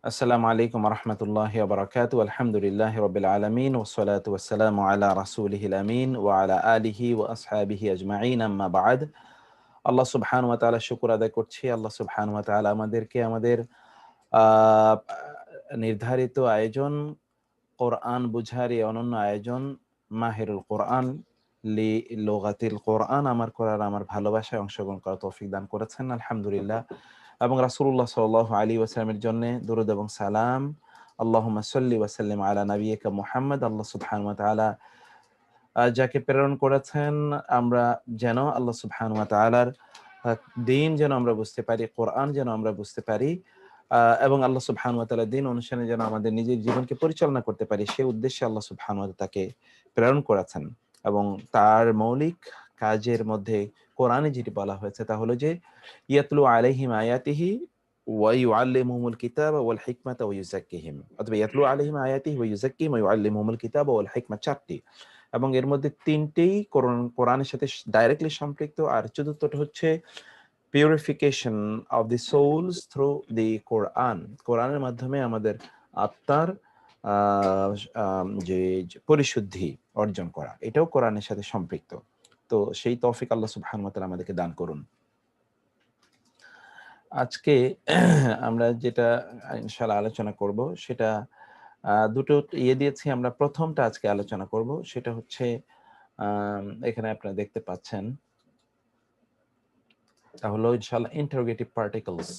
আসসালামু আলাইকুম রহমতুল্লাহি ওয়া বারাকাতুহু আলহামদুলিল্লাহি রাব্বিল আলামিন ওয়াসসালাতু ওয়াসসালামু আলা রাসূলিহিল আমিন ওয়া আলা আলিহি ওয়া আসহাবিহি আজমাইন আম্মা বা'দ। আল্লাহ সুবহানাহু ওয়া তাআলা শুকর আদায় করছি। আল্লাহ সুবহানাহু ওয়া তাআলা আমাদেরকে আমাদের আহ, নির্ধারিত আয়োজন কোরআন বুঝার এই অনন্য আয়োজন মাহিরুল কোরআন লি লুগাতিল কোরআন আমার করার আমার ভালোবাসায় অংশগ্রহণ করার তৌফিক দান করেছেন, আলহামদুলিল্লাহ। এবং রাসূলুল্লাহ সাল্লাল্লাহু আলাইহি ওয়াসাল্লামের জন্য দরুদ এবং সালাম। আল্লাহুম্মা সাল্লি ওয়া সাল্লিম আলা নাবিয়িকা মুহাম্মদ। আল্লাহ সুবহানাহু ওয়া তাআলা যাকে প্রেরণ করেছেন আমরা যেন আল্লাহ সুবহানাহু ওয়া তাআলার দিন যেন আমরা বুঝতে পারি, কোরআন যেন আমরা বুঝতে পারি, এবং আল্লাহ সুবহানাহু ওয়া তাআলার দিন অনুসারে যেন আমাদের নিজের জীবনকে পরিচালনা করতে পারি, সেই উদ্দেশ্যে আল্লাহ সুবহানাহু ওয়া তাআলা তাকে প্রেরণ করেছেন। এবং তার মৌলিক কাজের মধ্যে কোরআনে যেটি বলা হয়েছে তা হলো যে ইয়াতলু আলাইহিম আয়াতিহি ওয়া ইউআল্লিমুহুমুল কিতাবা ওয়াল হিকমাতা ওয়া ইউযাক্কিহিম, অথবা ইয়াতলু আলাইহিম আয়াতিহি ওয়া ইউযাক্কিহিম ওয়া ইউআল্লিমুহুমুল কিতাবা ওয়াল হিকমা, চারটি, এবং এর মধ্যে তিনটেই কোরআনের সাথে ডাইরেক্টলি সম্পৃক্ত, আর চতুর্থটা হচ্ছে purification of the souls through the Quran. কোরআনের মাধ্যমে আমাদের আত্মার যে পরিশুদ্ধি অর্জন করা, এটাও কোরআনের সাথে সম্পৃক্ত। তো সেই তৌফিক আল্লাহ সুবহানাহু ওয়া তাআলা আমাদেরকে দান করুন। আজকে আমরা যেটা ইনশাআল্লাহ আলোচনা করব সেটা দুটো দিয়েছি আমরা। প্রথমটা আজকে আলোচনা করব, সেটা হচ্ছে এখানে আপনারা দেখতে পাচ্ছেন, তা হলো ইনশাআল্লাহ ইন্টারোগেটিভ পার্টিকলস।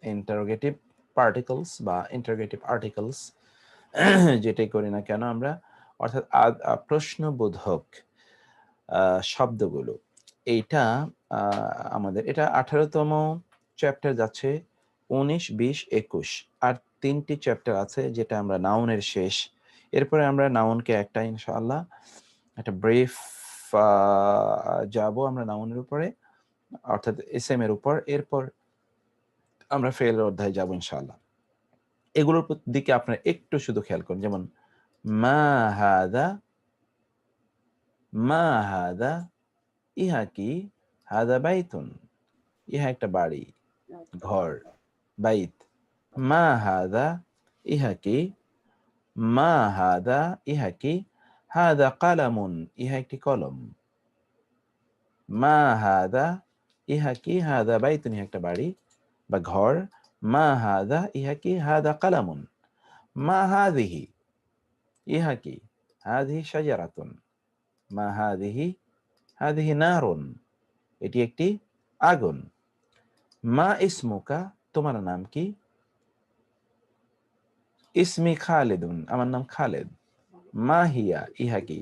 ইন্টারোগেটিভ পার্টিকলস বা ইন্টারোগেটিভ আর্টিকলস যেটাই করি না কেন আমরা, অর্থাৎ প্রশ্নবোধক শব্দগুলো। এইটা আমাদের এটা 18তম চ্যাপ্টার যাচ্ছে, 19, 20, 21, আর 3টি চ্যাপ্টার আছে যেটা আমরা নাউনের শেষ। এরপরে আমরা নাউনকে একটা ইনশাআল্লাহ একটা ব্রিফ যাব আমরা নাউনের উপরে, অর্থাৎ এসএম এর উপর। এরপর আমরা ফেলের অধ্যায়ে যাব ইনশাআল্লাহ। এগুলোর দিকে আপনারা একটু শুধু খেয়াল করুন, যেমন মা হাদা, মা হাদা, ইহা কি, হাদা বাইতুন, ইহা একটা বাড়ি, ঘর, বাইত। মা হাদা, ইহা কি, মা হাদা, ইহা কি, হাদা কালামুন, ইহা একটি কলম। মা হাদা, ইহা কি, হাদা বাইতুন, ইহা একটা বাড়ি বা ঘর। মা হাদা, ইহা কি, হাদা কালামুন। মা হাদিহি, ইহা কি, হাদিহি শাজারাতুন। মা হাদিহি, হাদিহি নারুন, এটি একটি আগুন। মা ইসমুকা, তোমার নাম কি। ইসমি খালেদুন, আমার নাম খালেদ। মা হিয়া, ইহা কি,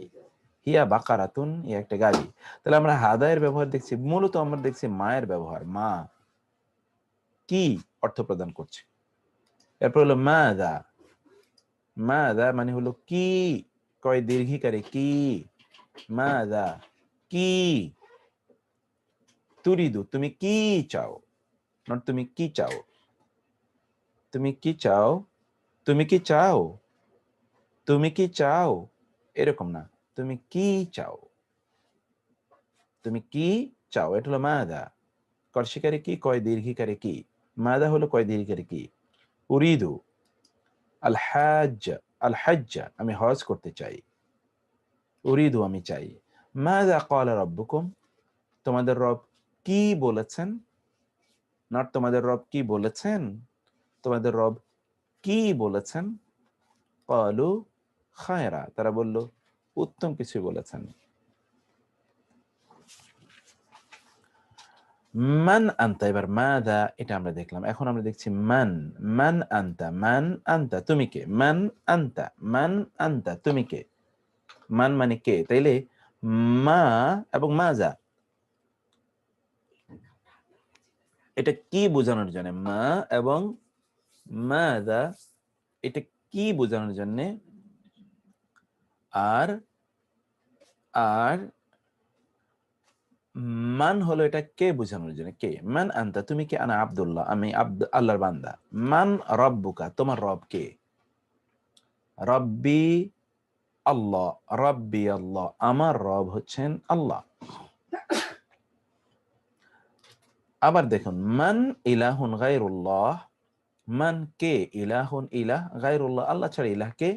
হিয়া বাকারাতুন, ইহা একটা গাড়ি। তাহলে আমরা হাদায়ের ব্যবহার দেখছি, মূলত আমরা দেখছি মায়ের ব্যবহার, মা কি অর্থ প্রদান করছে। এরপর হলো মাদা, মাদা মানে হলো কি, কয় দীর্ঘিকারে কি। মাদা কি, তুরিদু তুমি কি চাও, নট তুমি কি চাও, তুমি কি চাও, তুমি কি চাও, তুমি কি চাও, এরকম না, তুমি কি চাও, তুমি কি চাও, এটা হলো মাদা। কর্ষিকারে কি, কয় দীর্ঘিকারে কি। মাদা হলো কয় দীর্ঘিকারে কি। উরিদু আল হাজ্জ, আল হাজ্জা আমি হজ করতে চাই। উরিদু আমি চাই। মাদা ক্বালা রাব্বুকুম, তোমাদের রব কি বলেছেন, নট তোমাদের রব কি বলেছেন, তোমাদের রব কি বলেছেন। ক্বালু খায়রা, তারা বলল উত্তম কিছু বলেছেন। মান আনতা, এবার মাদা এটা আমরা দেখলাম, এখন আমরা দেখছি মান। মান আনতা, মান আনতা তুমি কে। মান আনতা, মান আনতা তুমি কে। মান মানে কে, তাইলে মা এবং মাজা এটা কি বোঝানোর জন্য, মা এবং মাদা এটা কি বোঝানোর জন্য। আর আর মান হলো এটা কে বোঝানোর জন্য, কে। মান আনতা তুমি কে, আনা আব্দুল্লাহ আমি আল্লাহর বান্দা। মান রব্বুকা, তোমার রব কে। রব্বি আল্লাহ, রব্বি আল্লাহ, আমার রব হচ্ছেন আল্লাহ। আবার দেখুন, মান ইলাহুন গায়রুল্লাহ, মান কে, ইলাহুন ইলাহ, গায়রুল্লাহ আল্লাহ ছাড়া, ইলাহ কে,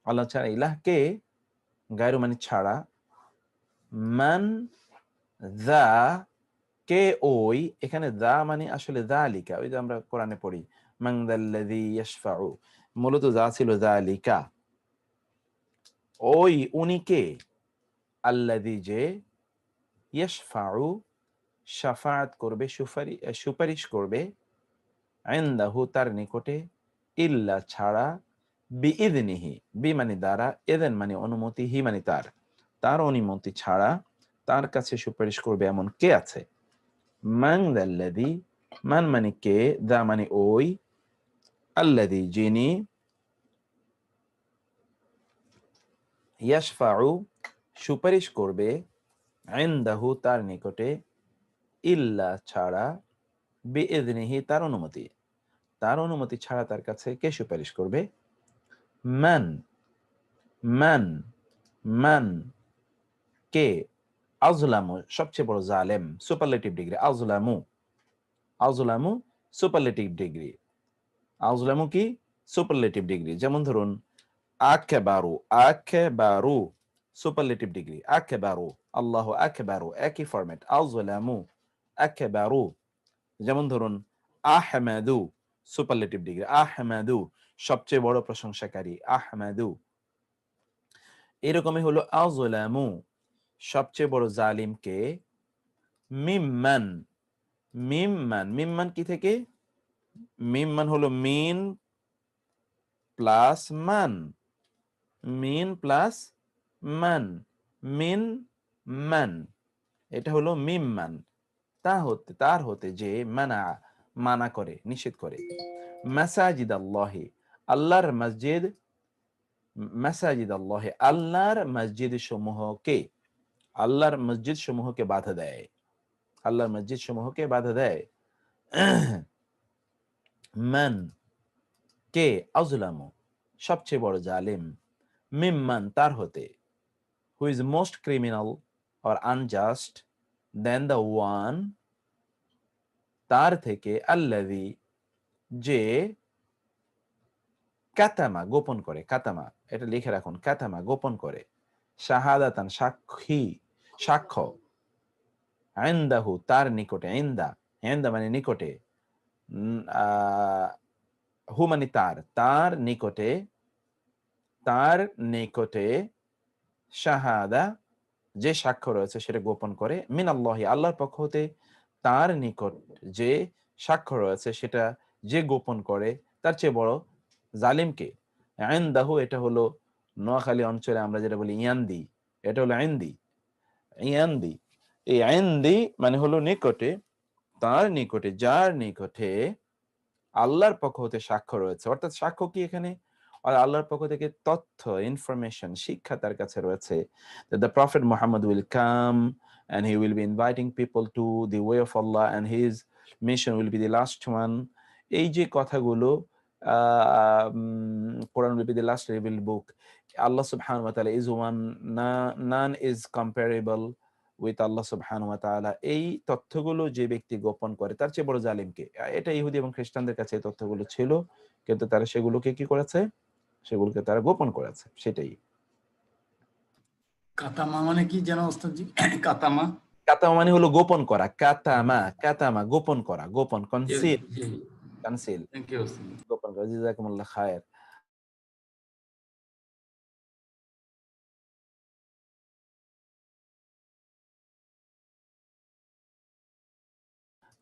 আল্লাহ ছাড়া ইলাহ কে, গায়রু মানে ছাড়া, মান দা কে ওই, এখানে দা মানে আসলে যালিকা, ওই যে আমরা কোরআনে পড়ি মান যাল্লাযী ইয়াশফাউ, মূলত যা ছিল যালিকা, ওই উনি কে, আল্লাযী যে, ইয়াশফাউ শাফাআত করবে, সুপারিশ করবে, ইনদাহু তার নিকটে, ইল্লা ছাড়া, বিইযনিহি, বি মানে দ্বারা, ইযন মানে অনুমতি, হি মানে তার, তার অনুমতি ছাড়া তার কাছে সুপারিশ করবে এমন কে আছে। মান যাল্লাযী, মান মানে কে, দা মানে ওই, আল্লাযী যিনি, ইয়াশফাউ সুপারিশ করবে, ইনদাহু তার নিকটে, ইল্লা ছাড়া, বিইযনিহি তার অনুমতি, তার অনুমতি ছাড়া তার কাছে কে সুপারিশ করবে। মান, মান, মান কে, আযলামু সবচেয়ে বড় জালেম, সুপারলেটিভ ডিগ্রি, আযলামু, আযলামু সুপারলেটিভ ডিগ্রি, আযলামু কি সুপারলেটিভ ডিগ্রি। যেমন ধরুন আকবারু, আকবারু সুপারলেটিভ ডিগ্রি, আকবারু, আল্লাহু আকবারু একই ফরম্যাট, আযলামু, আকবারু। যেমন ধরুন আহমাদু সুপারলেটিভ ডিগ্রি, আহমাদু সবচেয়ে বড় প্রশংসাকারী, আহমাদু। এরকমই হলো আযলামু সবচেয়ে বড় জালিম কে, মিম্মান, মিম্মান, মিম্মান কি থেকে, মিম্মান হলো মিন প্লাস মান, মিন প্লাস মান, মিন মান, এটা হলো মিম্মান, তা হতে, তার হতে যে, মানা মানা করে, নিষেধ করে, মাসাজিদ আল্লাহি আল্লাহর মসজিদ, মাসাজিদ আল্লাহি আল্লাহর মসজিদ সমূহকে, আল্লাহর মসজিদ সমূহকে বাধা দেয়, আল্লাহর মসজিদ সমূহকে বাধা দেয়। মান কে, আযলামু সবচেয়ে বড় জালিম, মিম্মান তার হতে, who is most criminal or unjust, then the one তার থেকে, আল্লাযী যে, কাতামা গোপন করে, কাতামা এটা লিখে রাখুন, কাতামা গোপন করে, শাহাদাতান সাক্ষী, সাক্ষ্য, ইনদাহু তার নিকটে, ইনদা, ইনদা মানে নিকটে, হু মানে তার, তার নিকটে, তার নিকটে, শাহাদা যে সাক্ষ্য রয়েছে সেটা গোপন করে, মিনাল্লাহি আল্লাহর পক্ষ হতে, তার নিকট যে সাক্ষ্য রয়েছে সেটা যে গোপন করে, তার চেয়ে বড় জালিমকে। ইনদাহু এটা হলো নোয়াখালী অঞ্চলে আমরা যেটা বলি ইয়ান্দি, এটা হলো ইনদি, ইয়ান্দি, এই ইনদি মানে হলো নিকটে, তার নিকটে, যার নিকটে আল্লাহর পক্ষ হতে সাক্ষ্য রয়েছে, অর্থাৎ সাক্ষ্য কি এখানে, আর আল্লাহর পক্ষ থেকে তথ্য, ইনফরমেশন, শিক্ষা তার কাছে রয়েছে, that the prophet Muhammad will come and he will be inviting people to the way of Allah and his mission will be the last one, এই যে কথাগুলো, Quran will be the last revealed book, Allah subhanahu wa ta'ala is one, none is comparable with Allah subhanahu wa ta'ala, এই তথ্যগুলো যে ব্যক্তি গোপন করে তার চেয়ে বড় জালিমকে। এটা ইহুদি এবং খ্রিস্টানদের কাছে এই তথ্যগুলো ছিল, কিন্তু তারা সেগুলোকে কি করেছে, সেগুলোকে তারা গোপন করেছে, সেটাই। কাতামা মানে কি যেন ওস্তাদজি? কাতামা, কাতামা মানে হলো গোপন করা, কাতামা, কাতামা গোপন করা, গোপন, কনসিল, কনসিল, থ্যাংক ইউ ওস্তাদ। গোপন করা, জাযাকুমুল্লাহ খায়ের।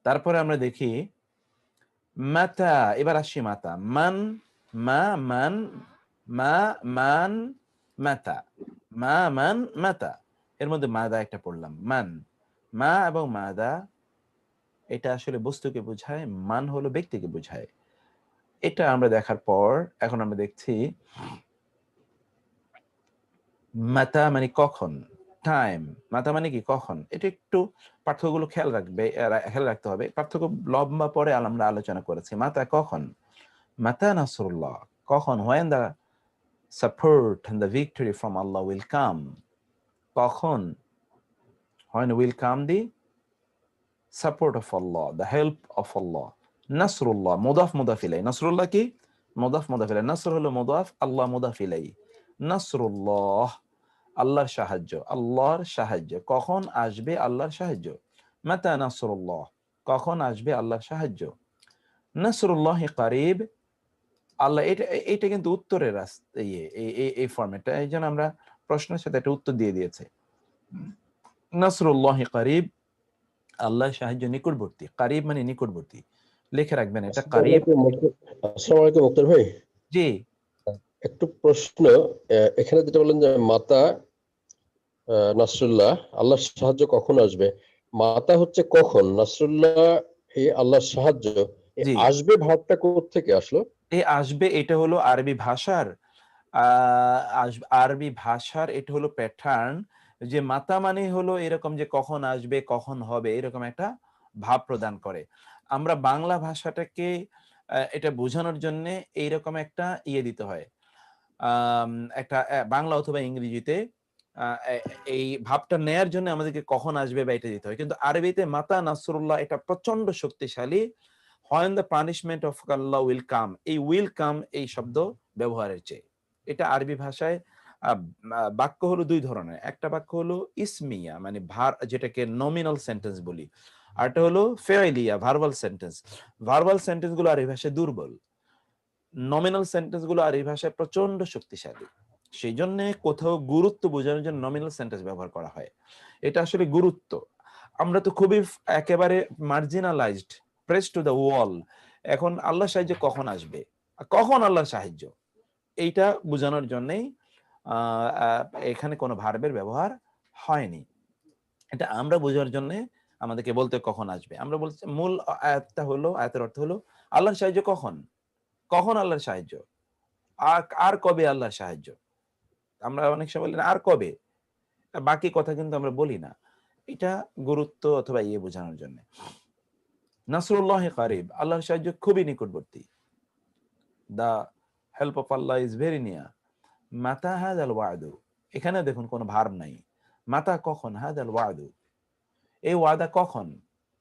তারপরে আমরা দেখি মাতা, এবার আসি মাতা, মান, মা, মান, মা, মান, মাতা, মা, মান, মাতা, এর মধ্যে মাদা একটা পড়লাম, মান, মা এবং মাদা এটা আসলে বস্তুকে বোঝায়, মান হলো ব্যক্তিকে বোঝায়। এটা আমরা দেখার পর এখন আমরা দেখছি মাতা মানে কখন, টাইম, মাতা মানে কি কখন, এটা একটু পার্থক্যগুলো খেয়াল রাখবে, খেয়াল রাখতে হবে, পার্থক্য লম্বা পরে আমরা আলোচনা করেছি। মাতা কখন, মাতা নাসরুল্লাহ কখন, when the support and the victory from Allah will come, কখন, when will come the support of Allah, the help of Allah. Nasrullah, mudaf mudaf ilay. Nasrullah কি? মুদাফ মুদাফ ইলাইহি। নাসর হলো মুদাফ, আল্লাহ মুদাফ ইলাইহি। নাসরুল্লাহ, আল্লাহর সাহায্য, আল্লাহর সাহায্য। কখন আসবে আল্লাহর সাহায্য? মাতা নাসরুল্লাহ, কখন আসবে আল্লাহর সাহায্য? নাসরুল্লাহি কারিব, আল্লাহ, এটা এটা কিন্তু উত্তরের এই ফরম্যাটটা, এই জন্য আমরা প্রশ্নের সাথে একটা উত্তর দিয়ে দিয়েছে। নাসরুল্লাহি কারিব, আল্লাহর সাহায্য নিকটবর্তী। কারিব মানে নিকটবর্তী, লিখে রাখবেন এটা কারিব। আসসালামু আলাইকুম মুক্তার ভাই। জি, একটু প্রশ্ন, এখানে যেটা বললেন যে মাতা নাসরুল্লাহ, আল্লাহর সাহায্য কখন আসবে, মাতা হচ্ছে কখন, নাসরুল্লাহ এই আল্লাহর সাহায্য, জি, আসবে ভাবটা কোত্থেকে আসলো? এই আসবে এটা হলো আরবি ভাষার আরবি ভাষার এটা হলো প্যাটার্ন, যে মাতা মানে হলো এরকম যে কখন আসবে, কখন হবে, এরকম একটা ভাব প্রদান করে। আমরা বাংলা ভাষাটাকে এটা বোঝানোর জন্য এইরকম একটা দিতে হয়, একটা বাংলা অথবা ইংরেজিতে এই ভাবটা নেয়ার জন্য আমাদেরকে কখন আসবে বা এটা দিতে হয়। কিন্তু আরবিতে মাতা নাসরুল্লাহ এটা প্রচন্ড শক্তিশালী। when the punishment of Allah will come, এই will come এই শব্দ ব্যবহারের চেয়ে, এটা আরবি ভাষায় বাক্য হলো দুই ধরনের। একটা বাক্য হলো ইসমিয়া, মানে ভার, যেটাকে নমিনাল সেন্টেন্স বলি, আর একটা হলো ফেইলিয়া, ভার্বাল সেন্টেন্স। ভার্বাল সেন্টেন্স গুলো আরবি ভাষায় দুর্বল, নমিনাল সেন্টেন্স গুলো আরবি ভাষায় প্রচন্ড শক্তিশালী। সেই জন্য কোথাও গুরুত্ব বোঝানোর জন্য নমিনাল সেন্টেন্স ব্যবহার করা হয়। এটা আসলে গুরুত্ব। আমরা তো খুবই একেবারে মার্জিনালাইজড, প্রেস টু দ্য ওয়াল। এখন আল্লাহর সাহায্য কখন আসবে, কখন আল্লাহর সাহায্য, এইটা বোঝানোর জন্যই এখানে কোনো ভার্বের ব্যবহার হয়নি। এটা আমরা বোঝার জন্য আমাদেরকে বলতে কখন আসবে। আমরা বলছি মূল আয়াতটা হলো, আয়াতের অর্থ হলো আল্লাহর সাহায্য কখন, কখন আল্লাহর সাহায্য, আর কবে আল্লাহর সাহায্য। আমরা অনেক সময় বলি না আর কবে, বাকি কথা কিন্তু আমরা বলি না। এটা গুরুত্ব অথবা বোঝানোর জন্য। নাসরুল্লাহ কারিব, আল্লাহর সাহায্য খুবই নিকটবর্তী। The help of Allah is very near. মাতা হাযাল ওয়াদু, এখানে দেখুন কোনো ভার্ব নাই। মাতা কখন, হাযাল ওয়াদু, এই ওয়াদা কখন,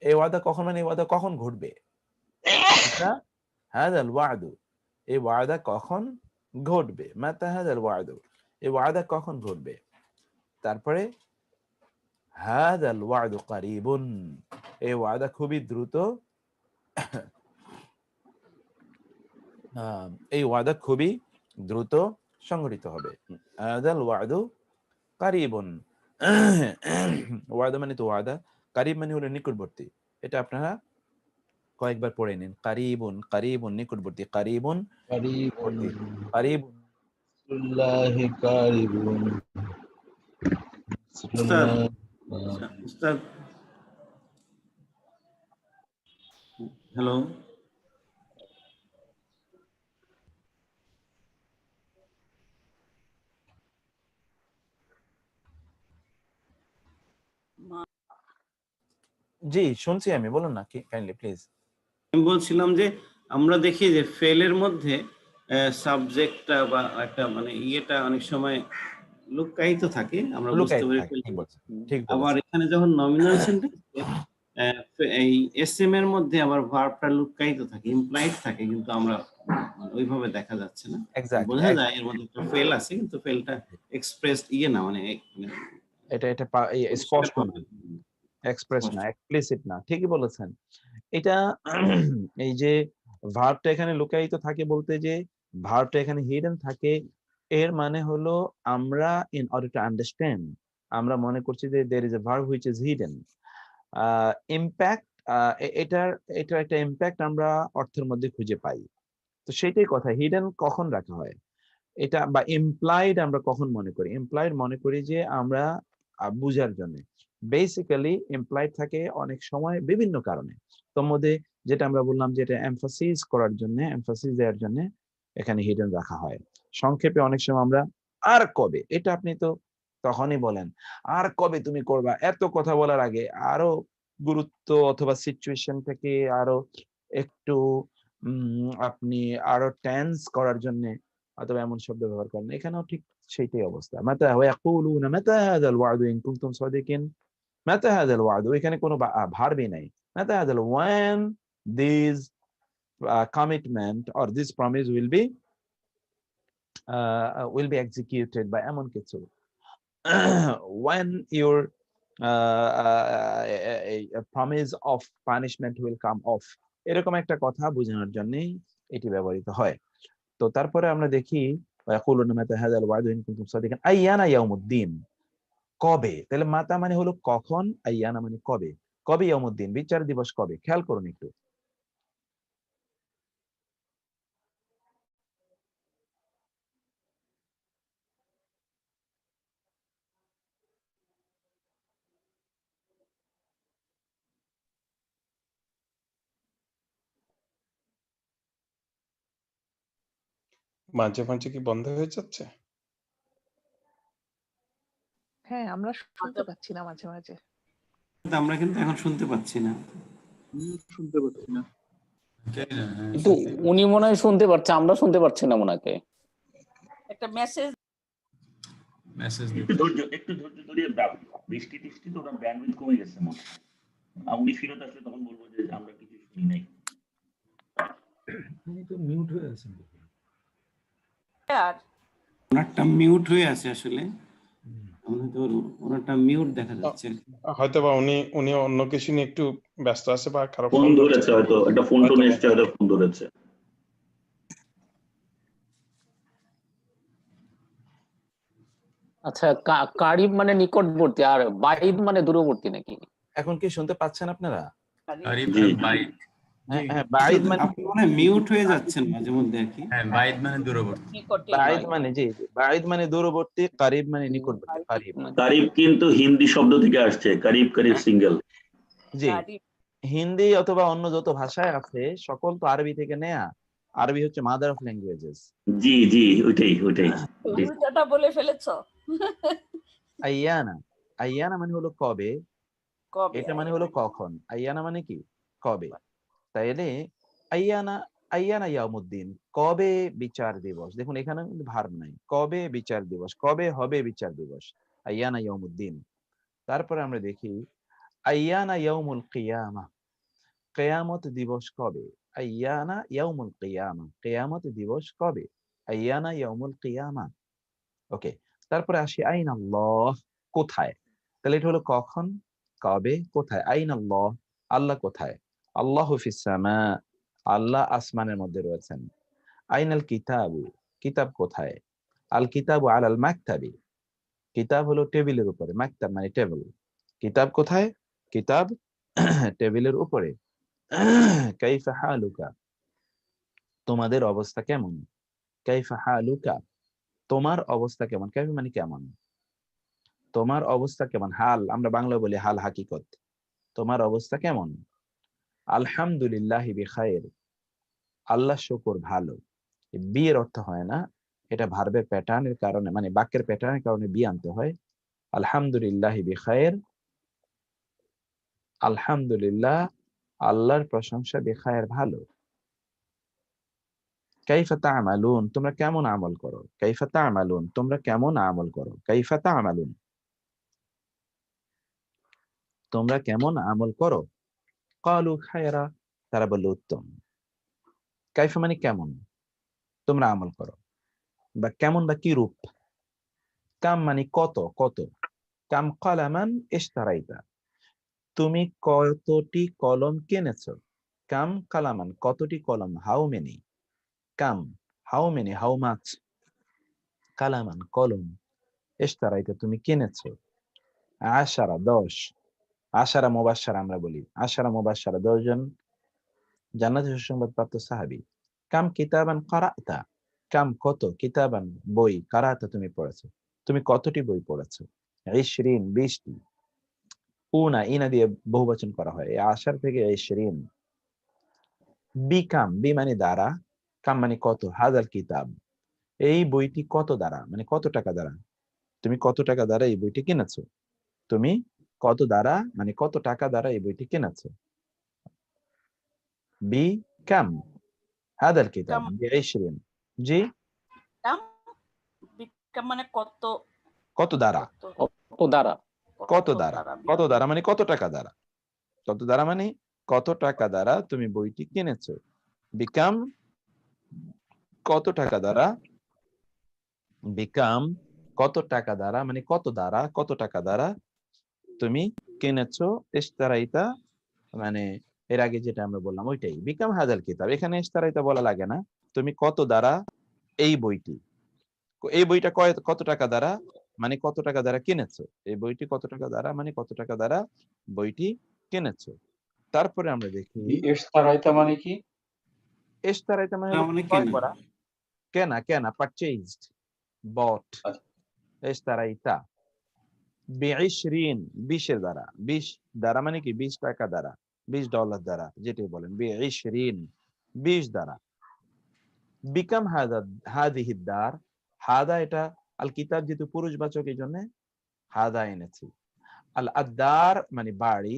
এই ওয়াদা কখন মানে এই ওয়াদা কখন ঘটবে। মাতা হাযাল ওয়াদু, এই ওয়াদা কখন ঘটবে। মাতা হাযাল ওয়াদু, এই ওয়াদা কখন ঘটবে। তারপরে হাযাল ওয়াদু কারিবুন, এই ওয়াদা খুবই দ্রুত, এই ওয়াদা খুবই দ্রুত সংঘটিত হবে। হাযাল ওয়াদু কারিবুন, ওয়াদা মানে তো ওয়াদা, কারিব মানে হলো নিকটবর্তী। এটা আপনারা কয়েকবার পড়ে নিন। কারিবুন, কারিবুন নিকটবর্তী, কারিবুন নিকটবর্তী, কারিবুন। উস্তাদ উস্তাদ হ্যালো, জি শুনছি আমি, বলুন না কি কাইন্ডলি প্লিজ। আমি বলছিলাম যে আমরা দেখি যে ফেলের মধ্যে সাবজেক্টটা বা একটা মানে ইয়েটা অনেক সময় লুকায়িত থাকে, আমরা বুঝতে লুকায়িত পারি থাকে, ঠিক ফেলটা। বলছেন, ঠিক আবার বলেছেন। এখানে যখন নমিনাল সেন্টেন্সে এই এসএম এর মধ্যে আবার ভার্বটা লুকায়িত থাকে, ইমপ্লাইড থাকে, কিন্তু আমরা মানে ওইভাবে দেখা যাচ্ছে না। এক্স্যাক্টলি, বোঝা যায় এর মধ্যে একটা ফেল আছে, কিন্তু ফেলটা এক্সপ্রেস না, মানে এটা এটা পরিষ্কার স্পষ্ট না, ভাবে এক্সপ্রেস স্পষ্ট। না, এক্সপ্লিসিট না, ঠিকই বলেছেন। এটা এই যে ভার্বটা এখানে লুকায়িত থাকে বলতে, যে ভার্বটা এখানে হিডেন থাকে, এর মানে হলো আমরা ইন অর্ডার টু আন্ডারস্ট্যান্ড, আমরা মনে করছি যে there is a verb which is hidden. Impact, এটার এটার একটা ইমপ্যাক্ট আমরা অর্থের মধ্যে খুঁজে পাই। তো সেটাই কথা, হিডেন কখন রাখা হয় এটা, বা ইমপ্লাইড আমরা কখন মনে করি। ইমপ্লাইড মনে করি যে আমরা বুঝার জন্য। বেসিক্যালি ইমপ্লাইড থাকে অনেক সময় বিভিন্ন কারণে। তোর মধ্যে যেটা আমরা বললাম, যে এটা এমফাসিস করার জন্য, এমফাসিস দেওয়ার জন্য এখানে হিডেন রাখা হয়। সংক্ষেপে অনেক সময় আমরা আর কবে, এটা আপনি তো তখনই বলেন আর কবে তুমি করবা, এত কথা বলার আগে আরো গুরুত্ব অথবা সিচুয়েশন থেকে আরো একটু আপনি আরো টেন্স করার জন্য অথবা এমন শব্দ ব্যবহার করেন। এখানেও ঠিক সেইটাই অবস্থা। মাতা ওয়া ইয়াকুলুনা মাতা হাযাল ওয়া'দু ইন কুনতুম সাদিকিন, মাতা হাদাল ওয়াদু, এখানে কোনো ভার্বই নাই। মাতা হাদাল, when these commitment or this promise will be executed by এমন কিছু। when your a promise of punishment will come off, এরকম একটা কথা বোঝানোর জন্য এটি ব্যবহৃত হয়। তো তারপরে আমরা দেখি ইয়াকুলুনা মাতা হাদাল ওয়াদু ইন কুনতুম সাদিকিন, আইয়ানা ইয়াউমুদ্দিন, কবে। তাহলে মাতা মানে হলো কখন, আইয়ানা মানে কবে। কবে ইয়াউমুদ্দিন, বিচার দিবস কবে, খেয়াল করুন একটু। মাঝে মাঝে কি বন্ধ হয়ে যাচ্ছে? হ্যাঁ, আমরা শুনতে পাচ্ছি না মাঝে মাঝে। আমরা কিন্তু এখন শুনতে পাচ্ছি না। কিন্তু উনি মনে হয় শুনতে পাচ্ছে, আমরা শুনতে পাচ্ছি না ওনাকে। একটা মেসেজ একটু ধৈর্য ধরে বৃষ্টি টিষ্টি তো ওরা ব্যান্ডউইথ কমে গেছে মনে হয়। উনি ফিরত আসলে তখন বলবো যে আমরা কিছু শুনি নাই। উনি তো মিউট হয়ে আছেন। আর ওনারটা মিউট হয়ে আছে আসলে, ওনারটা মিউট দেখা যাচ্ছে। হয়তো বা উনি অন্য কিছু নিয়ে একটু ব্যস্ত আছে বা কারো ফোন ধরেছে, হয়তো একটা ফোন টোন এসছে, হয়তো ফোন ধরেছে। আচ্ছা, কারিব মানে নিকটবর্তী, আর বাইদ মানে দূরবর্তী নাকি? এখন কি শুনতে পাচ্ছেন আপনারা? জি হ্যাঁ, বাইদ মানে আপনি মনে হয় মিউট হয়ে যাচ্ছেন মাঝে মধ্যে আর কি। বাইদ মানে দূরবর্তী। নিকটে বাইদ মানে জি, বাইদ মানে দূরবর্তী, কারিব মানে নিকটবর্তী। কারিব কারিব কিন্তু হিন্দি শব্দ থেকে আসছে, কারিব কারিব সিঙ্গেল। জি, হিন্দি অথবা অন্য যত ভাষায় আছে সকল তো আরবি থেকে নেয়া। আরবি হচ্ছে মাদার অফ ল্যাঙ্গুয়েজেস। জি জি, ওইটাই। উল্টাটা বলে ফেলেছো। আইয়ানা, আইয়ানা মানে হলো কবে, কবে? এটা মানে হলো কখন। আইয়ানা মানে কি কবে। তাইলে আইয়ানা, আইয়ানা ইয়াউমুদ্দিন, কবে বিচার দিবস। দেখুন এখানে কিন্তু ভার্ব নাই, কবে বিচার দিবস, কবে হবে বিচার দিবস, আইয়ানা ইয়াউমুদ্দিন। তারপরে আমরা দেখি আইয়ানা ইয়াউমুল কিয়ামা, কিয়ামত দিবস কবে। আইয়ানা ইয়াউমুল কিয়ামা, কিয়ামত দিবস কবে, আইয়ানা ইয়াউমুল কিয়ামা। ওকে, তারপরে আসি আইন আল্লাহ, কোথায়। তাহলে এটা হলো কখন, কবে, কোথায়। আইন আল্লাহ, আল্লাহ কোথায়। আল্লাহু ফিস সামা, আল্লাহ আসমানের মধ্যে রয়েছেন। আইনাল কিতাবু, কিতাব কোথায়। আল কিতাবু আলাল মাকতাবি, কিতাব হলো টেবিলের উপরে, মাকতাব মানে টেবিল। কিতাব কোথায়, কিতাব টেবিলের উপরে। কাইফা হালুকা, তোমাদের অবস্থা কেমন। কাইফা হালুকা, তোমার অবস্থা কেমন। কাইফা মানে কেমন, তোমার অবস্থা কেমন। হাল আমরা বাংলা বলি হাল হাকিকত, তোমার অবস্থা কেমন। আলহামদুলিল্লাহি বিখাইর, আল্লাহ শুকর ভালো। বি এর অর্থ হয় না, এটা ভার্বের প্যাটার্নের কারণে, মানে বাক্যের প্যাটার্নের কারণে বি আনতে হয়। আলহামদুলিল্লাহি বিখাইর, আলহামদুলিল্লাহ আল্লাহর প্রশংসা, বিখাইর ভালো। কাইফা তা'মালুন, তোমরা কেমন আমল করো। কাইফা তা'মালুন, তোমরা কেমন আমল করো। কাইফা তা'মালুন, তোমরা কেমন আমল করো। ক্বালু খায়রা, তারা বলল উত্তম। কাইফা মানে কেমন, তোমরা আমল করো, বা কেমন বা কি রূপ। কাম মানে কত, কত। কাম কলামান ইশতারাইতা, তুমি কতটি কলম কিনেছো। কাম কালামান, কতটি কলম। হাউ মেনি, কাম হাউ মেনি, হাউ মাচ। কালামান কলম, ইশতারাইতা তুমি কিনেছো। আশারা 10, আশারা মুবাশশারা আমরা বলি, আশারা মুবাশশারা 10 জন জান্নাতের সুসংবাদপ্রাপ্ত সাহাবী। কাম কিতাবান কারাতা, কাম কত, কিতাবান বই, কারাতা তুমি পড়েছো, তুমি কতটি বই পড়েছো। 20 20টি। উনা, ইনা দিয়ে বহুবচন করা হয়, এই আশার থেকে 20। বি কাম, বি মানে দ্বারা, কাম মানে কত। হাজাল কিতাব, এই বইটি কত দ্বারা, মানে কত টাকা দ্বারা। তুমি কত টাকা দ্বারা এই বইটি কিনেছো, তুমি কত দ্বারা মানে কত টাকা দ্বারা এই বইটি কিনেছো। বি কাম হাদাল কিতাব ব20। জি, বিকাম মানে কত, কত দ্বারা, কত দ্বারা। কত দ্বারা, কত দ্বারা মানে কত টাকা দ্বারা, কত দ্বারা মানে কত টাকা দ্বারা তুমি বইটি কিনেছো। বিকাম কত টাকা দ্বারা, বিকাম কত টাকা দ্বারা মানে কত দ্বারা, কত টাকা দ্বারা তুমি কিনেছো। ইশতারাইতা মানে এর আগে যেটা আমরা বললাম ওইটাই, বিকাম হাজাল কিতাব। এখানে ইশতারাইতা বলা লাগে না, তুমি কত দ্বারা এই বইটি, এই বইটা কত টাকা দ্বারা মানে কত টাকা দ্বারা কিনেছো, এই বইটি কত টাকা দ্বারা মানে কত টাকা দ্বারা বইটি কিনেছো। তারপরে আমরা দেখি ইশতারাইতা মানে কি? ইশতারাইতা মানে হলো মানে ক্রয় কেনা। করা, কেনা, কেনা, পারচেজড, বট। ইশতারাইতা বি'ইশরিন 20 এর দ্বারা, 20 দ্বারা মানে কি 20 টাকা দ্বারা, $20 দ্বারা, যেটাই বলেন বি'ইশরিন 20 দ্বারা। বিকাম হাদিহি দার, হাদা এটা আল কিতাব যেহেতু পুরুষবাচক এই জন্য হাদা এনেছি। আল আদার মানে বাড়ি,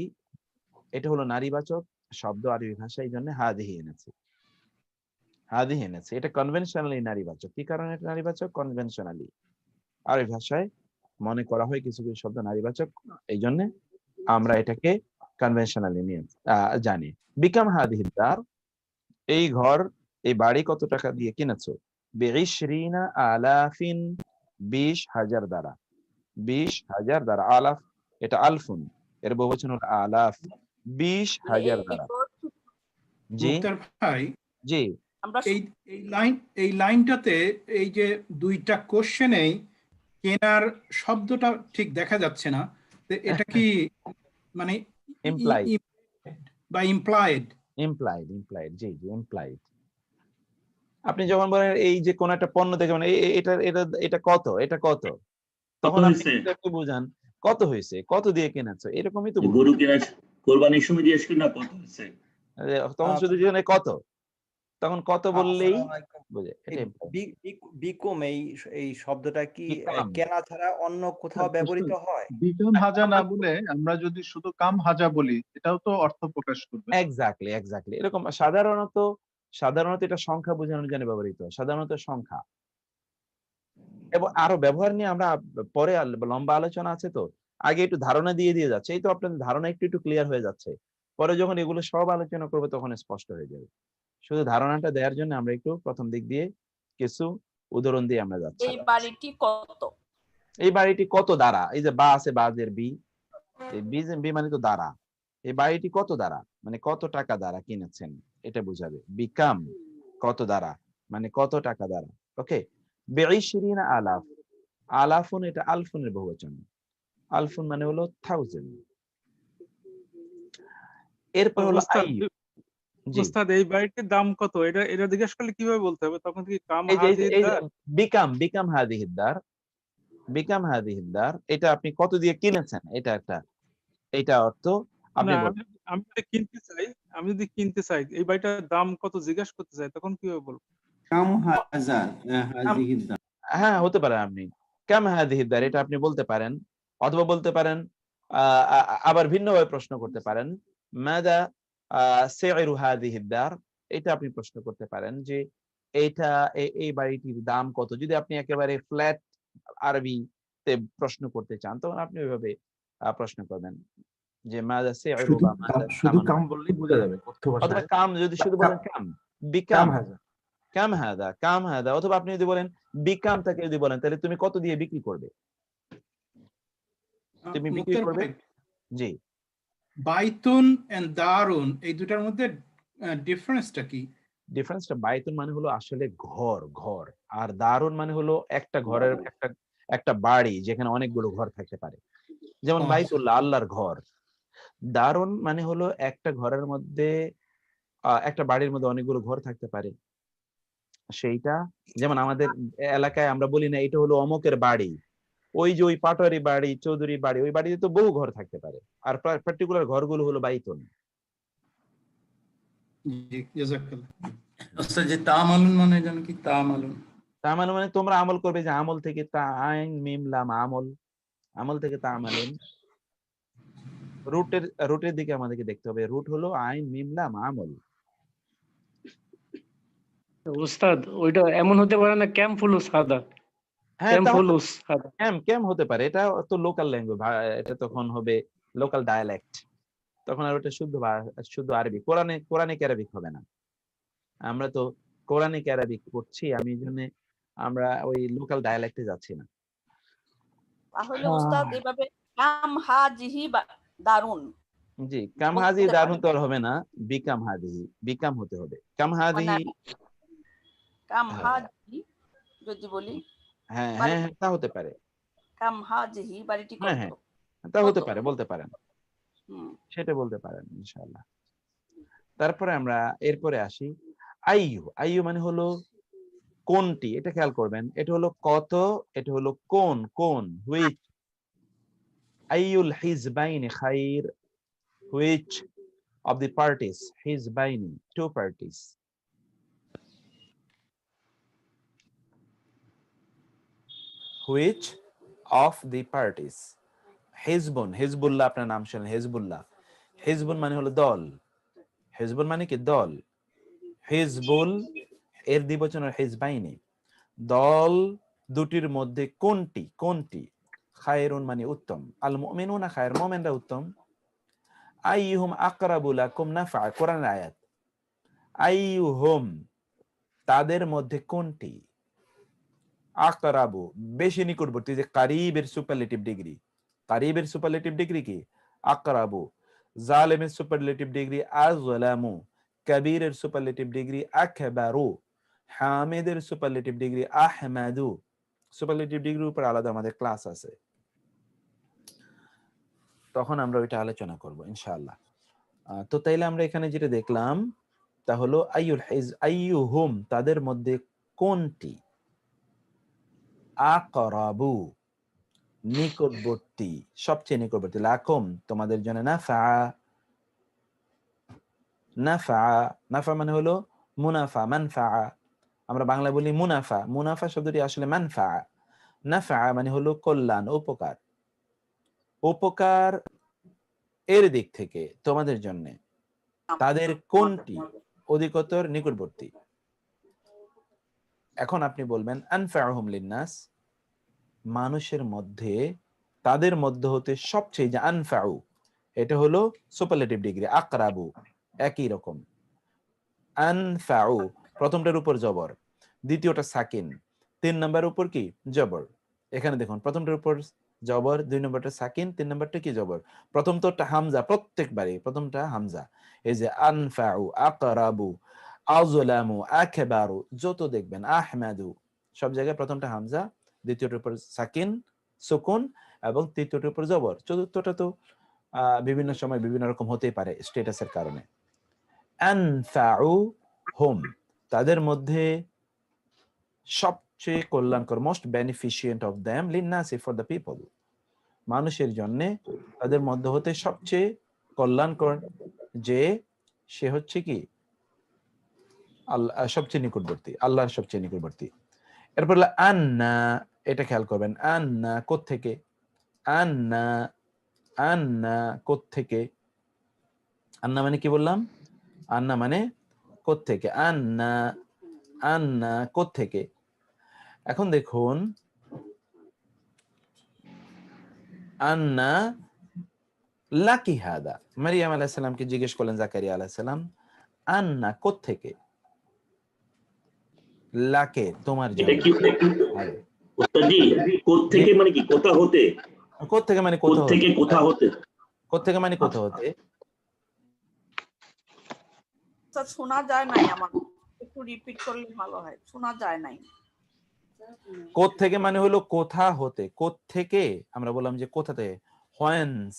এটা হলো নারীবাচক শব্দ আরবি ভাষায়, এই জন্য হাদিহি এনেছি, হাদিহি এনেছি। এটা কনভেনশনালি নারীবাচক। কি কারণে এটা নারীবাচক? কনভেনশনালি আরবি ভাষায় মনে করা হয় কিছু কিছু শব্দ নারীবাচক, এই জন্য আমরা এটাকে কনভেনশনালি নিয়ে জানি। বিকাম হাদিহি দার, এই ঘর, এই বাড়ি কত টাকা দিয়ে কিনেছো। বি'ইশরিনা আলাফিন 20,000 দ্বারা, 20,000 দ্বারা। আলাফ এটা আলফুন, এর বহুবচন হলো আলাফ, 20,000 দ্বারা। জি মুক্তার ভাই, জি আমরা এই লাইনটাতে এই যে দুইটা কোশ্চেনেই কেনার শব্দটা ঠিক দেখা যাচ্ছে না, তো এটা কি মানে ইমপ্লাইড বা ইমপ্লাইড? ইমপ্লাইড, ইমপ্লাইড, জি জি ইমপ্লাইড। আপনি যখন বলেন এই যে কোন একটা পণ্য দেখে মানে এটা এটা এটা কত, এটা কত, তখন আপনি একটু বুঝান কত হয়েছে, কত দিয়ে কিনেছো, এরকমই তো গরু কেনা কোরবানির সময় জিজ্ঞেস করি না কত হয়েছে, তখন শুধু জিজ্ঞেস কত, তখন কত বললেই বুঝে। বিকম এই শব্দটা কি কেনা ছাড়া অন্য কোথাও ব্যবহৃত হয়? বিকাম হাজা না বলে আমরা যদি শুধু কাম হাজা বলি, এটাও তো অর্থ প্রকাশ করবে। এক্স্যাক্টলি, এক্স্যাক্টলি এরকম। সাধারণত এটা সংখ্যা বোঝানোর জন্য ব্যবহৃত হয়, সাধারণত সংখ্যা। এবং আরো ব্যবহার নিয়ে আমরা পরে লম্বা আলোচনা আছে, তো আগে একটু ধারণা দিয়ে যাচ্ছে, এই তো আপনাদের ধারণা একটু একটু ক্লিয়ার হয়ে যাচ্ছে। পরে যখন এগুলো সব আলোচনা করবো তখন স্পষ্ট হয়ে যাবে। শুধু ধারণাটা দেওয়ার জন্য আমরা একটু প্রথম দিক দিয়ে কিছু উদাহরণ দিয়ে আমরা যাচ্ছি। এই বাড়িটি কত, এই বাড়িটি কত দ্বারা, এই যে বা আছে, বাজের বি, এই বি মানে তো দ্বারা, এই বাড়িটি কত দ্বারা মানে কত টাকা দ্বারা কিনেছেন, এটা বুঝাবে। বিকাম কত দ্বারা মানে কত টাকা দ্বারা। ওকে, বি'ইশরিনা আলাফ, আলাফুন এটা আলফুনের বহুবচন, আলফুন মানে হলো 1000। এরপর হলো উস্তাদ এই বাড়িটির দাম কত, এটা জিজ্ঞেস করলে কিভাবে বলতে হবে? তখন কি কাম বিকাম হাদিহি দার, বিকাম হাদিহি দার, এটা আপনি কত দিয়ে কিনেছেন, এটা একটা, এটা অর্থ আপনি আমি যদি কিনতে চাই এই বাড়িটার দাম কত জিজ্ঞেস করতে চাই, তখন কিভাবে বলবো? কাম হাজা হাদিহি দার, হ্যাঁ হতে পারে, আপনি কাম হাদিহি দার এটা আপনি বলতে পারেন, অথবা বলতে পারেন আবার ভিন্নভাবে প্রশ্ন করতে পারেন, মাদা সাইরু হাদিহি দার, এটা আপনি প্রশ্ন করতে পারেন যে এটা এই বাড়িটির দাম কত। যদি আপনি একেবারে ফ্ল্যাট আরবিতে প্রশ্ন করতে চান তখন আপনি ওইভাবে প্রশ্ন করবেন যে মাদা সাইরু, বা মাদা, শুধু কাম বললেই বোঝা যাবে কথ্য ভাষায়। অথবা কাম যদি শুধু বলেন কাম, বিকাম হাজা, কাম হাদা, কাম হাদা। অথবা আপনি যদি বলেন বিকাম তাকে যদি বলেন তাহলে তুমি কত দিয়ে বিক্রি করবে, তুমি বিক্রি করবে। জি, বাইতুন এন্ড দারুন এই দুটার মধ্যে ডিফারেন্সটা কি? ডিফারেন্সটা, বাইতুন মানে হলো আসলে ঘর, ঘর, আর দারুন মানে হলো একটা ঘরের একটা বাড়ি যেখানে অনেকগুলো ঘর থাকতে পারে, যেমন বাইতুল্লাহ আল্লাহর ঘর। দারুন মানে হলো একটা ঘরের মধ্যে, একটা বাড়ির মধ্যে অনেকগুলো ঘর থাকতে পারে। সেইটা যেমন আমাদের এলাকায় আমরা বলি না এটা হলো অমুকের বাড়ি, ওই যে ওই পাটোয়ারি বাড়ি, চৌধুরী বাড়ি, ওই বাড়িতে তো বহু ঘর থাকতে পারে, আর পার্টিকুলার ঘরগুলো হলো বাইতুন। আচ্ছা, যে তামালুন মানে জানো কি? তামালুন, তামালুন মানে তোমরা আমল করবে, যে আমল থেকে তা আইন মিম লাম আমল, আমল থেকে তামালুন। রুটের দিকে আমাদেরকে দেখতে হবে, রুট হলো আইন মিম লাম আমল। উস্তাদ ওইটা এমন হতে পারে না ক্যাম্প হলো সাদা? হ্যাঁ ক্যাম তাহলে ফুলুস ক্যাম হতে পারে, এটা তো লোকাল ল্যাঙ্গুয়েজ, এটা তখন হবে লোকাল ডায়ালেক্ট, তখন আর ওটা শুদ্ধ আরবি, কোরআনিক অ্যারাবিক হবে না। আমরা তো কোরআনিক অ্যারাবিক পড়ছি, আমি এই জন্য আমরা ওই লোকাল ডায়ালেক্টে যাচ্ছি না। তাহলে উস্তাদ এভাবে কাম হাজিহি দারুন জি, কাম হাজি দারুন তো আর হবে না, বিকাম হাদিহি, বিকাম হতে হবে, কাম হাদিহি। কাম হাজি যদি বলি হ্যাঁ হ্যাঁ হ্যাঁ, তা হতে পারে। কাম হাজিহি বাড়িটি হ্যাঁ কত? হ্যাঁ, তা হতে পারে, বলতে পারেন, সেটা বলতে পারেন ইনশাআল্লাহ। তারপরে আমরা এরপরে আসি আইয়ু। আইয়ু মানে হলো কোনটি, এটা খেয়াল করবেন, এটা হলো কত, এটা হলো কোন, কোন, which. আইয়ুল হিজবাইনি Khair, which of the parties, hizbaini, two parties. Which of the parties? হিজবুন, হিজবুল্লাহ, আপনার নাম শুনলেন হিজবুল্লাহ। হিজবুন মানে হলো দল, হিজবুল মানে কি দল, হিজবুল এর দ্বিবচন হিজবাইনি, দল দুটির মধ্যে কোনটি, কোনটি, খায়রুন মানে উত্তম, আল মুমিনুনা খায়র, মুমিনরা উত্তম। আইয়ুহুম আকরাবু লাকুম নাফা, কোরআনের আয়াত, আইয়ুহুম তাদের মধ্যে কোনটি, আকরাবু বেশি নিকটবর্তী, যে কারিবের সুপারলেটিভ ডিগ্রি, কারিবের সুপারলেটিভ ডিগ্রি কি আকরাবু, জালিমের সুপারলেটিভ ডিগ্রি আযলামু, কবীরের সুপারলেটিভ ডিগ্রি আকবারু, হামিদের সুপারলেটিভ ডিগ্রি আহমাদু। সুপারলেটিভ ডিগ্রির উপর আলাদা আমাদের ক্লাস আছে, তখন আমরা ওইটা আলোচনা করব ইনশাআল্লাহ। তো তাইলে আমরা এখানে যেটা দেখলাম তা হলো আইয়ুহুম তাদের মধ্যে কোনটি, আকরাবু নিকটবর্তী, সবচেয়ে নিকটবর্তী, লাকুম তোমাদের জন্য, নাফা, নাফা, নাফা মানে হলো মুনাফা, মানফা, আমরা বাংলা বলি মুনাফা, মুনাফা শব্দটি আসলে মানফা, নাফা মানে হলো কল্যাণ, উপকার, উপকার এর দিক থেকে তোমাদের জন্য তাদের কোনটি অধিকতর নিকটবর্তী। এখন আপনি বলবেন আনফাউহুম লিন্নাস, মানুষের মধ্যে তাদের মধ্যে হতে সবচেয়ে, যে আনফাউ এটা হলো সুপারলেটিভ ডিগ্রি, আকরাবু একই রকম, আনফাউ প্রথমটার উপর জবর, দ্বিতীয়টা সাকিন, 3 নম্বর উপর কি জবর। এখানে দেখুন প্রথমটার উপর জবর, 2 নম্বরটা সাকিন, 3 নম্বরটা কি জবর, প্রথমটা হামজা, প্রত্যেকবারে প্রথমটা হামজা, এই যে আনফাউ, আকরাবু, আযলামু, আকবারু, যত দেখবেন আহমাদু, সব জায়গায় প্রথমটা হামজা, দ্বিতীয়টার উপর সাকিন সুকুন এবং তৃতীয়টার উপর জবর, চতুর্থটা তো বিভিন্ন সময় বিভিন্ন রকম হতেই পারে স্ট্যাটাসের কারণে। আনফাউ হুম তাদের মধ্যে সবচেয়ে কল্যাণকর, মোস্ট বেনিফিশিয়েন্ট অফ দেম লিন্নাসি, ফর দ্য পিপল, মানুষের জন্য তাদের মধ্যে হতে সবচেয়ে কল্যাণকর, যে সে হচ্ছে কি আল্লাহ সবচেয়ে নিকটবর্তী, আল্লাহর সবচেয়ে নিকটবর্তী। এরপর আন্না, এটা খেয়াল করবেন, আন্না কোত্থেকে, আন্না, আন্না কোত্থেকে, আন্না মানে কি বললাম, আন্না মানে কোত্থেকে, আন্না, আন্না কোত্থেকে। এখন দেখুন আন্না লাকি হাদা, মারিয়াম আলাইহিস সালামকে জিজ্ঞেস করলেন জাকারিয়া আলাইহিস সালাম, আন্না কোত্থেকে, লাকে তোমার জন্য, এটা কি ওস্তাদজি, কোত্থেকে মানে কি, কোথা হতে, কোত্থেকে মানে কোথা হতে, কোথা হতে, কোত্থেকে মানে কোথা হতে। স্যার শোনা যায় নাই, আমার একটু রিপিট করলে ভালো হয়, শোনা যায় নাই। কোত্থেকে মানে হলো কোথা হতে, কোত্থেকে আমরা বললাম যে কোথাতে, হোয়েন্স,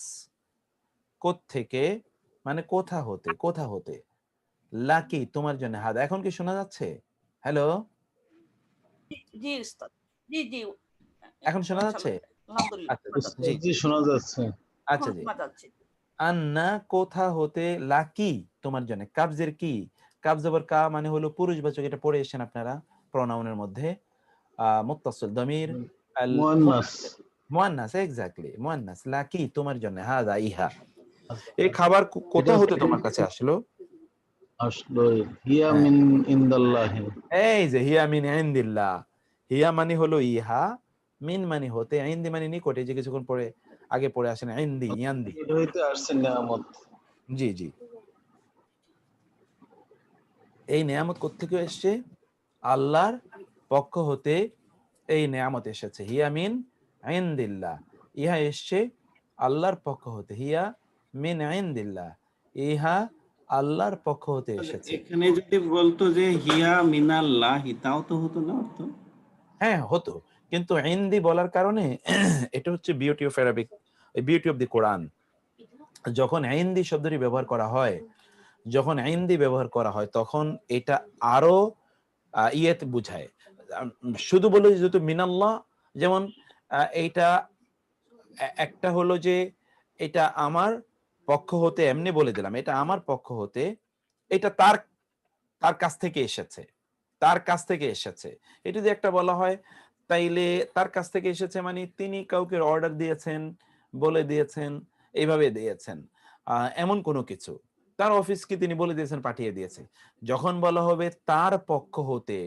কোত্থেকে মানে কোথা হতে, কোথা হতে, লাকি তোমার জন্য হাদা। এখন কি শোনা যাচ্ছে? হ্যালো, জি উস্তাদ, জি জি, এখন শোনা যাচ্ছে? আলহামদুলিল্লাহ জি শোনা যাচ্ছে। আচ্ছা জি, আন্না কোথা হতে, লাকি তোমার জন্য, কাবজের কি, কাব জবর কা মানে হলো পুরুষবাচক, এটা পড়ে এসেছেন আপনারা প্রোনাউনের মধ্যে, মুত্তাসিল দমির আল মুয়ান্নাস, এক্স্যাক্টলি মুয়ান্নাস, লাকি তোমার জন্য, হাদা ইহা, এই খাবার কোথা হতে তোমার কাছে আসলো, আসলো হিয়া মিন ইনদাল্লাহি, এই যে হিয়া মিন ইনদিল্লাহ, হিয়া মানে হলো ইহা, মিন মানে হতে, ইন্দি মানে নিকটে, যে কিছুক্ষণ পরে আগে পড়ে আসেন ইন্দি, ইয়ান্দি। জি জি, এই নেয়ামত কোত্থেকে এসছে? আল্লাহর পক্ষ হতে এই নেয়ামত এসেছে। হিয়া মিন ইনদিল্লাহ, ইহা এসছে আল্লাহর পক্ষ হতে। হিয়া মিন ইনদিল্লাহ, ইহা আল্লাহর পক্ষ হতে এসেছে। এখানে যদি বলতো যে হিয়া মিনাল্লাহি, তাও তো হতো না অর্থ? হ্যাঁ হতো, কিন্তু ইনদি বলার কারণে এটা হচ্ছে beauty of Arabic, beauty of the Quran. যখন ইনদি শব্দটি ব্যবহার করা হয়, যখন ইনদি ব্যবহার করা হয়, তখন এটা আরো ইয়েতে বুঝায়। শুধু বলে যেহেতু মিনাল্লাহ, যেমন এইটা একটা হলো যে এটা আমার পক্ষ হতে, এমনি বলে দিলাম এটা আমার পক্ষ হতে, এটা তার তার কাছ থেকে এসেছে, তার কাছ থেকে এসেছে। এটা যদি একটা বলা হয়, তাইলে তার কাছ থেকে এসেছে মানে তিনি কাউকে অর্ডার দিয়েছেন, বলে দিয়েছেন, এইভাবে দিয়েছেন, এমন কোনো কিছু, তার অফিসকে তিনি বলে দিয়েছেন, পাঠিয়ে দিয়েছে। যখন বলা হবে তার পক্ষ হতে,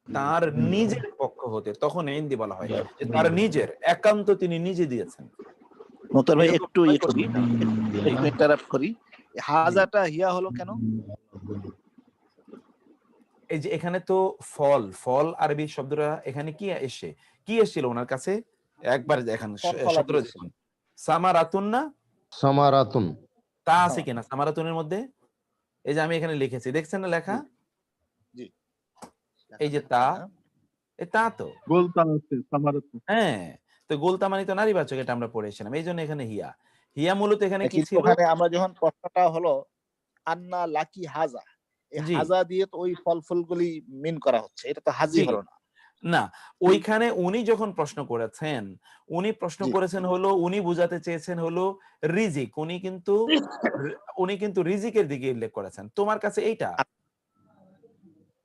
তার নিজের পক্ষ হতে, তখন ইনদি বলা হয় যে তার নিজের, একান্ত তিনি নিজে দিয়েছেন। মোতার ভাই একটু ইয়ে করি, একটু ইন্টারাপ্ট করি। হাজাটা হিয়া হলো কেন? এই যে এখানে তো ফল, ফল আরবি শব্দটা এখানে কি এসে, কি এসেছিল ওনার কাছে? একবার দেখেন শব্দটা দেখুন, সামারাতুন না সামারাতুন, তা আছে কিনা সামারাতুনের মধ্যে? এই যে আমি এখানে লিখেছি, দেখছেন না লেখা? জি, এই যে তা, এই তা তো গোলতা আছে সামারাতুন। হ্যাঁ, তো গোলতা মানে তো নারীবাচক, এটা আমরা পড়েছিলাম। এই জন্য এখানে হিয়া, হিয়া মূলত এখানে কি কিন্তু ছিল? ওখানে আমরা যখন প্রশ্নটা হলো আন্না লাকি হাজা, এই জি হাজা দিয়ে তো ওই ফল ফুলগুলি মিন করা হচ্ছে, এটা তো হাজি জি, হলো না। না, ওইখানে উনি যখন প্রশ্ন করেছেন, উনি প্রশ্ন করেছেন হলো, উনি বুঝাতে চেয়েছেন হলো রিজিক। উনি কিন্তু রিজিকের দিকে উল্লেখ করেছেন। তোমার কাছে এইটা,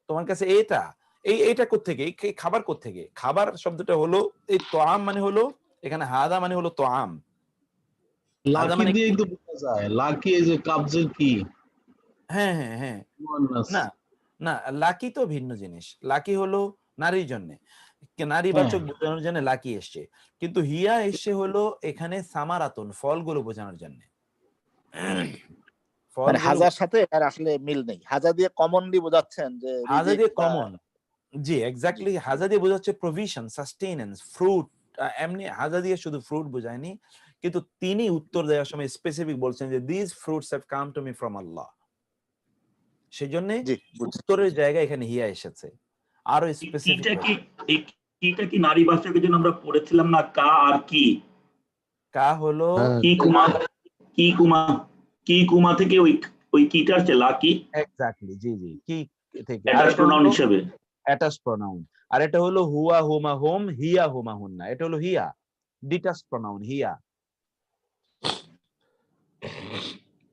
তোমার কাছে এইটা, এইটা কোত্থেকে, এই খাবার কোত্থেকে? খাবার শব্দটা হলো এই তোয়াম মানে হলো, এখানে হাদা মানে হলো তোয়াম। হাদা লাকি মানে দিয়েই তো বোঝা যায়। লাকি এই যে কাবজের কি? হ্যাঁ হ্যাঁ হ্যাঁ, না না, লাকি তো ভিন্ন জিনিস। লাকি হলো নারীর জন্য, নারীবাচক বোঝানোর জন্য লাকি এসছে, কিন্তু হিয়া এসছে হলো এখানে সামারাতুন, ফলগুলো বোঝানোর জন্য। মানে হাজার সাথে আর আসলে মিল নেই, হাজা দিয়ে কমনলি বোঝাচ্ছেন যে হাজা দিয়ে কমন, জি এক্স্যাক্টলি, হাজা দিয়ে বোঝাচ্ছে প্রভিশন, সাস্টেইনেন্স, ফ্রুট। এমনি হাজা দিয়ে শুধু ফ্রুট বোঝায়নি, কিন্তু তিনি উত্তর দেওয়ার সময় স্পেসিফিক বলছেন যে this fruits have come to me from Allah. সেজন্য উত্তরের জায়গায় এখানে হিয়া এসেছে আরো স্পেসিফিক। কিটা কি নারী বাচকের জন্য আমরা পড়েছিলাম না? কা আর কি, কা হলো কি কুমা, কি কুমা, কি কুমা থেকে ওই কিটা আসছে লাকি। এক্স্যাক্টলি, জি জি, কি থেকে অ্যাটাচ প্রোনাউন হিসেবে, অ্যাটাচ প্রোনাউন। আর এটা হলো হুয়া হুমা হুম, হিয়া হুমা হুন্না, এটা হলো হিয়া, ডিটাচ প্রোনাউন হিয়া।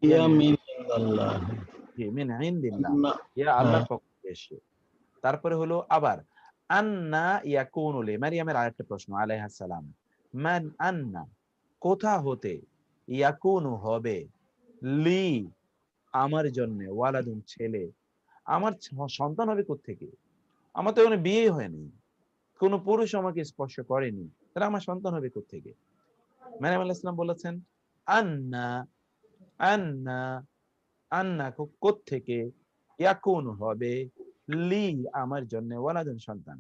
ইয়া মিন আল্লাহ, জি মিন ইনদিল্লাহ, ইয়া আল্লাহর পক্ষ থেকে এসে। তারপরে হলো আবার আন্না ইয়াকুনু লি, মারিয়ামের আরেকটা প্রশ্ন আলাইহিস সালাম, মান আন্না, কোথা হতে, ইয়াকুনু হবে, লি আমার জন্য, ওয়ালাদুন ছেলে, আমার সন্তান হবে কোত্থেকে? আমার তো এখনো বিয়ে হয়নি, কোন পুরুষ আমাকে স্পর্শ করেনি, তাহলে আমার সন্তান হবে কোত্থেকে? মারিয়াম আলাইহিস সালাম বলেছেন আন্না, আন্না, আন্না কোত্থেকে, ইয়াকুনু হবে, লি আমার জন্য, ওয়ালাদুন সন্তান।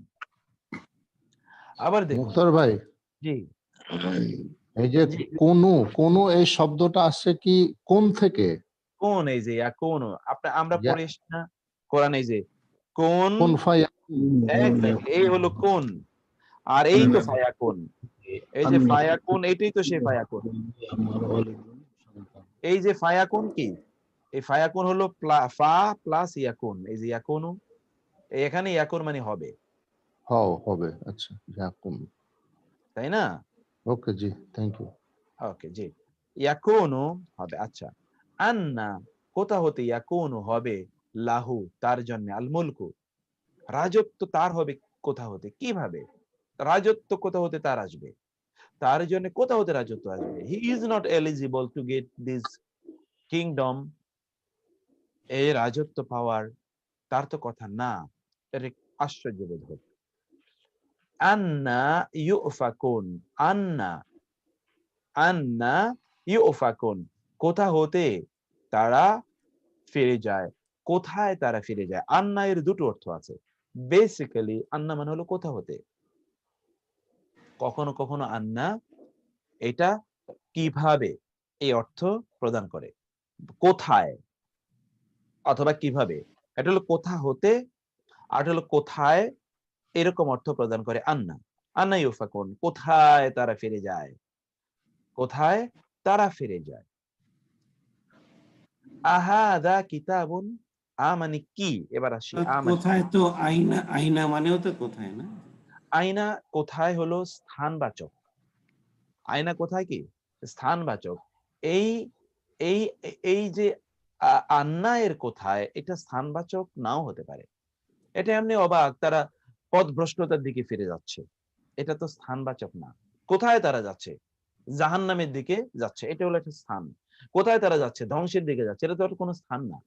আবার দেখুন মুখতার ভাই, জি, এই যে কোন এই শব্দটা আসছে কি কোন থেকে? কোন, এই যে কোন, আমরা পড়ে এসেছি না কোরআনে, এই যে কোন, কোন এই হলো কোন, আর এই তো ফায়াকুন, এই যে ফায়াকুন, এটাই তো সেই ফায়াকুন। এই যে ফায়াকুন কি, এই ফায়াকুন হলো ফা প্লাস ইয়াকুন, এই যে ইয়াকুনু, এখানে ইয়াকুন মানে হবে, হবে, আচ্ছা ইয়াকুন, তাই না? ওকে জি, থ্যাংক ইউ। ওকে জি, ইয়াকুনু হবে। আচ্ছা, আন্না কোথা হতে, ইয়াকুনু হবে, লাহু তার জন্য, আল মুলকু রাজত্ব তার হবে কোথা হতে, কিভাবে রাজত্ব কোথা হতে তার আসবে, তার জন্য কোথা হতে রাজত্ব আসবে? He is not eligible to get this kingdom, এই রাজত্ব পাওয়ার তার তো কথা না। এটা আশ্চর্যবোধক। আন্না ইউফাকুন, আন্না আন্না ইউফাকুন, কোথা হতে তারা ফিরে যায়, কোথায় তারা ফিরে যায়। আন্না এর দুটো অর্থ আছে। বেসিক্যালি আন্না মানে হলো কোথা হতে। কখনো কখনো আন্না এটা কিভাবে এই অর্থ প্রদান করে, কোথায় অথবা কিভাবে, এটা হলো কোথা হতে, আর এটা হলো কোথায়, এরকম অর্থ প্রদান করে আন্না। আন্না ইউফাকুন, কোথায় তারা ফিরে যায়, কোথায় তারা ফিরে যায়। আহাদা কিতাবুন, আ মানে কি, এবার আসি আ মানে কোথায় তো আইনা, আইনা মানেও তো কোথায় না? আয়না কোথায় হলো স্থানবাচক। আয়না কোথায় কি স্থানবাচক। এই এই এই যে আন্না এর কোথায়, এটা স্থানবাচক নাও হতে পারে। এটা এমনি অবাক, তারা পথভ্রষ্টতার দিকে ফিরে যাচ্ছে, এটা তো স্থানবাচক না। কোথায় তারা যাচ্ছে, জাহান্নামের দিকে যাচ্ছে, এটা হলো একটা স্থান। কোথায় তারা যাচ্ছে, ধ্বংসের দিকে যাচ্ছে, এটা তো আর কোনো স্থান না,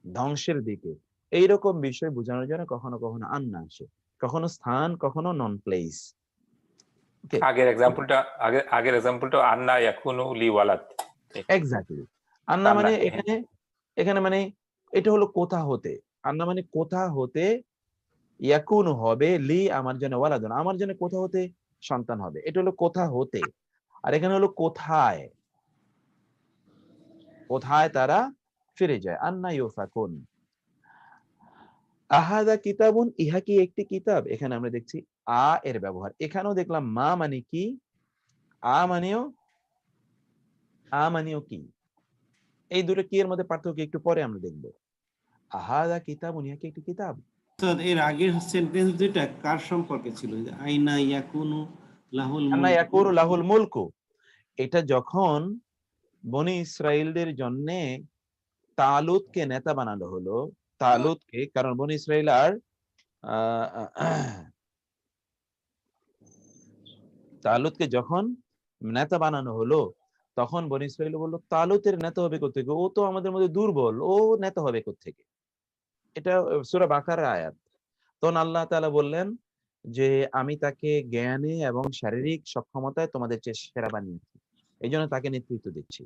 ধ্বংসের দিকে। এইরকম বিষয় বোঝানোর জন্য কখনো কখনো আন্না আসে, কখনো স্থান, কখনো নন প্লেস। আগের এক্সাম্পলটা আন্না ইয়াকুনু লি ওয়ালাদ। এক্স্যাক্টলি, আন্না মানে এখানে মানে এটা হলো কোথা হতে, আন্না মানে কোথা হতে, ইয়াকুনু হবে, লি আমার জন্য, ওয়ালাদুন আমার জন্য কোথা হতে সন্তান হবে, এটা হলো কোথা হতে। আর এখানে হলো কোথায়, কোথায় তারা ফিরে যায়। আন্না ইউফাকুন, আহাদা কিতাবুন, ইহা কি একটি কিতাব। এখানে আমরা দেখছি আ এর ব্যবহার, এখানেও দেখলাম মা মানে কি, আ মানেও কি। এই দুটো কি এর মধ্যে পার্থক্য একটু পরে আমরা দেখবো। আহাদা কিতাবুন, ইহা কি একটি কিতাব। তো এর আগের সেন্টেন্স দুইটা কার সম্পর্কে ছিল? যে আইনা ইয়াকুনু লাহুল আন্না ইয়াকুনু লাহুল মুলকু, এটা যখন বনি ইসরাইলদের জন্য তালুতকে নেতা বানানো হলো, তালুতকে, কারণ বনি ইসরাইল আর তালুতকে যখন নেতা বানানো হলো, তখন বনি ইসরাইল বললো তালুতের নেতা হবে কোত্থেকে, ও তো আমাদের মধ্যে দুর্বল, ও নেতা হবে কোত্থেকে। এটা সূরা বাকারার আয়াত। তখন আল্লাহ তাআলা বললেন যে আমি তাকে জ্ঞানে এবং শারীরিক সক্ষমতায় তোমাদের চেয়ে সেরা বানিয়েছি, এই জন্য তাকে নেতৃত্ব দিচ্ছি।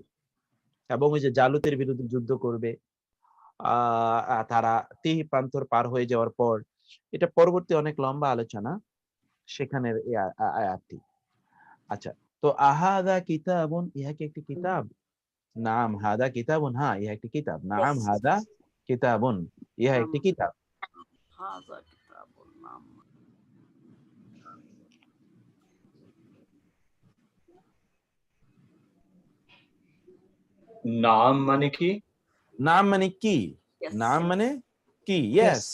এবং ওই যে জালুতের বিরুদ্ধে যুদ্ধ করবে, তারা তিহ প্রান্তর পার হয়ে যাওয়ার পর, এটা পরবর্তী অনেক লম্বা আলোচনা সেখানের এই আয়াতটি। আচ্ছা, তো আহাদা কিতাবুন, ইহা কি একটি কিতাব। নাম হাদা কিতাবুন, হ্যাঁ ইহা একটি কিতাব। নাম হাদা কিতাবুন, ইহা একটি কিতাব। নাম মানে কি, নাম মানে কি, নাম মানে কি, ইয়েস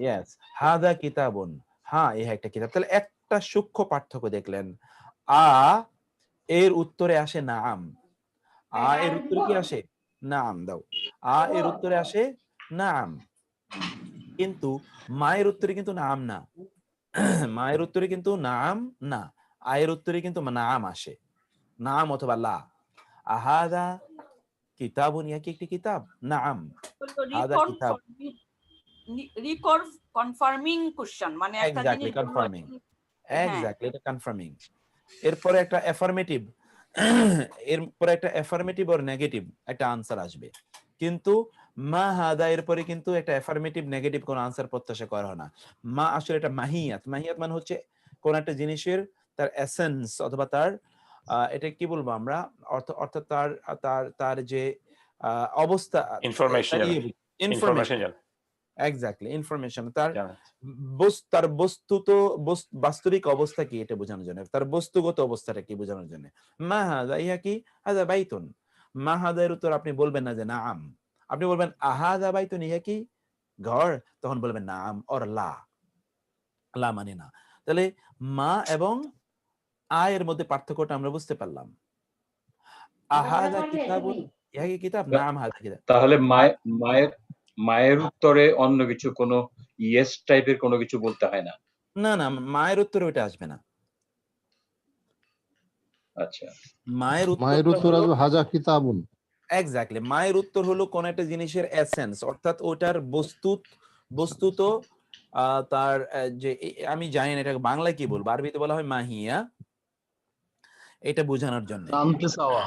ইয়েস। হাদা কিতাবুন, হ্যাঁ ইহা একটা কিতাব। তাহলে একটা সূক্ষ্ম পার্থক্য দেখলেন, আ এর উত্তরে আসে নাম, আ এর উত্তরে কি আসে, নাম দাও, আ এর উত্তরে আসে নাম, কিন্তু মায়ের উত্তরে কিন্তু নাম না, মায়ের উত্তরে কিন্তু নাম না, আয়ের উত্তরে কিন্তু নাম আসে, নাম অথবা লা। আহাদা কিতাবুন, ইহা কি একটি কিতাব। নাম হাদা কিতাব, কনফার্মিং কোশ্চেন, মানে একটা জিনিস কনফার্মিং, এক্স্যাক্টলি এটা কনফার্মিং। এরপরে একটা অ্যাফার্মেটিভ, এরপরে একটা অ্যাফার্মেটিভ আর নেগেটিভ একটা আনসার আসবে, কিন্তু মা হাদা এরপরে কিন্তু একটা অ্যাফার্মেটিভ নেগেটিভ কোন আনসার প্রত্যাশা করা হয় না। মা আসলে এটা মাহিয়াত, মাহিয়াত মানে হচ্ছে কোন একটা জিনিসের তার এসেন্স অথবা তার এটা কি বলবো আমরা, অর্থাৎ তার তার তার যে অবস্থা, ইনফরমেশন, এক্স্যাক্টলি ইনফরমেশন, তার বস্তুত বাস্তবিক অবস্থা কি এটা বোঝানোর জন্য, তার বস্তুগত অবস্থাটা কি বোঝানোর জন্য। মা হাদা, ইহা কি, হাদা বাইতুন। মা হাদা এর উত্তর আপনি বলবেন না যে নাম, আপনি বলবেন আহাদা বাইতুন, ইহা কি ঘর, তখন বলবেন নাম অর লা, লা মানে না। তাহলে মা এবং আ এর মধ্যে পার্থক্যটা আমরা বুঝতে পারলাম। আহাদা কিতাবুন, ইহা কি কিতাব, নাম হাদা কিতাব। তাহলে মায়ের উত্তরে অন্য কিছু, কোনো ইয়েস টাইপের কোনো কিছু বলতে হয় না। না না, মায়ের উত্তরে ওইটা আসবে না। আচ্ছা, মায়ের উত্তর আসবে হাজা কিতাবুন। এক্স্যাক্টলি, মায়ের উত্তর হলো কোন একটা জিনিসের এসেন্স, অর্থাৎ ওটার বস্তুত তার যে আমি জানি না এটাকে বাংলায় কি বলবো, আরবিতে বলা হয় মাহিয়া, এটা বোঝানোর জন্য। জানতে চাওয়া,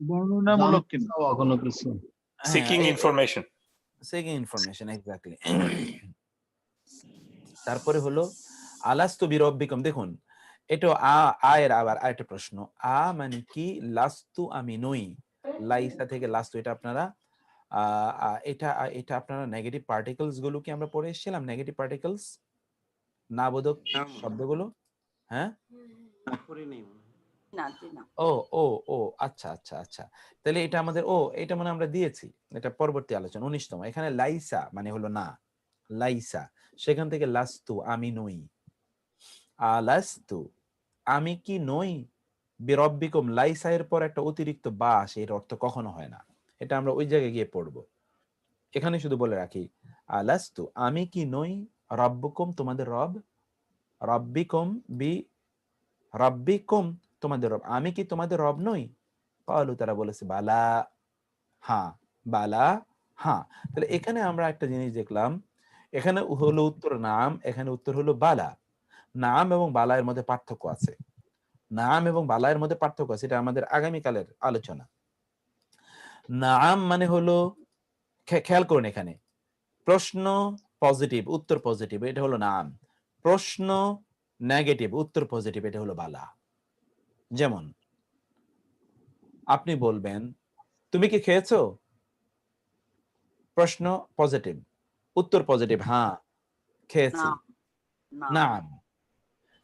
বর্ণনামূলক জানতে চাওয়া কোনো কিছু। Seeking information. Seeking information, exactly. তারপরে হলো আলাস্তু বিরব্বিকুম। দেখুন এটা এর আবার আরেকটা প্রশ্ন। মানে কি লাস্তু আমি নই, লাইসা থেকে লাস্তু, এটা আপনারা এটা আপনারা নেগেটিভ পার্টিকেলস গুলো কি আমরা পড়ে এসেছিলাম, নেগেটিভ পার্টিকেলস না বোধক শব্দগুলো? হ্যাঁ, ও আচ্ছা আচ্ছা আচ্ছা, তাহলে এটা আমাদের এটা মানে আমরা দিয়েছি, এটা পরবর্তী আলোচনা 19তম। এখানে লাইসা মানে হলো না, লাইসা, সেখান থেকে লাস্তু আমি নই, আলাস্তু আমি কি নই, বিরব্বিকুম লাইসা এর পর একটা অতিরিক্ত বা, এর অর্থ কখনো হয় না, এটা আমরা ওই জায়গায় গিয়ে পড়বো। এখানে শুধু বলে রাখি আলাস্তু আমি কি নই, রব্বুকুম তোমাদের রব, রব্বিকুম বি রব্বিকুম তোমাদের রব, আমি কি তোমাদের রব নই? ক্বালু তারা বলেছে বালা, হ্যাঁ, বালা হ্যাঁ। তাহলে এখানে আমরা একটা জিনিস দেখলাম, এখানে হলো উত্তর নাম, এখানে উত্তর হলো বালা। নাম এবং বালায়ের মধ্যে পার্থক্য আছে, নাম এবং বালায়ের মধ্যে পার্থক্য আছে, এটা আমাদের আগামীকালের আলোচনা। নাম মানে হলো, খেয়াল করুন এখানে প্রশ্ন পজিটিভ উত্তর পজিটিভ, এটা হলো নাম। প্রশ্ন নেগেটিভ উত্তর পজিটিভ, এটা হলো বালা। যেমন আপনি বলবেন তুমি কি খেয়েছো, প্রশ্ন পজিটিভ, উত্তর পজিটিভ, হ্যাঁ খেয়েছি। নাম।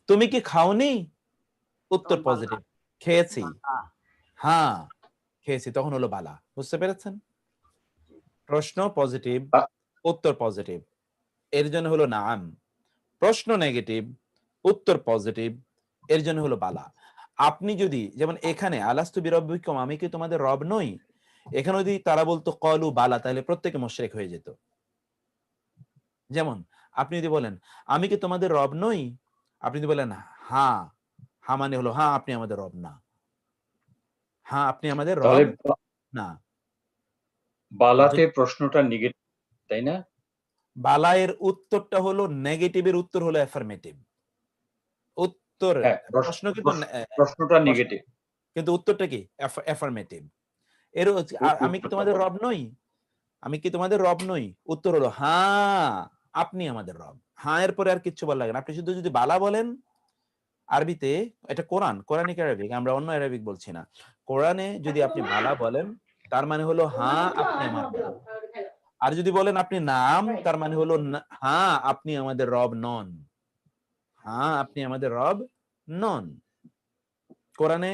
তুমি কি খাওনি, উত্তর পজিটিভ, খেয়েছি, হ্যাঁ খেয়েছি, তখন হলো বালা। বুঝতে পেরেছেন? প্রশ্ন পজিটিভ উত্তর পজিটিভ, এর জন্য হলো নাম। প্রশ্ন নেগেটিভ উত্তর পজিটিভ, এর জন্য হলো বালা। আপনি যদি যেমন এখানে আলাস্তু বিরব্বিকুম আমি কি তোমাদের রব নই, এখানে যদি তারা বলতো ক্বালু বালা, তাহলে প্রত্যেকে মুশরিক হয়ে যেত। যেমন আপনি যদি বলেন আমি কি তোমাদের রব নই, আপনি যদি বলেন হ্যাঁ, হ্যাঁ মানে হলো হ্যাঁ আপনি আমাদের রব না, হ্যাঁ আপনি আমাদের রব না। বালাতে প্রশ্নটা নেগেটিভ, তাই না? বালায়ের উত্তরটা হলো নেগেটিভের উত্তর হলো অ্যাফার্মেটিভ। উত্তর প্রশ্ন কিন্তু প্রশ্নটা নেগেটিভ, কিন্তু উত্তরটা কি অ্যাফার্মেটিভ। এর আমি কি তোমাদের রব নই, আমি কি তোমাদের রব নই, উত্তর হলো হ্যাঁ আপনি আমাদের রব। হ্যাঁ এর পরে আর কিচ্ছু বলা লাগে না। আপনি শুধু যদি বালা বলেন, আরবিতে এটা কোরআনিক আরবিক, আমরা অন্য আরবিক বলছি না, কোরআনে যদি আপনি বালা বলেন তার মানে হলো হ্যাঁ আপনি আমার রব। আর যদি বলেন আপনি নাম, তার মানে হলো হ্যাঁ আপনি আমাদের রব নন, হ্যাঁ আপনি আমাদের রব নন। কোরআনে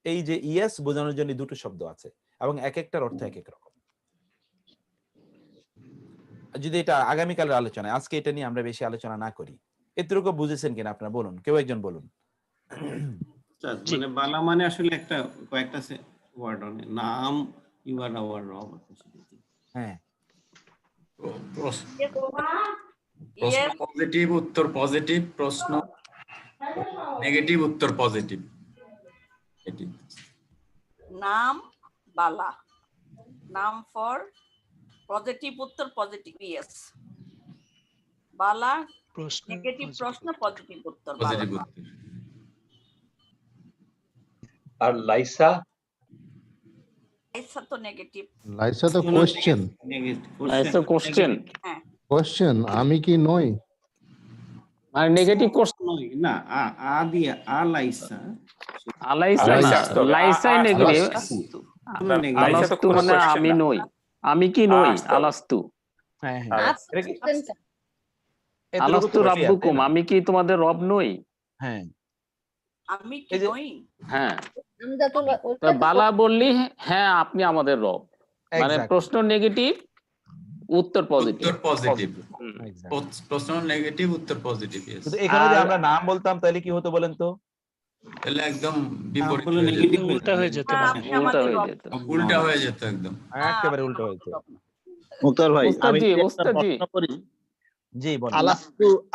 এই যে ইয়েস বোঝানোর জন্য দুটো শব্দ আছে এবং এক একটার অর্থ এক এক রকম। যদি এটা আগামীকালের আলোচনা, আজকে এটা নিয়ে আমরা বেশি আলোচনা না করি। এতটুকু বুঝেছেন কিনা আপনারা বলুন, কেউ একজন বলুন। মানে বালা মানে আসলে একটা কয়েকটা ওয়ার্ড অনে নাম, ইউ আর আওয়ার রব। হ্যাঁ, প্রশ্ন পজিটিভ উত্তর পজিটিভ, প্রশ্ন নেগেটিভ উত্তর পজিটিভ। নাম বালা, নাম ফর পজিটিভ উত্তর পজিটিভ, ইয়েস। বালা নেগেটিভ প্রশ্ন পজিটিভ উত্তর, পজিটিভ উত্তর। আর লাইসা, লাইসা তো নেগেটিভ, লাইসা তো কোশ্চেন, লাইসা কোশ্চেন, হ্যাঁ কোশ্চেন আমি কি নই, মানে নেগেটিভ কোশ্চেন নই না, আ দিয়া আলাইসা, আলাইসা লাইসাই নেগেটিভ, আলাস্তু মানে আমি নই, আমি কি নই, আলাস্তু। হ্যাঁ হ্যাঁ, আলাস্তু রাব্বুকুম আমি কি তোমাদের রব নই, হ্যাঁ আমি কি নই, হ্যাঁ। বালা বললি হ্যাঁ আপনি আমাদের রব, মানে প্রশ্ন নেগেটিভ উত্তর পজিটিভ, উত্তর পজিটিভ, প্রশ্ন নেগেটিভ উত্তর পজিটিভ। কিন্তু এখানে যদি আমরা নাম বলতাম তাহলে কি হতো বলেন তো? তাহলে একদম বিপরীত, উল্টা হয়ে যেত, উল্টা হয়ে যেত একদম, একেবারে উল্টা হয়ে যেত। মুক্তার ভাই আমি জি বলেন।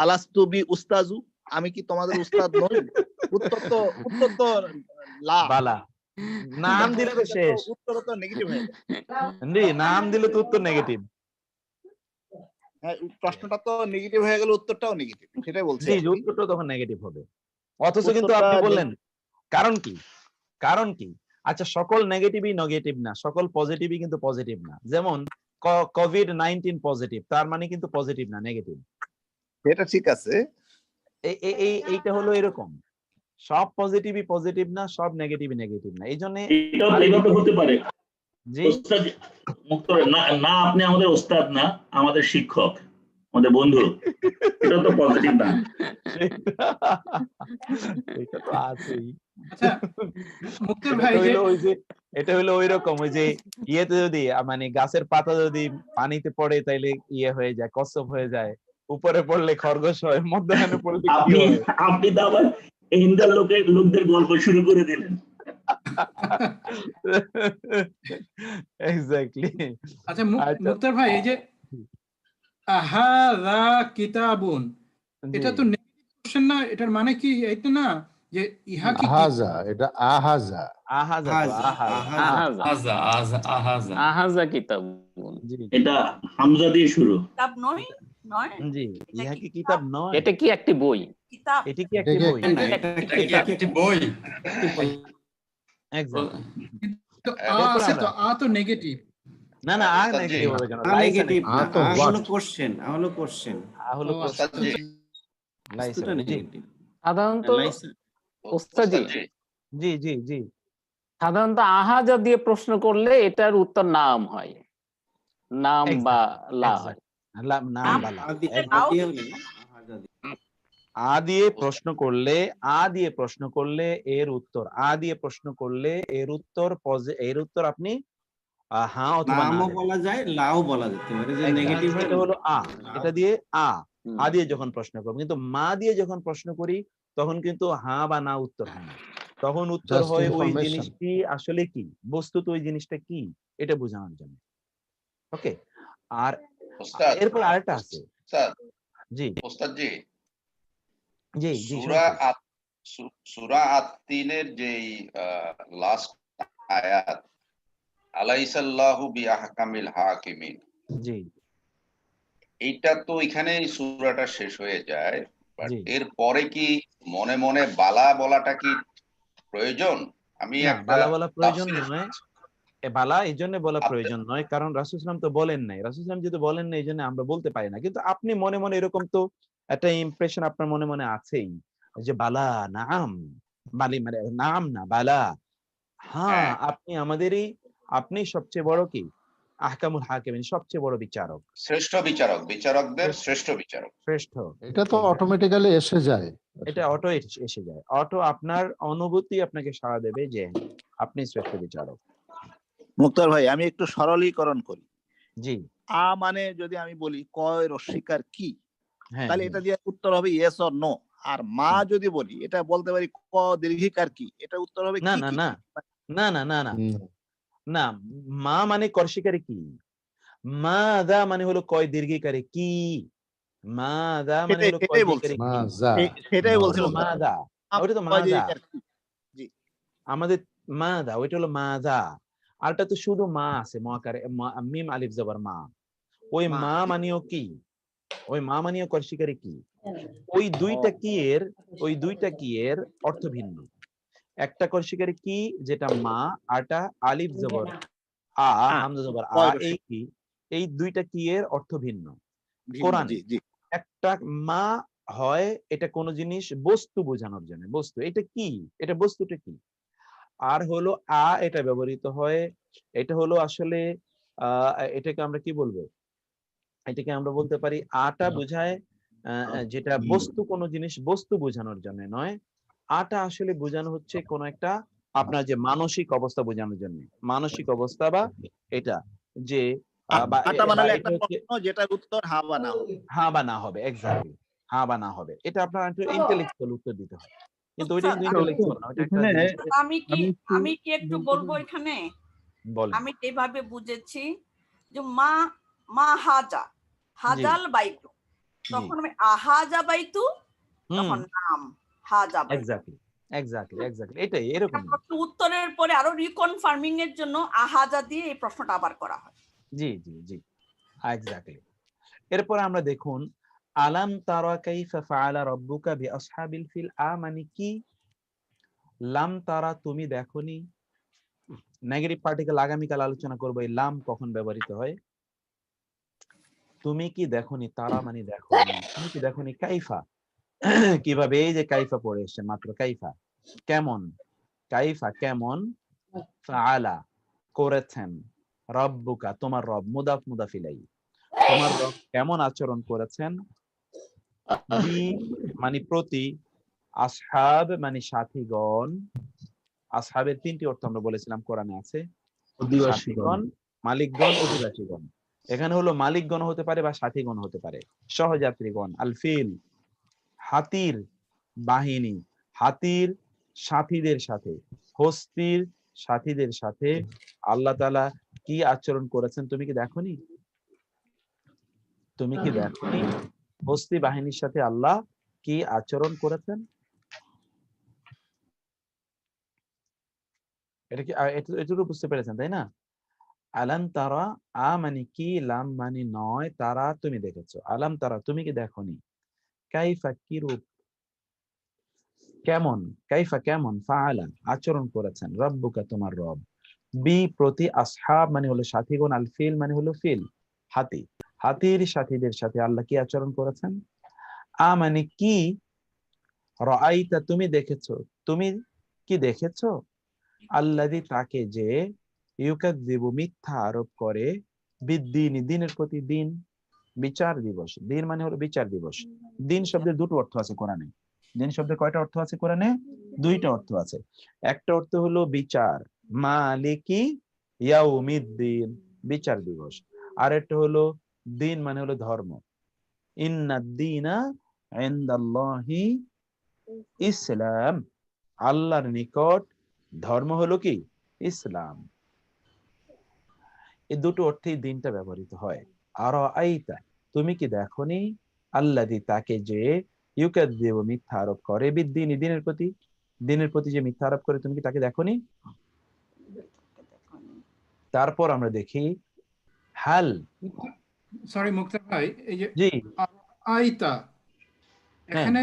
আলাস্তু বি উস্তাজু আমি কি তোমাদের উস্তাদ নই, উত্তর তো লা, বালা। নাম দিলে তো শেষ, উত্তর তো নেগেটিভ হয়ে যায়। জি নাম দিলে তো উত্তর নেগেটিভ। হ্যাঁ, প্রশ্নটা তো নেগেটিভ হয়ে গেল, উত্তরটাও নেগেটিভ, সেটাই বলছি। জি, উত্তরটা তখন নেগেটিভ হবে। অথচ কিন্তু আপনি বললেন কারণ কি? কারণ কি? আচ্ছা, সকল নেগেটিভই নেগেটিভ না, সকল পজিটিভই কিন্তু পজিটিভ না। যেমন কোভিড-19 পজিটিভ, তার মানে কিন্তু পজিটিভ না, নেগেটিভ। এটা ঠিক আছে। এইটা হলো এরকম, সব পজিটিভই পজিটিভ না, সব নেগেটিভই নেগেটিভ না। এইজন্য এটাও তো এইভাবে হতে পারে। জি ওস্তাদ মুক্তার, না আপনি আমাদের ওস্তাদ না, আমাদের শিক্ষক, আমাদের বন্ধু, এটা তো পজিটিভ না। এটা তো আছেই। আচ্ছা মুক্তার ভাই, এটা হলো ওইরকম, ওই যে ইয়েতে যদি মানে গাছের পাতা যদি পানিতে পড়ে তাইলে ইয়ে হয়ে যায়, কচ্ছপ হয়ে যায়, উপরে পড়লে খরগোশ হয়, মধ্যখানে পড়লে কি হয়? আপনি তো আবার হিন্দার লোকদের গল্প শুরু করে দিলেন। এক্স্যাক্টলি। আচ্ছা মুক্তার ভাই, এই যে আহাযা কিতাবুন, এটা তো নেগেটিভ কোশ্চেন না, এটার মানে কি এইটা না যে ইহা কি? আহাযা, এটা আহাযা। আহাযা কিতাবুন, এটা হামজা দিয়ে শুরু। কিতাব নয়, নয়। জি, ইহা কি কিতাব নয়? এটা কি একটি বই? কিতাব। এটা কি একটি বই? এটা একটি বই। তো আছে তো, তো নেগেটিভ। না না, নেগেটিভ হবে কেন? নেগেটিভ না, হলো কোশ্চেন, হলো কোশ্চেন, হলো কোশ্চেন। সাধারণত ওস্তাদ জি জি জি, সাধারণত আহাজা দিয়ে প্রশ্ন করলে এটার উত্তর নাম হয়, নাম বা লা হয়। নাম বা লা। আ দিয়ে প্রশ্ন করলে, এর উত্তর, এর উত্তর আপনি হ্যাঁ অথবা নামও বলা যায়, লাও বলা যেতে পারে। যে নেগেটিভ এটা হলো এটা দিয়ে আ দিয়ে যখন প্রশ্ন করব, কিন্তু মা দিয়ে যখন প্রশ্ন করি তখন কিন্তু হ্যাঁ বা না উত্তর হয় না, তখন উত্তর হয় ওই জিনিসটি আসলে কি, বস্তুত ওই জিনিসটা কি, এটা বোঝানোর জন্য। ওকে, আর এরপর আরেকটা আছে। জি ওস্তাদ জি, জি জি, সূরা আত-তিনের যেই লাস্ট আয়াত, আলাইসাল্লাহু বিআহকামিল হাকিমিন, জি, এইটা তো এখানে সূরাটা শেষ হয়ে যায়, বাট এর পরে কি মনে মনে বালা বলাটা কি প্রয়োজন? আমি একটা বালা বলা প্রয়োজন নয়, বালা এই জন্য বলা প্রয়োজন নয় কারণ রাসূল সাল্লাল্লাহু আলাইহি ওয়াসাল্লাম তো বলেন নাই। রাসূল সাল্লাল্লাহু আলাইহি ওয়াসাল্লাম যদি বলেন না, এই জন্য আমরা বলতে পারি না। কিন্তু আপনি মনে মনে এরকম তো একটা ইমপ্রেশন আপনার মনে মনে আছেই যে বালা, নাম, বালি মানে নাম না বালা। হ্যাঁ, আপনি সবচেয়ে বড় কি আহকামুল হাকিমিন, সবচেয়ে বড় বিচারক, শ্রেষ্ঠ বিচারক, বিচারকদের শ্রেষ্ঠ বিচারক, শ্রেষ্ঠ। এটা তো অটোমেটিক্যালি এসে যায়, এটা অটো এসে যায়, অটো আপনার অনুভূতি আপনাকে সাড়া দেবে যে আপনি শ্রেষ্ঠ বিচারক। মুক্তার ভাই, আমি একটু সরলীকরণ করি। জি, মানে যদি আমি বলি কয় রস্বীকার কি, হ্যাঁ, তাহলে এটা দিয়ে উত্তর হবে ইয়েস অর নো। আর মা যদি বলি, এটা বলতে পারি ক দীর্ঘিকার কি, এটা উত্তর হবে না কি না কি। না না না না না না, মা মানে করশিকারে কি, মাযা মানে হলো কয় দীর্ঘিকারে কি, মাযা মানে হলো কয় দীর্ঘিকারে কি, সেটাই বলছিলাম। মাযা, ওটা তো মাযা আমাদের, মাযা ওইটা হলো মাযা। আরটা তো শুধু মা আছে, মহাকারে মিম আলিফ জবর মা, ওই মা মানিও কি, ওই মা মানিও করশিকারে কি, ওই দুইটা কি এর অর্থ ভিন্ন। একটা করশিকারে কি যেটা মা, আরটা আলিফ জবর আ, হামজা জবর আ, এই কি, এই দুইটা কি এর অর্থ ভিন্ন। কোরআনে একটা মা হয়, এটা কোন জিনিস বস্তু বোঝানোর জন্য, বস্তু এটা কি, এটা বস্তুটা কি। আর হলো আ, এটা ব্যবহৃত হয়, এটা হলো আসলে এটাকে আমরা কি বলবো, এটাকে আমরা বলতে পারি আটা বোঝায় যেটা বস্তু, কোন জিনিস বস্তু বোঝানোর জন্য নয়, আটা আসলে বোঝানো হচ্ছে কোন একটা আপনার যে মানসিক অবস্থা বোঝানোর জন্য, মানসিক অবস্থা বা এটা যে যেটার উত্তর হ্যাঁ বা না হবে, হ্যাঁ বা না হবে, এক্স্যাক্টলি হ্যাঁ বা না হবে। এটা আপনার একটু ইন্টেলেকচুয়াল উত্তর দিতে হয়, কিন্তু ওইটা কিন্তু ইন্টেলেকচুয়াল না, ওটা একটা আমি কি একটু বলবো এখানে। আমি এভাবে বুঝেছি যে মা হাজাল বাইতু, তখন আমি আহাজা বাইতু, তখন নাম হাজা বাইতু। এক্স্যাক্টলি এটাই এরকম। উত্তরের পরে আরো রিকনফার্মিং এর জন্য আহাজা দিয়ে এই প্রশ্নটা আবার করা হয়। জি জি জি, এক্স্যাক্টলি। এরপরে আমরা দেখুন আলাম তারা কাইফা ফাআলা রাব্বুকা বিআসহাবিল ফিল, মানে কি? লাম তারা, তুমি দেখোনি। নেগেটিভ পার্টিকেল আগামীকাল আলোচনা করবো এই লাম কখন ব্যবহৃত হয়। তুমি কি দেখোনি, তারা মানে দেখোনি, তুমি কি দেখোনি কাইফা, কিভাবে, এই যে কাইফা পড়ে এসছে মাত্র, কাইফা কেমন, কাইফা কেমন, ফাআলা করেছেন, রব্বুকা তোমার রব, মুদাফ মুদাফ ইলাইহি, তোমার রব কেমন আচরণ করেছেন, বি মানে প্রতি, আসহাব মানে সাথীগণ, আসহাবের তিনটি অর্থ আমরা বলেছিলাম কোরআনে আছে, সাথীগণ, মালিকগণ, অধিবাসীগণ। এখানে হলো মালিকগণ হতে পারে বা সাথীগণ হতে পারে, সহযাত্রীগণ। আল ফিল হাতির বাহিনী, হাতির সাথীদের সাথে, হস্তির সাথীদের সাথে আল্লাহ তাআলা কি আচরণ করেছেন তুমি কি দেখোনি? তুমি কি দেখোনি হস্তি বাহিনীর সাথে আল্লাহ কি আচরণ করেছেন? এটা কি এটুকু বুঝতে পেরেছেন তাই না? আলাম তারা, আ মানে কি, লাম মানে নয়, তারা তুমি দেখেছো, আলাম তারা তুমি কি দেখোনি, কাইফা কি রূপ, কেমন, কাইফা কেমন, ফাআলা আচরণ করেছেন, রব্বুকা তোমার রব, বি প্রতি, আসহাব মানে হলো সাথীগণ, আল ফিল মানে হলো ফিল হাতি, হাতির সাথীদের সাথে আল্লাহ কি আচরণ করেছেন। আ মানে কি, রাআইতা তুমি দেখেছো, তুমি কি দেখেছো, আল্লাযী তাকে যে, ইউকাযযিবু মিথ্যা আরোপ করে, বিদ্দীন দিনের প্রতি, দিন বিচার দিবস, দিন মানে হলো বিচার দিবস। দিন শব্দের দুটো অর্থ আছে কোরআনে। দিন শব্দের কয়টা অর্থ আছে কোরআনে? দুইটা অর্থ আছে। একটা অর্থ হলো বিচার, মালিকি ইয়াউমিদ্দিন বিচার দিবস, আর একটা হলো দিন মানে হলো ধর্ম, ইন্নাদ-দীনা ইনদাল্লাহি ইসলাম, আল্লাহর নিকট ধর্ম হলো কি? ইসলাম। এই দুটো অর্থেই দিনটা ব্যবহৃত হয়। আর আইতা তুমি কি দেখোনি, আল্লাযী তাকে যে, ইউকাযযিবু মিথ্যা আরোপ করে, বিদ্দীন দিনের প্রতি, দিনের প্রতি যে মিথ্যা আরোপ করে, তুমি কি তাকে দেখোনি? তারপর আমরা দেখি হাল, সরি মুক্তার ভাই, এই যে জি আইতা, এখানে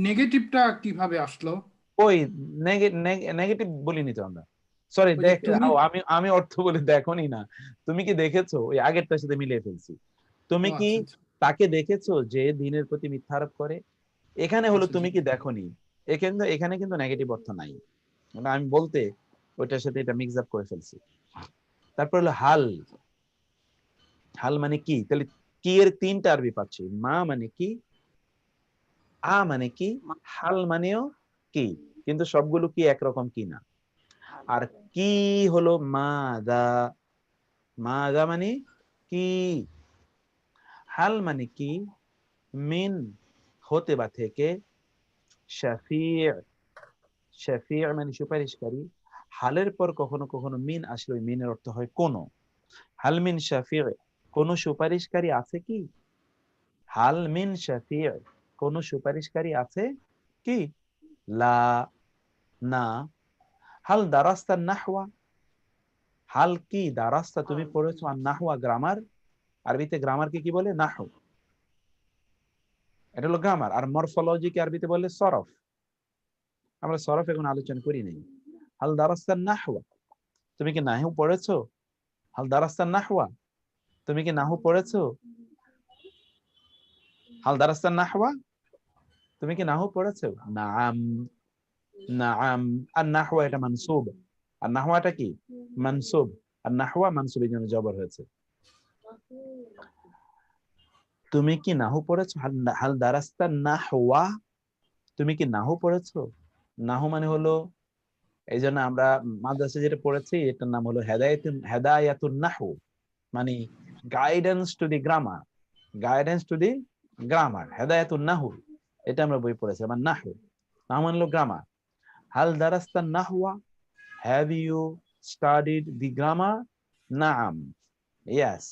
নেগেটিভটা কিভাবে আসলো? ওই নেগেটিভ বলিনি তো আমরা, সরি ওই যে তুমি, আমি অর্থ বলে দেখোনি না, তুমি কি দেখেছো, ওই আগেরটার সাথে মিলিয়ে ফেলছি। তুমি ও কি আচ্ছা আচ্ছা, তাকে দেখেছো যে দিনের প্রতি মিথ্যা আরোপ করে, এখানে হলো আচ্ছা, তুমি জি। কি দেখোনি, এখানে কিন্তু নেগেটিভ অর্থ নাই, মানে আমি বলতে ওইটার সাথে এটা মিক্স আপ করে ফেলছি। তারপর হলো হাল, হাল মানে কি, তাহলে কি এর তিনটা আরবি পাচ্ছি, মা মানে কি, আ মানে কি, হাল মানেও কি, কিন্তু সবগুলো কি একরকম কি না। আর কি হলো মাদা, মাদা মানে কি, হাল মানে কি, মিন হতে বা থেকে, শাফি'আ, শাফি'আ মানে সুপারিশকারী, হালের পর কখনো কখনো মিন আসলে ওই মিনের অর্থ হয় কোন, হাল মিন শাফি'আ কোন সুপারিশকারী আছে কি, হাল মিন শাফি'আ কোন সুপারিশকারী আছে কি, লা না, হাল দারাস্তা নাহওয়া, হাল কি দারাস্তা তুমি পড়েছো, আর নাহওয়া গ্রামার, আরবিতে গ্রামারকে কি বলে, নাহু, এটা হলো গ্রামার। আর মরফোলজিকে আরবিতে বলে সরফ, আমরা সরফ এখন আলোচনা করি নাই। হাল দারাস্তা নাহওয়া, তুমি কি নাহু পড়েছো, হাল দারাস্তা নাহওয়া তুমি কি নাহু পড়েছো, হাল দারাস্তা নাহওয়া তুমি কি নাহু পড়েছো, নাআম, নাআম। আর নাহওয়া এটা মানসুব, আর নাহওয়াটা কি মানসুব, আর নাহওয়া মানসুবের জন্য জবর হয়েছে। তুমি কি নাহু পড়েছো, হাল দারাস্তা নাহওয়া তুমি কি নাহু পড়েছো। নাহু মানে হলো, এই জন্য আমরা মাদ্রাসা যেটা পড়েছি এটার নাম হলো হেদায়াতুন নাহু, মানে guidance to the grammar, guidance to the grammar, হেদায়াতুন নাহু, এটা আমরা বই পড়েছি। আমার নাহু, নাহু মানে হলো গ্রামার। হাল দারাস্তা নাহওয়া, have you studied the grammar, নাআম, ইয়েস।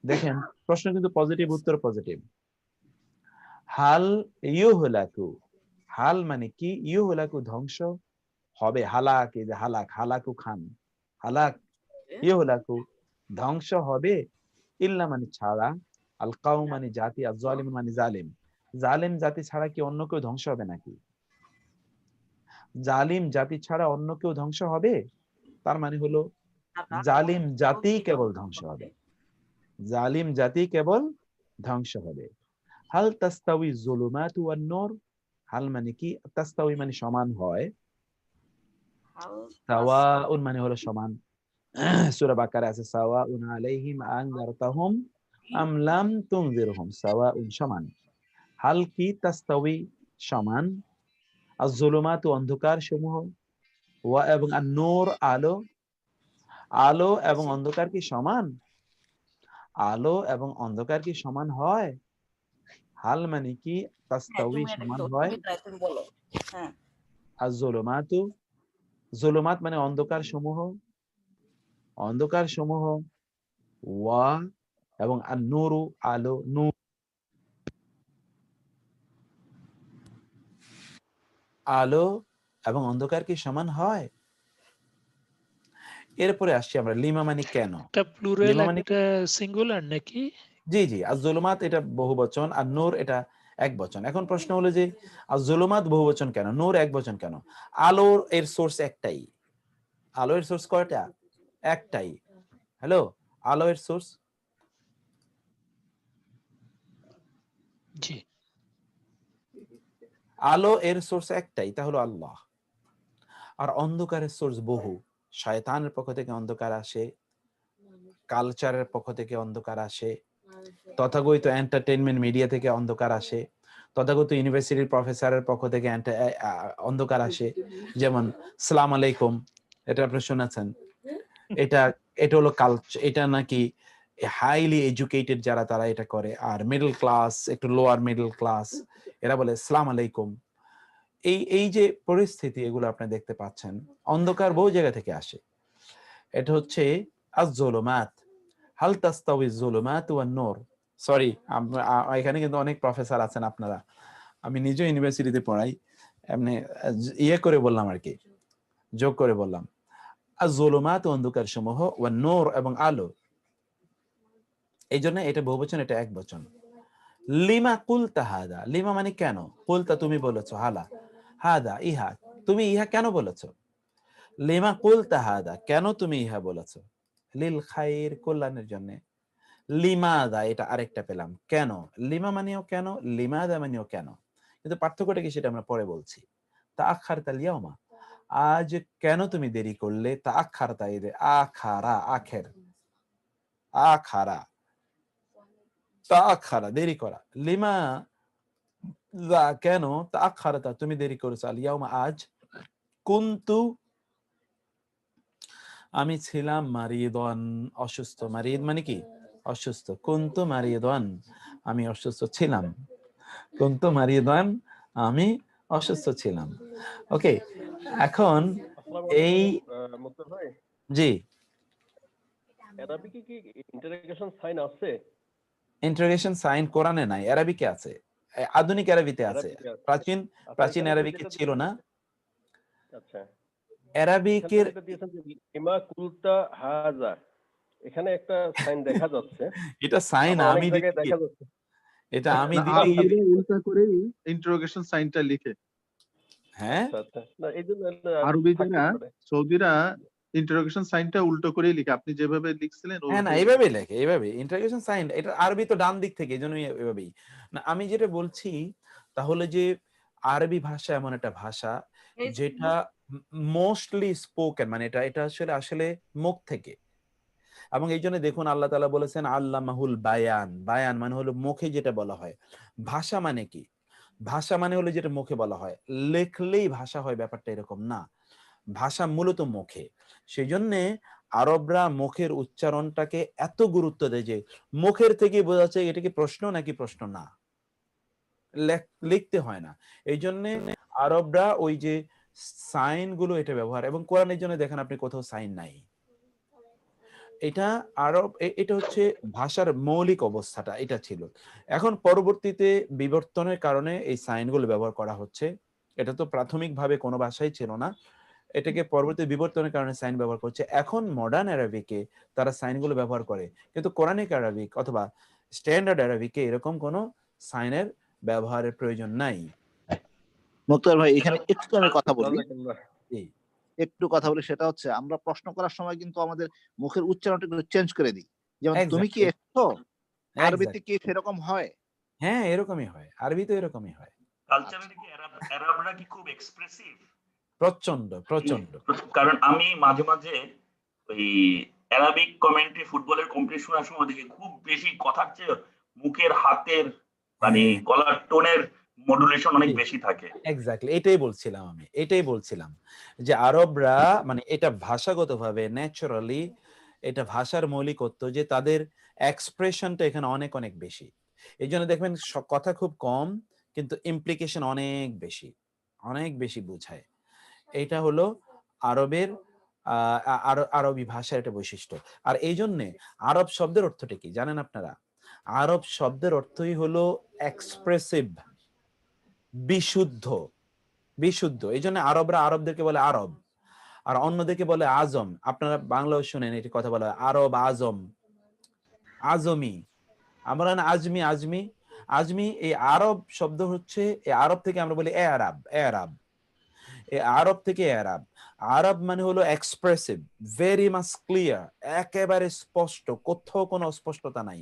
দেখেন প্রশ্ন কিন্তু পজিটিভ, উত্তর পজিটিভ। হাল ইউহলাকু, হাল মানে কি, ইউহলাকু ধ্বংস হবে, হালাক, এই যে হালাক, হালাকু খান, হালাক ইউহলাকু ধ্বংস হবে, ইল্লা মানে ছাড়া, আল কাউম মানে জাতি, আর জালিম মানে জালিম। জালিম জাতি ছাড়া কি অন্য কেউ ধ্বংস হবে নাকি? জালিম জাতি ছাড়া অন্য কেউ ধ্বংস হবে? তার মানে হলো জালিম জাতি কেবল ধ্বংস হবে, জালিম জাতি কেবল ধ্বংস হবে। হাল তাস্তাউই যুলুমাতু ওয়ান নূর, হাল মানে কি, তাস্তাউই মানে সমান হয়, সাওয়াউন মানে হলো সমান। সূরা বাকারা আছে সাওয়াউন আলাইহিম আনযারতাহুম আম লাম তুনজিরহুম সাওয়াউন সমান। হাল কি তাস্তাউই সমান, আয-যুলুমাতু অন্ধকার সমূহ, ওয়া এবং আন-নূর আলো, আলো এবং অন্ধকার কি সমান? আলো এবং অন্ধকার কি সমান হয়? হাল মানে কি তাস্তাউই সমান হয়, আয-যুলুমাতু, যুলুমাত মানে অন্ধকার সমূহ, অন্ধকার সমূহ, ওয়া এবং আন-নূরু আলো, নূর আলো এবং অন্ধকার কি সমান হয়? এরপরে আসছি আমরা লিমা মানে কেন। এটা প্লুরাল, লিমা মানে একটা সিঙ্গুলার নাকি? জি জি, আয-যুলুমাত এটা বহুবচন, আর নূর এটা একবচন। এখন প্রশ্ন হলো যে আয-যুলুমাত বহুবচন কেন, নূর একবচন কেন? আলোর এর সোর্স একটাই। আলো এর সোর্স কয়টা? একটাই। হ্যালো, আলো এর সোর্স জি, আলো এর সোর্স একটাই, তা হলো আল্লাহ। আর অন্ধকারের সোর্স বহু। শয়তানের পক্ষ থেকে অন্ধকার আসে, কালচারের পক্ষ থেকে অন্ধকার আসে, তথাকথিত এন্টারটেইনমেন্ট মিডিয়া থেকে অন্ধকার আসে, তথাগত ইউনিভার্সিটির প্রফেসরের পক্ষ থেকে অন্ধকার আসে। যেমন সালাম আলাইকুম, এটা আপনি শুনেছেন। এটা এটা হলো কালচার, এটা নাকি হাইলি এডুকেটেড যারা তারা এটা করে, আর মিডল ক্লাস, একটু লোয়ার মিডল ক্লাস, এরা বলে সালাম আলাইকুম। এই যে পরিস্থিতি, এগুলো আপনি দেখতে পাচ্ছেন, অন্ধকার বহু জায়গা থেকে আসে। এটা হচ্ছে আয-যুলুমাত। হাল তাস্তাউই যুলুমাত ওয়ান নূর। সরি, এখানে কিন্তু অনেক প্রফেসর আছেন আপনারা, আমি নিজে ইউনিভার্সিটিতে পড়াই, এমনি ইয়ে করে বললাম আর কি, যোগ করে বললাম। আয-যুলুমাত অন্ধকার সমূহ, ওয়ান নূর এবং আলো, এই জন্য এটা বহুবচন, এটা একবচন। লিমা কুলতা হাদা, লিমা মানে কেন, কুলতা তুমি বলেছো, হালা হাদা ইহা, তুমি ইহা কেন বলেছো? লিমা কুলতা হাদা, কেন তুমি ইহা বলেছো? লিল খাইর, কল্যাণের জন্য। লিমাদা, এটা আরেকটা পেলাম, কেন। লিমা মানেও কেন, লিমাদা মানেও কেন, কিন্তু পার্থক্যটা কি সেটা আমরা পরে বলছি। তাআখারতাল ইয়াওমা, আজ কেন তুমি দেরি করলে। তাআখারতা, এই যে আখারা, আখের, আখারা, তাআখারা দেরি করা। লিমা দা, কেন। তাআখারতা, তুমি দেরি করেছো, আল ইয়াওমা আজ। কুনতু, আমি ছিলাম, মারিদন অসুস্থ, মারিদ মানে কি অসুস্থ, কুনতু মারিদন, আমি অসুস্থ ছিলাম, কুনতু মারিদন, আমি অসুস্থ ছিলাম। ওকে, এখন এই মুক্তার ভাই, জি, অ্যারাবিকে কি ইন্টারোগেশন সাইন আছে? ইন্টারোগেশন সাইন কোরআনে নাই, আরবিকে আছে, আধুনিক আরবিতে আছে, অ্যারাবিকে আছে। প্রাচীন আচ্ছা, প্রাচীন এখানে তো আরবিকে যেটা ছিল না। আচ্ছা, আরবিকের এখানে যেটা দিয়েছেন যে লিমা কুলতা হাজা, এখানে একটা সাইন দেখা যাচ্ছে। এটা সাইন আবার অনেক আমি জায়গায় দিতে, দেখা যাচ্ছে। এটা আমি না, দিতে, আরবিরা উল্টা করে ইন্টারোগেশন সাইনটা লিখে। হ্যাঁ, আচ্ছা আচ্ছা, না এই জন্য আরবি থাকতে যারা, পারে। সৌদিরা ইন্টারোগেশন সাইনটা উল্টো করে লিখে। আপনি যেভাবে লিখছিলেন হ্যাঁ, না ওইভাবে এইভাবে লেখে, এইভাবে ইন্টারোগেশন সাইন, এটা আরবি তো ডান দিক থেকে, এই জন্য এভাবেই। না আমি যেটা বলছি তাহলে যে আরবি ভাষা এমন একটা ভাষা যেটা মোস্টলি স্পোকেন, মানে এটা এটা আসলে আসলে মুখ থেকে, এবং এই জন্য দেখুন আল্লাহ তাআলা বলেছেন আল্লামাহুল বায়ান। বায়ান মানে হলো মুখে যেটা বলা হয়। ভাষা মানে কি, ভাষা মানে হলো যেটা মুখে বলা হয়, লেখলেই ভাষা হয় ব্যাপারটা এরকম না, ভাষা মূলত মুখে। সেই জন্যে আরবরা মুখের উচ্চারণটাকে এত গুরুত্ব দেয় যে মুখের থেকে বোঝা যাচ্ছে এটা কি প্রশ্ন নাকি প্রশ্ন না, লিখতে হয় না। এই জন্য আরবরা ওই যে সাইন গুলো এটা ব্যবহার, এবং কোরআনের জন্য দেখেন আপনি কোথাও সাইন নাই। এটা আরব, এটা হচ্ছে ভাষার মৌলিক অবস্থাটা এটা ছিল। এখন পরবর্তীতে বিবর্তনের কারণে এই সাইনগুলো ব্যবহার করা হচ্ছে। এটা তো প্রাথমিকভাবে কোনো ভাষাই ছিল না, এটাকে পরবর্তী বিবর্তনের কারণে সাইন ব্যবহার করছে। এখন মডার্ন আরবিকে তারা সাইনগুলো ব্যবহার করে, কিন্তু কোরআনিক আরবিক অথবা স্ট্যান্ডার্ড আরবিকে এরকম কোনো সাইনের ব্যবহারের প্রয়োজন নাই। মুক্তার ভাই এখানে একটু আমি কথা বলি, একটু কথা বলি, সেটা হচ্ছে আমরা প্রশ্ন করার সময় কিন্তু আমাদের মুখের উচ্চারণটা একটু চেঞ্জ করে দিই। যেমন তুমি কি এসছো, আরবিতে কি সেরকম হয়? হ্যাঁ, এরকমই হয়, আরবি তো এরকমই হয়। কালচারালি কি আরবরা কি খুব এক্সপ্রেসিভ? প্রচন্ড প্রচন্ড। কারণ আমি মাঝে মাঝে ওই অ্যারাবিক কমেন্ট্রি ফুটবলের কমেন্ট্রি শোনার সময় দেখি খুব বেশি কথার চেয়ে মুখের হাতের মানে গলার টোনের মডুলেশন অনেক বেশি থাকে। এক্স্যাক্টলি, এটাই বলছিলাম যে আরবরা মানে এটা ভাষাগতভাবে ন্যাচারালি এটা ভাষার মৌলিকত্ব যে তাদের এক্সপ্রেশনটা এখানে অনেক অনেক বেশি। এই জন্য দেখবেন কথা খুব কম কিন্তু ইমপ্লিকেশন অনেক বেশি বোঝায়। এটা হলো আরবের আরবি ভাষার একটা বৈশিষ্ট্য। আর এই জন্যে আরব শব্দের অর্থটা কি জানেন আপনারা? আরব শব্দের অর্থই হলো এক্সপ্রেসিভ, বিশুদ্ধ। এই জন্য আরবরা আরবদেরকে বলে আরব, আর অন্যদেরকে বলে আজম। আপনারা বাংলাও শুনেন এটি কথা বলা হয় আরব, আজম, আজমি। আমরা না আজমি। এই আরব শব্দ হচ্ছে এই আরব থেকে আমরা বলি আরব। এই আরব থেকে আরব মানে হলো এক্সপ্রেসিভ, ভেরি মাচ ক্লিয়ার, একেবারে স্পষ্ট, কোথাও কোনো অস্পষ্টতা নাই।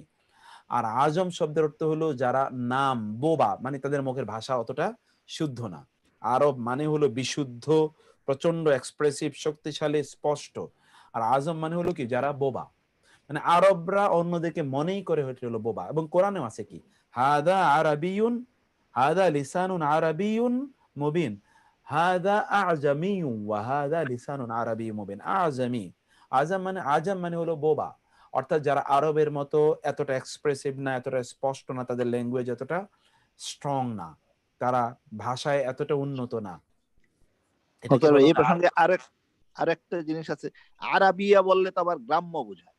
আর আজম শব্দের অর্থ হলো যারা নাম বোবা, মানে তাদের মুখের ভাষা অতটা শুদ্ধ না। আরব মানে হলো বিশুদ্ধ, প্রচন্ড এক্সপ্রেসিভ, শক্তিশালী, স্পষ্ট। আর আজম মানে হলো কি যারা বোবা, মানে আরবরা অন্যদেরকে মনেই করে হলো বোবা। এবং কোরআনেও আছে কি হাদা আরাবিয়ুন, হাদা লিসানুন আরাবিয়ুন মুবিন, হাদা আজামিয়ুন ওয়া হাদা লিসানুন আরাবিয়্যুন মুবিন। আজম মানে হলো বোবা, অর্থাৎ যারা আরবের মতো এতটা এক্সপ্রেসিভ না, এতটা স্পষ্ট না, তাদের ল্যাঙ্গুয়েজ এতটা স্ট্রং না, তারা ভাষায় এতটা উন্নত না। এই প্রসঙ্গে আরেকটা জিনিস আছে, আরাবিয়া বললে তো আবার গ্রাম্য বোঝায়।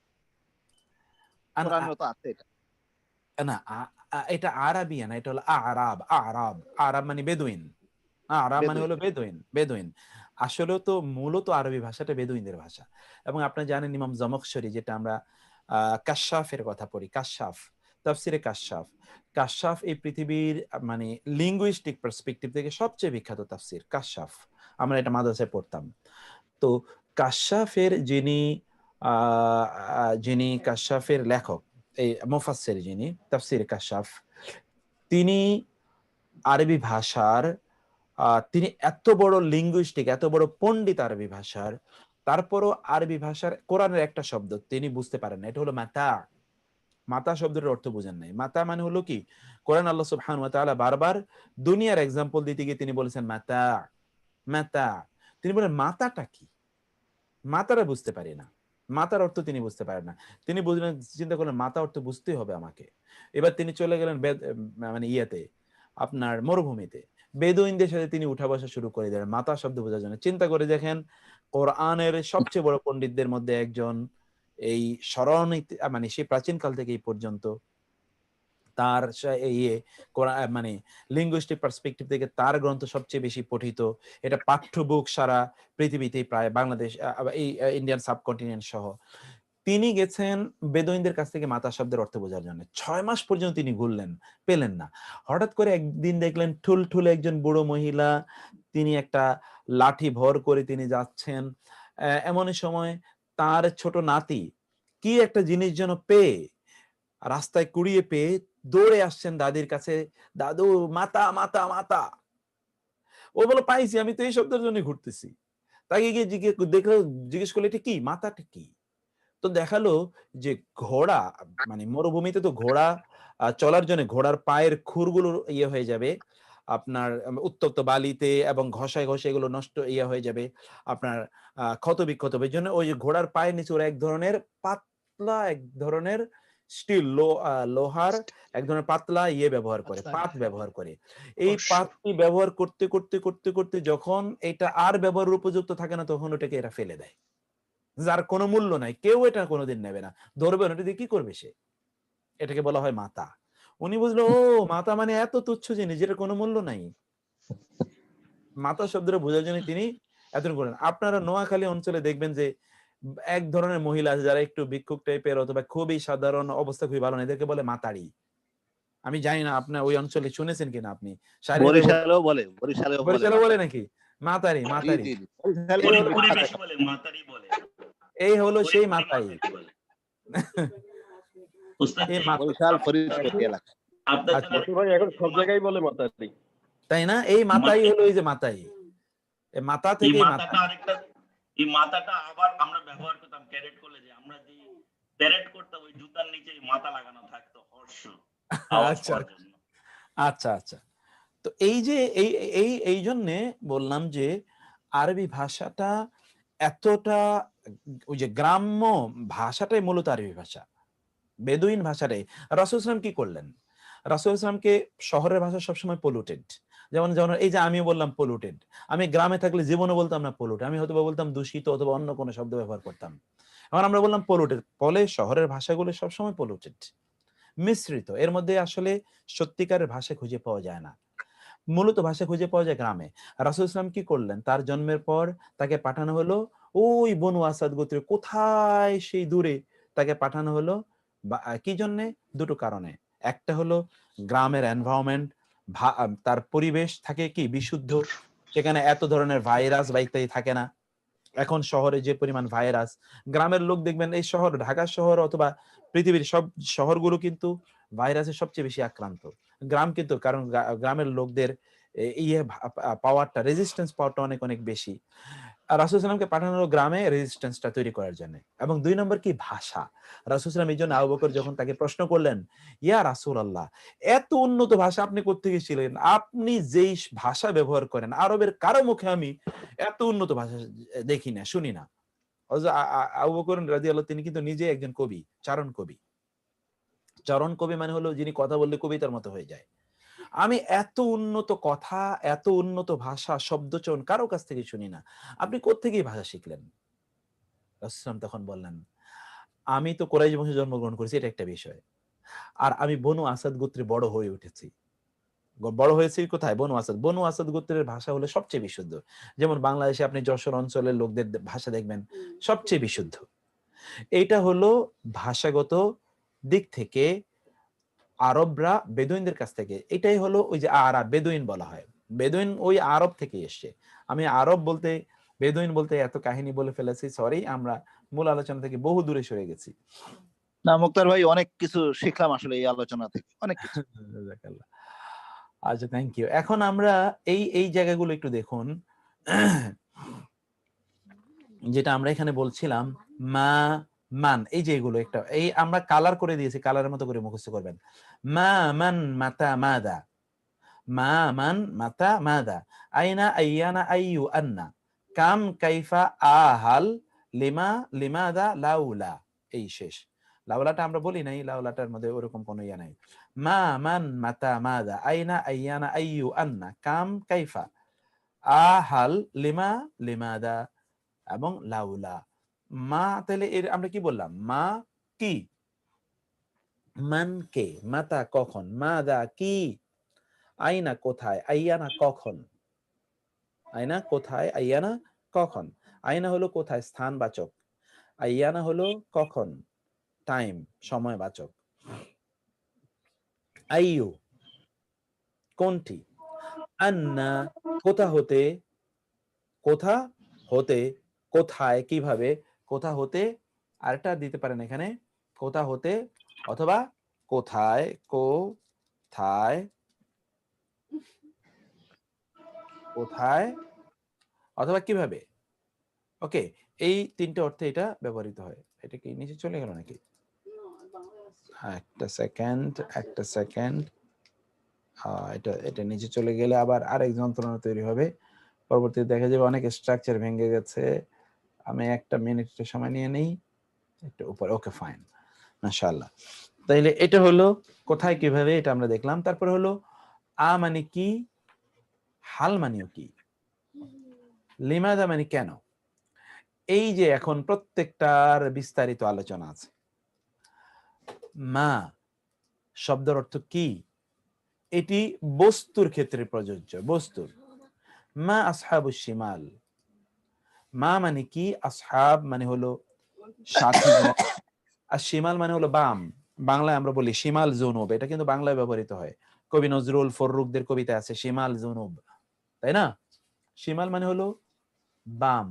কোরআনে তো আছে এটা না, এটা আরাবিয়া না, এটা হলো আরাব মানে বেদুইন। আরাব মানে হলো বেদুইন। আসলে তো মূলত আরবি ভাষাটা বেদুইনদের ভাষা। এবং আপনি জানেন ইমাম জামাখশরী, যেটা আমরা কাশাফের কথা পড়ি, তাফসিরে কাশাফ এই পৃথিবীর মানে লিঙ্গুইস্টিক পার্সপেক্টিভ থেকে সবচেয়ে বিখ্যাত তাফসির কাশাফ। আমরা এটা মাদ্রাসায় পড়তাম। তো কাশাফের যিনি কাশাফের লেখক, এই মুফাসসির যিনি তাফসির কাশাফ, তিনি আরবি ভাষার তিনি এত বড় লিঙ্গুইস্টিক, এত বড় পণ্ডিত আরবি ভাষার, তারপরও আরবি ভাষার কোরআনের একটা শব্দ তিনি বুঝতে পারেন না, এটা হলো মাতা শব্দের অর্থ বুঝেন নাই। মাতা মানে হলো কি, কোরআন আল্লাহ সুবহানাহু ওয়া তাআলা বারবার দুনিয়ার এক্সাম্পল দিতে গিয়ে তিনি বলেছেন মাতা। তিনি বলেন মাতাটা কি, মাতারা বুঝতে পারি না, মাতার অর্থ তিনি বুঝতে পারেন না। তিনি বুঝলেন, চিন্তা করলেন মাতা অর্থ বুঝতেই হবে আমাকে। এবার তিনি চলে গেলেন মানে আপনার মরুভূমিতে, বেদুইনদের সাথে তিনি উঠা বসা শুরু করে দিলেন মাতা শব্দ বোঝার জন্য। চিন্তা করে দেখেন, কোরআনের সবচেয়ে বড় পণ্ডিতদের মধ্যে একজন, এই মানে সেই প্রাচীনকাল থেকে এই পর্যন্ত তার মানে লিঙ্গুইস্টিক পার্সপেক্টিভ থেকে তার গ্রন্থ সবচেয়ে বেশি পঠিত, এটা পাঠ্য বুক সারা পৃথিবীতে, প্রায় বাংলাদেশ, এই ইন্ডিয়ান সাবকন্টিনেন্ট সহ। তিনি গেছেন বেদুইনদের কাছ থেকে মাতা শব্দের অর্থ বোঝার জন্য। 6 মাস পর্যন্ত তিনি ঘুরলেন, পেলেন না। হঠাৎ করে একদিন দেখলেন ঠুলঠুলে একজন বুড়ো মহিলা, তিনি একটা লাঠি ভর করে তিনি যাচ্ছেন। এমনই সময় তার ছোট নাতি কি একটা জিনিস যেন পেয়ে, রাস্তায় কুড়িয়ে পেয়ে দৌড়ে আসছেন দাদির কাছে, দাদু মাতা মাতা মাতা। ও বলে পাইছি, আমি তো এই শব্দের জন্য ঘুরতেছি। তাকে গিয়ে জিজ্ঞেস করলে এটা কি, মাতাটা কি? তো দেখালো যে ঘোড়া, মানে মরুভূমিতে তো ঘোড়া চলার জন্য ঘোড়ার পায়ের খুরগুলো হয়ে যাবে আপনার উত্তপ্ত বালিতে, এবং ঘষায় এগুলো নষ্ট হয়ে যাবে, আপনার ক্ষত বিক্ষত হবে। জন্য ওই ঘোড়ার পায়ের নিচে ওরা এক ধরনের পাতলা, এক ধরনের স্টিল, লোহার এক ধরনের পাতলা ব্যবহার করে, পাত ব্যবহার করে। এই পাতটি ব্যবহার করতে করতে করতে করতে যখন এটা আর ব্যবহারের উপযুক্ত থাকে না, তখন ওটাকে এরা ফেলে দেয়, যার কোনো মূল্য নাই, কেউ এটা কোনোদিন নেবে না, ধরবে না, এটা দিয়ে কি করবে সে? এটাকে বলা হয় মাতা। উনি বুঝলো, ও মাতা মানে এত তুচ্ছ জিনিস যেটা কোনো মূল্য নাই। মাতা শব্দটা বোঝার জন্য তিনি এতটুকু করেন। আপনারা নোয়াখালী অঞ্চলে দেখবেন যে এক ধরনের মহিলা আছে যারা একটু ভিক্ষুক টাইপের অথবা খুবই সাধারণ অবস্থা, খুবই ভালো না, এদেরকে বলে মাতারি। আমি জানি না আপনার ওই অঞ্চলে শুনেছেন কিনা আপনি। বরিশালেও বলে, বরিশালেও বলে নাকি মাতারি? মাতারি এই হলো সেই মাতাই। এখন সব জায়গায় বলে মাতারি, তাই না? এই মাতাই হলো এই যে মাতাই, এই মাথা থেকে এই মাথাটা আবার আমরা ব্যবহার করতাম ক্যারেট কলেজে, আমরা যে প্যারেড করতাম ওই জুতার নিচে মাথা লাগানো থাকতো হর্ষ। আচ্ছা আচ্ছা আচ্ছা। তো এই যে এই জন্যে বললাম যে আরবি ভাষাটা এতটা, ওই যে গ্রাম্য ভাষাটাই মূলত আরবি ভাষা, বেদুইন ভাষাটাই। রাসূল সাল্লাল্লাহু আলাইহি ওয়াসাল্লাম কি করলেন? রাসূল সাল্লাল্লাহু আলাইহি ওয়াসাল্লামকে শহরের ভাষা সবসময় পলিউটেড, যেমন এই যে আমিও বললাম পলিউটেড, আমি গ্রামে থাকলে জীবনে বলতাম না পলিউটেড, আমি হয়তো বলতাম দূষিত অথবা অন্য কোনো শব্দ ব্যবহার করতাম। এখন আমরা বললাম পলিউটেড, ফলে শহরের ভাষাগুলো সবসময় পলিউটেড, মিশ্রিত। এর মধ্যে আসলে সত্যিকারের ভাষা খুঁজে পাওয়া যায় না, মূলত ভাষা খুঁজে পাওয়া যায় গ্রামে। রাসূল সাল্লাল্লাহু আলাইহি ওয়াসাল্লাম কি করলেন? তার জন্মের পর তাকে পাঠানো হলো ওই বনু আসাদ গোত্রের কোথায় সেই দূরে, তাকে পাঠানো হলো কি জন্যে? দুটো কারণে। একটা হলো গ্রামের এনভায়রনমেন্ট, তার পরিবেশ থাকে কি বিশুদ্ধ, সেখানে এত ধরনের ভাইরাস বা ইত্যাদি থাকে না। এখন শহরে যে পরিমাণ ভাইরাস, গ্রামের লোক দেখবেন এই শহর, ঢাকা শহর অথবা পৃথিবীর সব শহরগুলো কিন্তু ভাইরাসে সবচেয়ে বেশি আক্রান্ত। গ্রাম কিন্তু, কারণ গ্রামের লোকদের পাওয়ারটা, রেজিস্ট্যান্স পাওয়ারটা অনেক অনেক বেশি। আর রাসূল সাল্লাল্লাহু আলাইহি ওয়াসাল্লামকে পাঠানো হলো গ্রামে রেজিস্ট্যান্সটা তৈরি করার জন্য। এবং 2 নম্বর কি? ভাষা। রাসূল সাল্লাল্লাহু আলাইহি ওয়াসাল্লাম এই জন্য আবু বকর যখন তাকে প্রশ্ন করলেন, ইয়া রাসূলুল্লাহ, এত উন্নত ভাষা আপনি কোত্থেকে ছিলেন? আপনি যেই ভাষা ব্যবহার করেন আরবের কারো মুখে আমি এত উন্নত ভাষা দেখি না, শুনি না। আবু বকর রাদিয়াল্লাহু তিনি কিন্তু নিজে একজন কবি, চারণ কবি। চারণ কবি মানে হলো যিনি কথা বললে কবিতার মতো হয়ে যায়। আমি এত উন্নত কথা, এত উন্নত ভাষা, শব্দচয়ন কারো কাছ থেকে শুনি না, আপনি কোত্থেকে ভাষা শিখলেন? রাসূল তখন বললেন, আমি তো কুরাইশ বংশে জন্মগ্রহণ করেছি, এটা একটা বিষয়, আর আমি বনু আসাদ গোত্রে বড় হয়ে উঠেছি। বড় হয়েছি কোথায়? বনু আসাদ। বনু আসাদ গোত্রের ভাষা হলো সবচেয়ে বিশুদ্ধ। যেমন বাংলাদেশে আপনি যশোর অঞ্চলের লোকদের ভাষা দেখবেন সবচেয়ে বিশুদ্ধ। এইটা হলো ভাষাগত দিক থেকে আরবরা বেদুইনদের কাছ থেকে, এটাই হলো ওই যে আরব বেদুইন বলা হয়। বেদুইন ওই আরব থেকে এসছে। আমি আরব বলতে, বেদুইন বলতে এত কাহিনী বলে ফেলেছি, সরি, আমরা মূল আলোচনা থেকে বহু দূরে সরে গেছি। না মুক্তার ভাই, অনেক কিছু শিখলাম আসলে এই আলোচনা থেকে, অনেক কিছু। আচ্ছা, থ্যাংক ইউ। এখন আমরা এই জায়গাগুলো একটু দেখুন, যেটা আমরা এখানে বলছিলাম মা মান, এই যে এগুলো একটা, এই আমরা কালার করে দিয়েছি, কালারের মতো করে মুখস্থ করবেন। মা মান মাতা মাদা, মা মান মাতা মাদা, আইনা আইয়ানা আইয়ু আন্না, কাম কাইফা আহাল, লিমা লিমাদা লাউলা। এই শেষ। লাউলাটা আমরা বলি নাই, লাউলাটার মধ্যে ওরকম কোনো ইয়া নাই। মা মান মাতা মাদা, আইনা আইয়ানা আইয়ু আন্না, কাম কাইফা আহাল, লিমা লিমাদা এবং লাউলা। মা, তাহলে এর আমরা কি বললাম? মা কি, মান কে, মাতা কখন, মাদা কি, আইনা কোথায়, আইয়ানা কখন, আইনা কোথায়, আইয়ানা কখন। আইনা হলো কোথায়, স্থানবাচক। আইয়ানা হলো কখন, টাইম, সময়বাচক। আইয়ু কোনটি, আন্না কোথা হতে, কোথা হতে, কোথায়, কিভাবে, কোথা হতে, আরেকটা দিতে পারেন এখানে, কোথা হতে অথবা কোথায়, কোথায়, কোথায় অথবা কিভাবে। ওকে, এই তিনটে অর্থে এটা ব্যবহৃত হয়। এটা কি নিচে চলে গেল নাকি? একটা সেকেন্ড, একটা সেকেন্ড। এটা নিচে চলে গেলে আবার আরেক যন্ত্রণা তৈরি হবে, পরবর্তীতে দেখা যাবে অনেক স্ট্রাকচার ভেঙে গেছে। আমি একটা মিনিটের সময় নিয়ে নেই একটু উপরে। ওকে, ফাইন, মাশাআল্লাহ। তাইলে এটা হলো কোথায়, কিভাবে, এটা আমরা দেখলাম। তারপর হলো আ মানে কি, হাল মানেও কি, লিমাদা মানে কেন। এই যে এখন প্রত্যেকটার বিস্তারিত আলোচনা আছে। মা শব্দের অর্থ কি, এটি বস্তুর ক্ষেত্রে প্রযোজ্য। বস্তুর, মা আসহাবুশ শিমাল, মা মানে কি, আসহাব মানে হলো সাথীগণ, আর শিমাল মানে হলো বাম। বাংলায় আমরা বলি শিমাল জুনুব, এটা কিন্তু বাংলায় ব্যবহৃত হয়। কবি নজরুল ফররুকদের কবিতা আছে শিমাল জুনুব, তাই না? শিমাল মানে হলো বাম,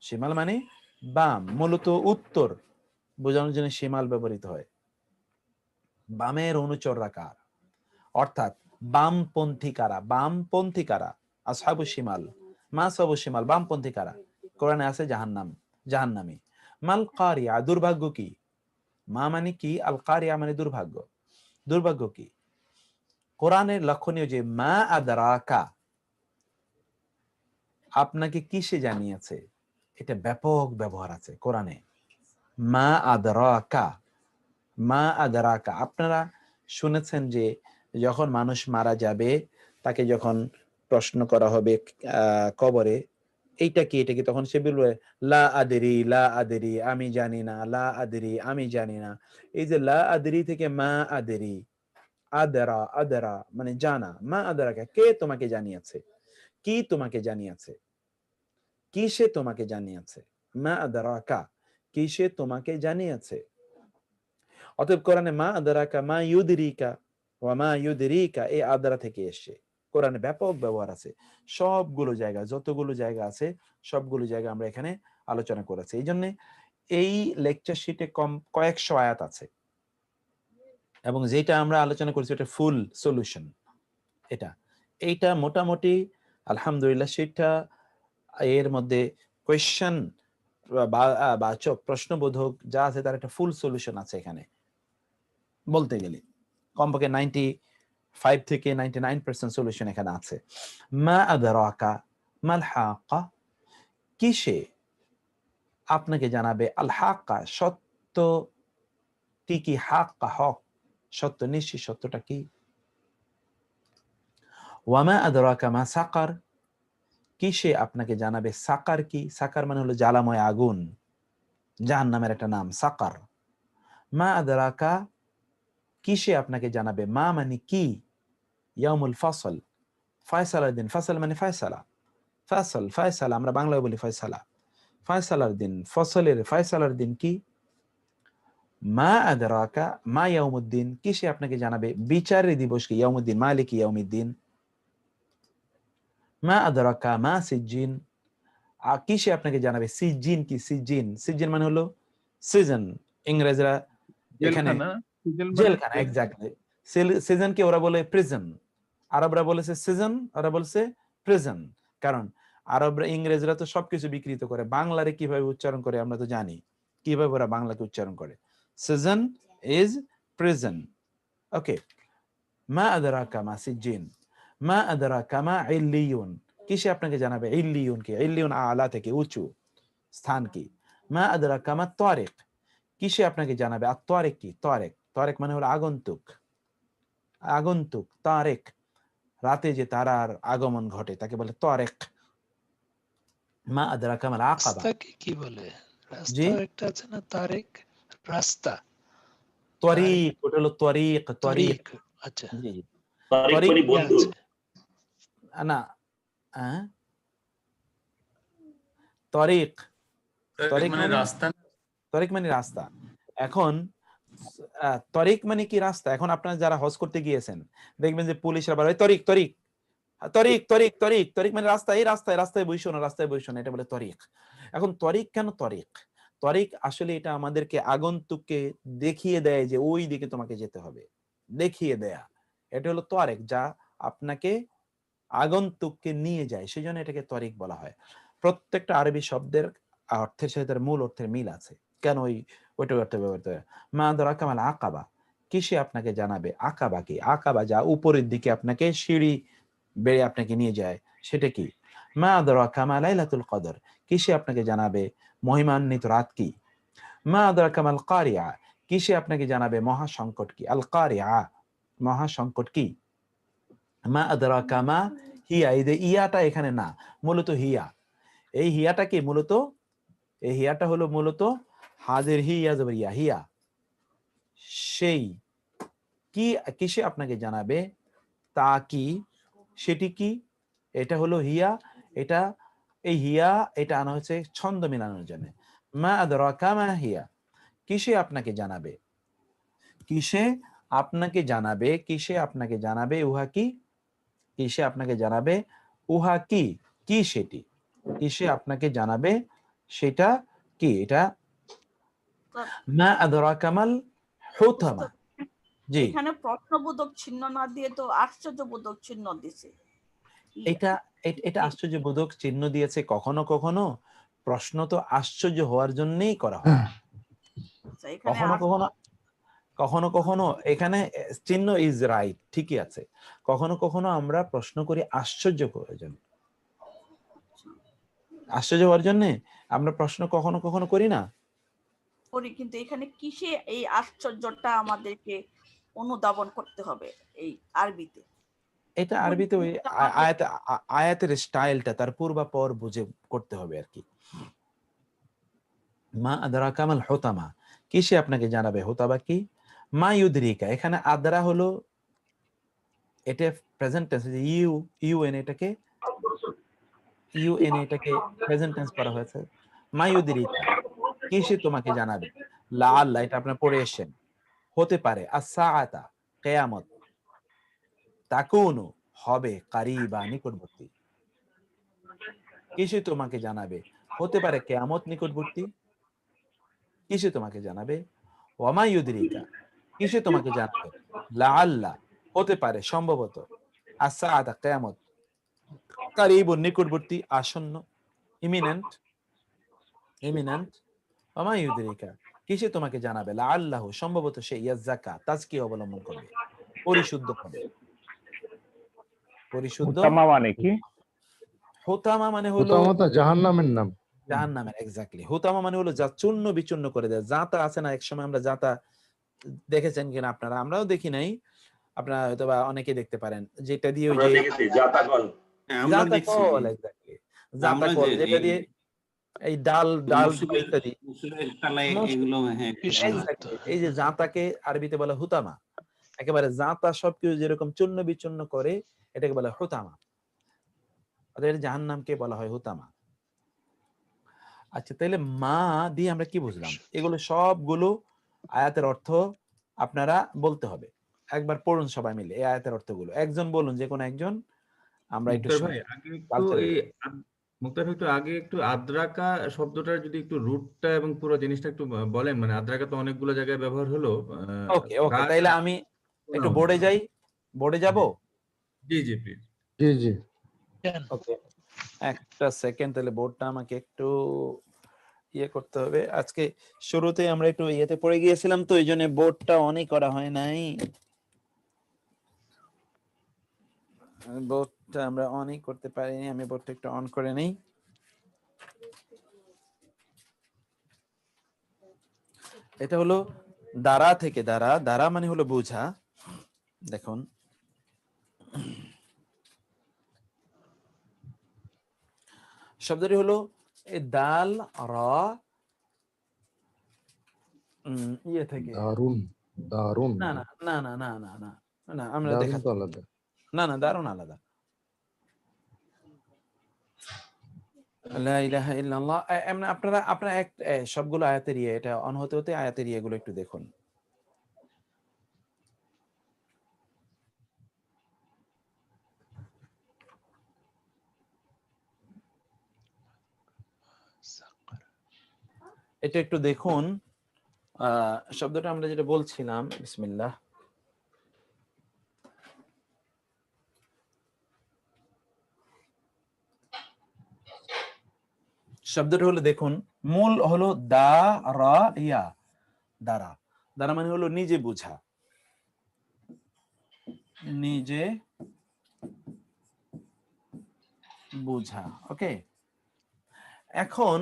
শিমাল মানে বাম, মূলত উত্তর বোঝানোর জন্য শিমাল ব্যবহৃত হয়। বামের অনুচররা কার, অর্থাৎ বামপন্থী কারা, বামপন্থী কারা, আসহাবু শিমাল, মা আসহাবু শিমাল, বামপন্থী কারা, কোরআনে আছে জাহান্নাম, জাহান্নামী। মাল কারিয়া, দুর্ভাগ্য কি, মা মানে কি, আল কারিয়া মানে দুর্ভাগ্য, দুর্ভাগ্য কি। কোরআনের লক্ষণীয় যে মা আদরাকা, আপনাকে কিসে জানিয়েছে, এটা ব্যাপক ব্যবহার আছে কোরআনে। মা আদরাকা, মা আদরাকা। আপনারা শুনেছেন যে যখন মানুষ মারা যাবে, তাকে যখন প্রশ্ন করা হবে কবরে, এইটা কি, এটা কি, তখন সে বলবে লা আদরি, লা আদরি, আমি জানি না, লা আদরি, আমি জানি না। এই যে লা আদরি থেকে মা আদরি, আদরা, আদরা মানে জানা, মা আদরাকা কে তোমাকে জানিয়েছে, কি তোমাকে জানিয়েছে, কিসে তোমাকে জানিয়েছে, মা আদরাকা কিসে তোমাকে জানিয়েছে। অতএব কোরআনে মা আদরাকা, মা ইউদরিকা ওয়া মা ইউদরিকা, এই আদরা থেকে এসে কোরআনে ব্যাপক ব্যবহার আছে। সবগুলো জায়গা, যতগুলো জায়গা আছে সবগুলো জায়গা আমরা এখানে আলোচনা করেছি। এই জন্য এই লেকচার শিটে কয়েকশো আয়াত আছে, এবং যেটা আমরা আলোচনা করছি এটা ফুল সলিউশন। এইটা মোটামুটি আলহামদুলিল্লাহ শিটটা, এর মধ্যে কোয়েশ্চেন বা প্রশ্নবোধক যা আছে তার একটা ফুল সলিউশন আছে এখানে বলতে গেলে। কমপক্ষে 95 থেকে 99% সলিউশন এখানে আছে। মা আদরাকা মাল হাক্কা, কিসে আপনাকে জানাবে, আল হাক্কা সত্য কি, হাক্কা হক, সত্য, নিশ্চিত সত্যটা কি। ওয়া মা আদরাকা মা সাকার, কিসে আপনাকে জানাবে সাকার কি, সাকার মানে হলো জ্বালাময় আগুন, জাহান্নামের একটা নাম সাকার। মা আদরাকা কিসে আপনাকে জানাবে, মা মানে কি, ইয়াউমুল ফাসল, ফয়সালার দিন, ফাসল মানে ফয়সালা, ফাসল ফয়সালা আমরা বাংলায় বলি ফয়সালা, ফয়সালার দিন, ফসলের ফয়সালার দিন কি। মা আদরাকা মা ইয়াউমুদ্দিন, কিসে আপনাকে জানাবে বিচারের দিবস কি, ইয়াউমুদ্দিন মালিক ইয়াউমিদ্দিন। মা আদরাকা মা সিজ্জিন, কিসে আপনাকে জানাবে সিজ্জিন কি, সিজ্জিন, সিজ্জিন মানে হলো সিজন, ইংরেজরা এখানে জেলখানা, এক্স্যাক্টলি। সিজন কে ওরা বলে প্রিজন, আরবরা বলেছে সিজন, ওরা বলছে প্রিজন। কারণ আরবরা, ইংরেজরা তো সবকিছু বিকৃত করে, বাংলারে কিভাবে উচ্চারণ করে আমরা তো জানি, কিভাবে ওরা বাংলাকে উচ্চারণ করে। Season is prison. ওকে, মা আদরাকা মা সিজ্জিন, মা আদরাকা মা ইল্লিয়ুন, কিসে আপনাকে জানাবে ইল্লিয়ুন কি, ইল্লিয়ুন আলা থেকে উঁচু স্থান কি। মা আদরাকা মা তারিক, কিসে আপনাকে জানাবে আর তারিক কি, তারিক, তারিক মানে হলো আগন্তুক, আগন্তুক, তারিক রাতে যে তারার আগমন ঘটে তাকে বলে তারিক। মা আদরাকা মাল আকাবা, কি বলে, জি রাস্তা একটা আছে না তারিক, রাস্তা, তারিক, ওটা হলো তারিক, তারিক, আচ্ছা জি তারিক মানে বন্ধু না, তারিক, তারিক মানে রাস্তা, তারিক মানে রাস্তা। এখন তরিক মানে কি রাস্তা। এখন আপনারা যারা হজ করতে গিয়েছেন দেখবেন যে পুলিশরা বলে তরিক তরিক তরিক তরিক তরিক, তরিক মানে রাস্তা, এই রাস্তায়, রাস্তায় বইসো না, রাস্তায় বইসো না, এটা বলে তরিক। এখন তরিক কেন তরিক, তরিক আসলে এটা আমাদেরকে আগন্তুককে দেখিয়ে দেয় যে ওই দিকে তোমাকে যেতে হবে, দেখিয়ে দেয়া, এটা হলো তরিক, যা আপনাকে আগন্তুককে নিয়ে যায়, সেই জন্য এটাকে তরিক বলা হয়। প্রত্যেকটা আরবি শব্দের অর্থের সাথে তার মূল অর্থের মিল আছে, কেন ওইটা অর্থে ব্যবহৃত হয়। মা আদরাকা মাল আকাবা, কিসে আপনাকে জানাবে আকাবা কি, আকাবা যা উপরের দিকে আপনাকে সিঁড়ি বেড়ে আপনাকে নিয়ে যায়, সেটা কি। মা আদরাকা মা লাইলাতুল কদর, কিসে আপনাকে জানাবে মহিমান্বিত রাত কি। মা আদরাকা মাল কারিয়া, কিসে আপনাকে জানাবে মহা সংকট কি, আল কারিয়া মহা সংকট কি। মা আদরাকা মা হিয়া, এই যে ইয়াটা এখানে না, মূলত হিয়া, এই হিয়াটা কি মূলত, এই হিয়াটা হলো মূলত হাজির হিয়া জবরিয়া, হিয়া সেই কি, কিসে আপনাকে জানাবে তা কি, সেটি কি, এটা হলো হিয়া, এটা এই হিয়া এটা আনা হচ্ছে ছন্দ মিলানোর জন্য। মা আদরাকা মা হিয়া, কিসে আপনাকে জানাবে, কিসে আপনাকে জানাবে, কিসে আপনাকে জানাবে উহা কি, কিসে আপনাকে জানাবে উহা কি, কি সেটি, কিসে আপনাকে জানাবে সেটা কি, এটা মা আদরাকা মাল হুতামা। জি, এখানে প্রশ্নবোধক চিহ্ন না দিয়ে তো আশ্চর্যবোধক চিহ্ন দিছে। এটা এটা আশ্চর্যবোধক চিহ্ন দিয়েছে। কখনো কখনো প্রশ্ন তো আশ্চর্য হওয়ার জন্যই করা হয়, কখনো কখনো কখনো কখনো এখানে চিহ্ন ইজ রাইট, ঠিকই আছে। কখনো কখনো আমরা প্রশ্ন করি আশ্চর্য করার জন্য, আশ্চর্য হওয়ার জন্য আমরা প্রশ্ন কখনো কখনো করি না করি, কিন্তু এখানে কিসে এই আশ্চর্যটা আমাদেরকে অনুধাবন করতে হবে এই আরবিতে? এটা আরবিতে ওই আয়াতের স্টাইলটা তার পূর্বাপর বুঝে করতে হবে আর কি। মা আদরাকা মাল হুতামা, কিসে আপনাকে জানাবে, হুতাবা কি। মা ইউদরিকা, এখানে আদরা হলো এটা প্রেজেন্ট টেন্স, ইউ ইউ এন এটাকে প্রেজেন্ট টেন্স করা হয়েছে। মা ইউদরিকা, কিসে তোমাকে জানাবে। লাআল্লা, এটা আপনারা পড়ে এসেছেন, হতে পারে। আস-সাআতা, কিয়ামত। তাকুনু, হবে। কারিবা, নিকটবর্তী। কিসে তোমাকে জানাবে, হতে পারে কিয়ামত নিকটবর্তী। কিসে তোমাকে জানাবে। ওয়ামা ইউদরিকা, কিসে তোমাকে জানাবে। লাআল্লা, হতে পারে, সম্ভবত। আস-সাআতা, কিয়ামত। কারিবুন, নিকটবর্তী, আসন্ন, ইমিনেন্ট, ইমিনেন্ট। ওয়ামা ইউদরিকা, কিসে তোমাকে জানাবে। লাআল্লাহু, সম্ভবত সে ইয়াজ্জাকা, তাজকিয়া অবলম্বন করবে, পরিশুদ্ধ হবে। পরিশুদ্ধ মানে কি? হুতামা মানে হলো হুতামা তো জাহান্নামের নাম। জাহান্নামের, এক্স্যাক্টলি। হুতামা মানে হলো যা চূর্ণ বিচূর্ণ করে দেয়। জাতা আছে না, একসময় আমরা জাতা দেখেছেন কিনা আপনারা, আমরাও দেখি নাই, আপনারা হয়তো বা অনেকে দেখতে পারেন, যেটা দিয়ে ওই আমরা যে দেখেছি জাতাকল। আমরা দেখছি এক্স্যাক্টলি জাতাকল, যেটা দিয়ে এই ডাল ইত্যাদি এগুলো, হ্যাঁ, এক্স্যাক্টলি। এই যে জাতাকে আরবিতে বলে হুতামা, একেবারে জাতা সবকিছু যেরকম চূর্ণ বিচূর্ণ করে, এটাকে বলে হুতামা। ওদের জাহান্নামকে বলা হয় হুতামা। আচ্ছা, তাহলে মা দিয়ে আমরা কি বুঝলাম? এগুলো সবগুলো আয়াতের অর্থ আপনারা বলতে হবে। একবার পড়ুন সবাই মিলে এই আয়াতের অর্থগুলো, একজন বলুন, যে কোনো একজন। আমরা একটু মুক্তার ভাই আগে একটু এই মুক্তার ভাই একটু আগে একটু আদ্রাকা শব্দটার যদি একটু রুটটা এবং পুরো জিনিসটা একটু বলেন, মানে আদ্রাকা তো অনেকগুলো জায়গায় ব্যবহার হলো। ওকে ওকে, তাইলে আমি একটু বোর্ডে যাই, বোর্ডে যাব। জি জি প্লিজ। জি জি, ওকে, একটা সেকেন্ড, তাহলে বোর্ডটা আমাকে একটু ইয়ে করতে হবে। আজকে শুরুতে আমরা একটু ইয়েতে পড়ে গিয়েছিলাম, তো এই জন্য বোর্ডটা অনই করা হয় নাই। বোর্ডটা আমরা অনই করতে পারিনি, আমি বোর্ডটা একটু অন করে নেই। এটা হলো দ্বারা থেকে, দ্বারা, দ্বারা মানে হলো বোঝা। দেখুন, শব্দটি হলো দাল রা ইয়ে থেকে। দারুন, দারুন। না না না না না না না না, আমরা দারুন দেখাচ্ছি। তো আলাদা। না না, দারুন আলাদা। লা ইলাহা ইল্লাল্লাহ। আপনারা এক সবগুলো আয়াতের ইয়ে, এটা অন হতে হতে আয়াতের ইয়েগুলো একটু দেখুন। এটা একটু দেখুন, শব্দটা আমরা যেটা বলছিলাম, বিসমিল্লাহ। শব্দটা হলো, দেখুন, মূল হলো দা রা ইয়া, দ্বারা। দ্বারা মানে হলো নিজে বুঝা, নিজে বুঝা। ওকে, এখন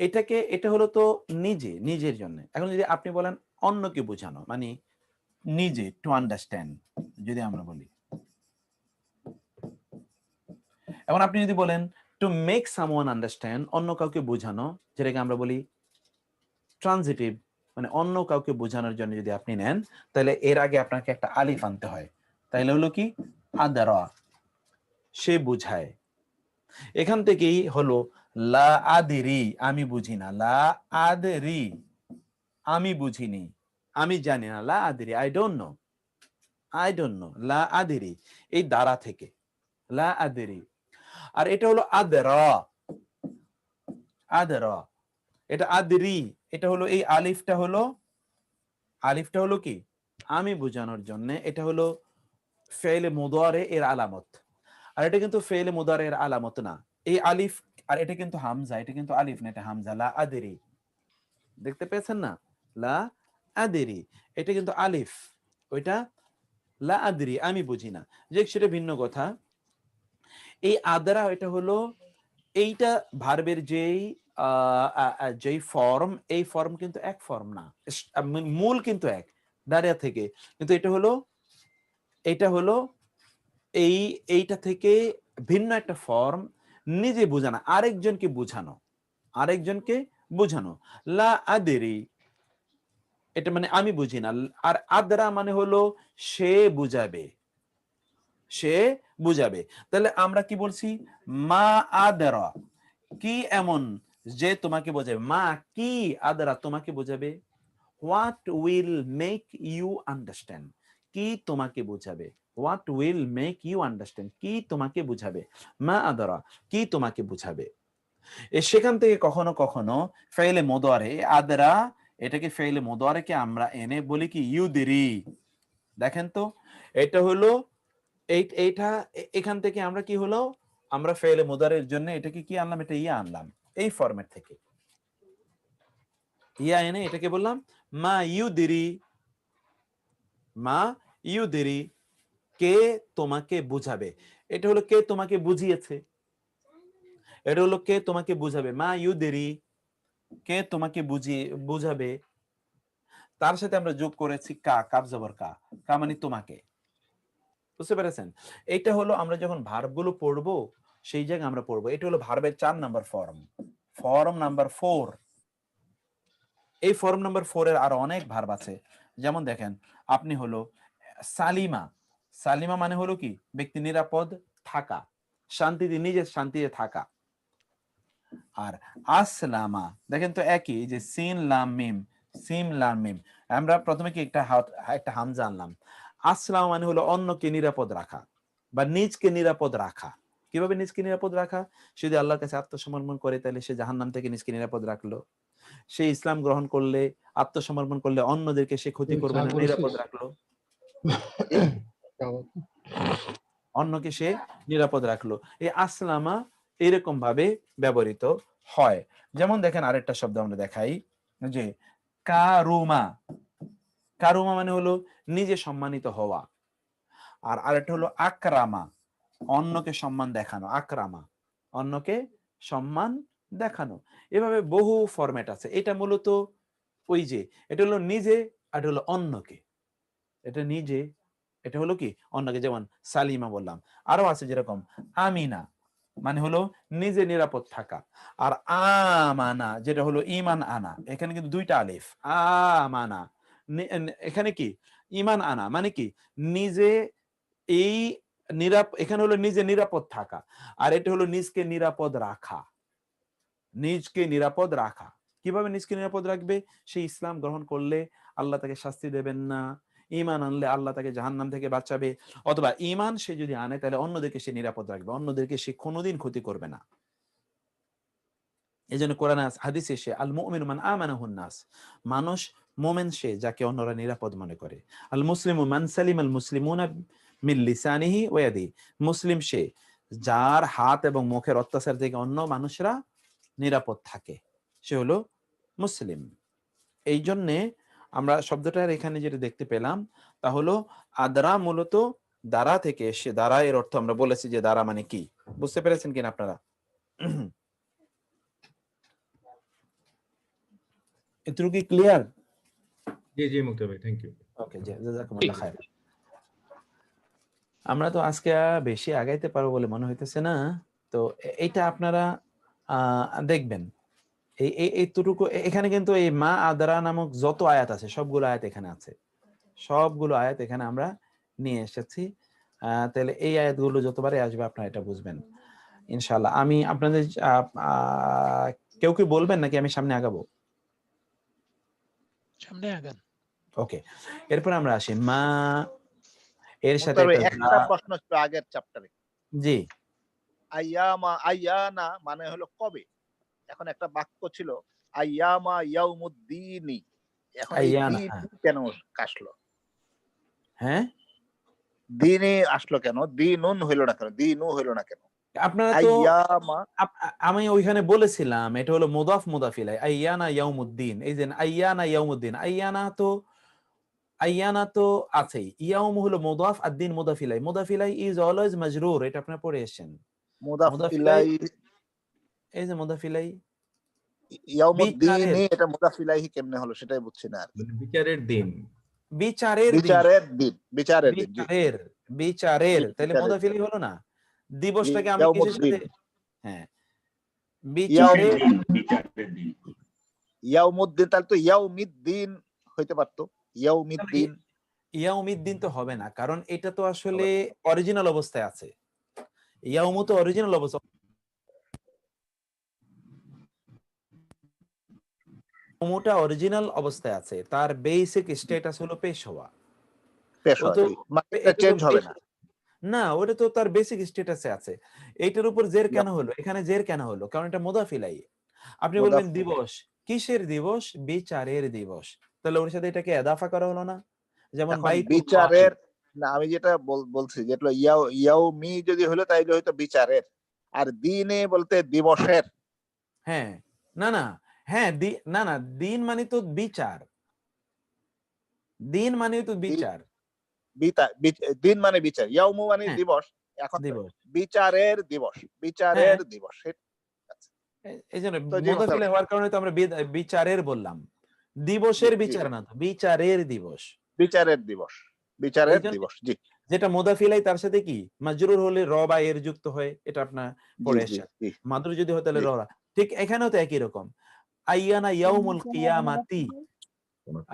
এটা হলো তো নিজে, নিজের জন্য। এখন যদি আপনি বলেন অন্যকে বোঝানো, মানে নিজে, টু আন্ডারস্ট্যান্ড যদি আমরা বলি। এখন আপনি যদি বলেন টু মেক সামওয়ান আন্ডারস্ট্যান্ড, অন্য কাউকে বোঝানো, যেটাকে আমরা বলি ট্রানজিটিভ, মানে অন্য কাউকে বোঝানোর জন্য যদি আপনি নেন, তাহলে এর আগে আপনাকে একটা আলিফ আনতে হয়। তাইলে হলো কি, আদারা, সে বুঝায়, এখান থেকেই হলো লা আদরি, আমি বুঝি না, লা আদরি, আমি বুঝিনি, আমি জানি না, লা আদরি, I don't know, I don't know, লা আদরি, এই দ্বারা থেকে লা আদরি। আর এটা হলো আদরা, আদরা, এটা আদরি, এটা হলো এই আলিফটা হলো কি আমি বোঝানোর জন্য, এটা হলো ফেলে মুদারে এর আলামত। আর এটা কিন্তু ফেলে মুদারে এর আলামত না, এই আলিফ, আর এটা কিন্তু হামজা, এটা কিন্তু আলিফ না, এটা হামজা, লা আদরি, দেখতে পেয়েছেন না, লা আদরি, এটা কিন্তু আলিফ, ওইটা লা আদরি, আমি বুঝি না, যে সেটা ভিন্ন কথা। এই আদরা, এটা হলো এইটা ভার্বের যেই ফর্ম, এই ফর্ম কিন্তু এক ফর্ম না, মূল কিন্তু এক দাঁড়িয়ে থেকে, কিন্তু এটা হলো এইটা থেকে ভিন্ন একটা ফর্ম, নিজে বোঝানো, আরেকজনকে বোঝানো, লা আদরি, এটা মানে আমি বুঝি না। আর আদরা মানে হলো সে বুঝাবে, তাহলে আমরা কি বলছি, মা আদরা, কি এমন যে তোমাকে বোঝাবে, মা কি আদরা, তোমাকে বোঝাবে, what will make you understand, কি তোমাকে বোঝাবে, what will make you understand, কি তোমাকে বুঝাবে, মা আদরা, কি তোমাকে বুঝাবে। সেখান থেকে কখনো কখনো ফেলে মুদারে আদরা, এটাকে ফেলে মুদারেকে আমরা এনে বলি কি ইউদিরি। দেখেন তো, এটা হলো এইটা, এখান থেকে আমরা কি হলো, আমরা ফেলে মুদারের জন্য এটাকে কি আনলাম, এটা ইয়া আনলাম, এই ফরম্যাট থেকে ইয়া এনে এটাকে বললাম মা ইউদিরি, মা ইউদিরি, কে তোমাকে বুঝাবে, এটা হলো কে তোমাকে বুঝিয়েছে, এটা হলো কে তোমাকে বুঝাবে, মা ইউদিরি, কে তোমাকে বুঝাবে। তার সাথে আমরা যোগ করেছি কা, কাব জবর কা, কা মানে তোমাকে, বুঝতে পেরেছেন। এটা হলো আমরা যখন ভার্বগুলো পড়বো সেই জায়গায় আমরা পড়বো, এটা হলো ভার্বের 4 নাম্বার ফর্ম নাম্বার 4। এই ফর্ম নাম্বার 4 এর আরো অনেক ভার্ব আছে, যেমন দেখেন আপনি হলো সালিমা, সালিমা মানে হলো কি ব্যক্তি নিরাপদ থাকা, শান্তিতে, নিজের শান্তিতে থাকা। আর আসলামা, দেখেন তো একই, যে সিন লাম মিম, সিম লাম মিম, আমরা প্রথমে কি একটা হামজা আনলাম। আসলাম মানে হলো অন্যকে নিরাপদ রাখা বা নিজকে নিরাপদ রাখা। কিভাবে নিজকে নিরাপদ রাখা? সে যদি আল্লাহর কাছে আত্মসমর্পণ করে তাহলে সে জাহান্নাম থেকে নিজকে নিরাপদ রাখলো। সে ইসলাম গ্রহণ করলে, আত্মসমর্পণ করলে অন্যদেরকে সে ক্ষতি করবে না, নিরাপদ রাখলো, অন্যকে সে নিরাপদ রাখলো। এই আসলামা এরকম ভাবে ব্যবহৃত হয়। যেমন দেখেন আরেকটা শব্দ আমরা দেখাই, যে কারুমা, কারুমা মানে হলো নিজে সম্মানিত হওয়া। আর আরেকটা হলো আকরামা, অন্যকে সম্মান দেখানো, আকরামা অন্যকে সম্মান দেখানো। এভাবে বহু ফরম্যাট আছে। এটা মূলত ওই যে এটা হলো নিজে, আর এটা হলো অন্যকে, এটা নিজে, এটা হলো কি অন্যকে, যেমন সালিমা বললাম। আরো আছে যেরকম আমিনা মানে হলো নিজে নিরাপদ থাকা, আর আমানা যেটা হলো ইমান আনা, এখানে কিন্তু দুইটা আলিফ, আমানা এখানে কি ইমান আনা মানে কি নিজে, এই এখানে হলো নিজে নিরাপদ থাকা, আর এটা হলো নিজকে নিরাপদ রাখা, নিজকে নিরাপদ রাখা। কিভাবে নিজকে নিরাপদ রাখবে? সে ইসলাম গ্রহণ করলে আল্লাহ তাকে শাস্তি দেবেন না, ঈমান আনলে আল্লাহ তাকে জাহান্নাম থেকে বাঁচাবে, অথবা ঈমান সে যদি আনে তাহলে অন্যদেরকে সে নিরাপদ রাখবে, অন্যদেরকে সে কোনোদিন ক্ষতি করবে না। এই জন্য কোরআন হাদিসে এসে আল মুমিনু মান আমানাহুন নাস, মানুষ মুমিন সে যাকে অন্যরা নিরাপদ মনে করে। আল মুসলিমু মান সালিমাল মুসলিমুনা মিন লিসানিহি ওয়া ইয়াদিহি, মুসলিম সে যার হাত এবং মুখের অত্যাচার থেকে অন্য মানুষরা নিরাপদ থাকে, সে হলো মুসলিম। এই জন্যে আমরা শব্দটার এখানে যেটা দেখতে পেলাম তা হলো আদরা, মূলত দ্বারা থেকে এসে, দ্বারা এর অর্থ আমরা বলেছি যে দ্বারা মানে কি, বুঝতে পেরেছেন কিনা আপনারা? এটুকু কি ক্লিয়ার? জি জি মুক্তা ভাই, থ্যাংক ইউ। ওকে, জাযাকুমুল্লাহ খাইর। আমরা তো আজকে বেশি আগাইতে পারবো বলে মনে হইতেছে না, তো এইটা আপনারা দেখবেন। এইটুকু এখানে কিন্তু এই মা আদরা নামক যত আয়াত আছে সবগুলো আয়াত এখানে আছে, সবগুলো আয়াত এখানে আমরা নিয়ে এসেছি। তাহলে এই আয়াতগুলো যতবারই আসবে আপনারা এটা বুঝবেন। ইনশাআল্লাহ। আমি আপনাদের কেউ কি বলবেন নাকি আমি সামনে আগাবো? সামনে আগান। ওকে, এরপর আমরা আসি মা এর সাথে একটা প্রশ্ন ছিল আগের চ্যাপ্টারে। জি, আইয়ামা আইয়ানা মানে হলো কবে। এখন একটা বাক্য ছিল আইয়ামা ইয়াউমুদ্দিনি, এখন এই আইয়ানা, দিন কেন আসলো? হ্যাঁ দিনে আসলো কেন? দিনুন হইলো না কেন? দিনু হইলো না কেন? আপনারা তো আমি ওইখানে বলেছিলাম এটা হলো মুদাফ মুদাফ ইলাই, আইয়ানা ইয়াউমুদ্দিন। এই যে আইয়ানা ইয়াউমুদ্দিন, আইয়ানা তো আছেই, ইয়াউম হলো মুদাফ আর দিন মুদাফ ইলাই। মুদাফ ইলাই ইজ অলওয়েজ মাজরুর, এটা আপনারা পড়ে এসেছেন। মুদাফ ইলাই, এই যে মুদাফ ইলাই ইয়াউমুদ্দিন, এটা মুদাফ ইলাইহি কেমনে হলো সেটাই বুঝছি না আর। বিচারের দিন, বিচারের দিন, বিচারের তাহলে মুদাফ ইলাই হলো না? দিবসটাকে আমি কিসের সাথে, হ্যাঁ বিচারের দিন, ইয়াউমুদ্দিন, তাহলে তো ইয়াউমিদ্দিন হইতে পারতো। ইয়াউমিদ্দিন, ইয়াউমিদ্দিন তো হবে না, কারণ এটা তো আসলে অরিজিনাল অবস্থায় আছে। ইয়াউমু তো অরিজিনাল অবস্থা, ইয়াউমুটা অরিজিনাল অবস্থায় আছে, তার বেসিক স্ট্যাটাস হলো পেশ হওয়া। চেঞ্জ হবে না না, ওটা তো তার বেসিক স্ট্যাটাসে আছে। এইটার উপর জের কেন হলো? এখানে জের কেন হলো? কারণ এটা মুদাফ ইলাই। আপনি বলবেন দিবস, কিসের দিবস? বিচারের দিবস, তাহলে ওর সাথে এটাকে এদাফা করা হলো না? যেমন বিচারের না, আমি যেটা বলছি যেটা ইয়াউমি যদি হলো তাইলে হয়তো বিচারের, আর দিনে বলতে দিবসের। হ্যাঁ না না, হ্যাঁ না না, দিন মানে তো বিচার, দিন মানে তো বিচার, দিন মানে বিচার, ইয়াউমু মানে দিবস, এখন দিবস, বিচারের দিবস, বিচারের দিবস। এই জন্য মুদাফ ইলাই হওয়ার কারণে তো আমরা বিচারের বললাম, দিবসের বিচার না, তো বিচারের দিবস, বিচারের দিবস, বিচারের দিবস। জি, যেটা মুদাফ ইলাই তার সাথে কি মাজরুর হলে র বা এর যুক্ত হয়, এটা আপনার পড়ে আসছে। মাদরুর যদি হয় তাহলে র। ঠিক এখানেও তো একই রকম, আইয়ানা ইয়াউমুল কিয়ামাতি,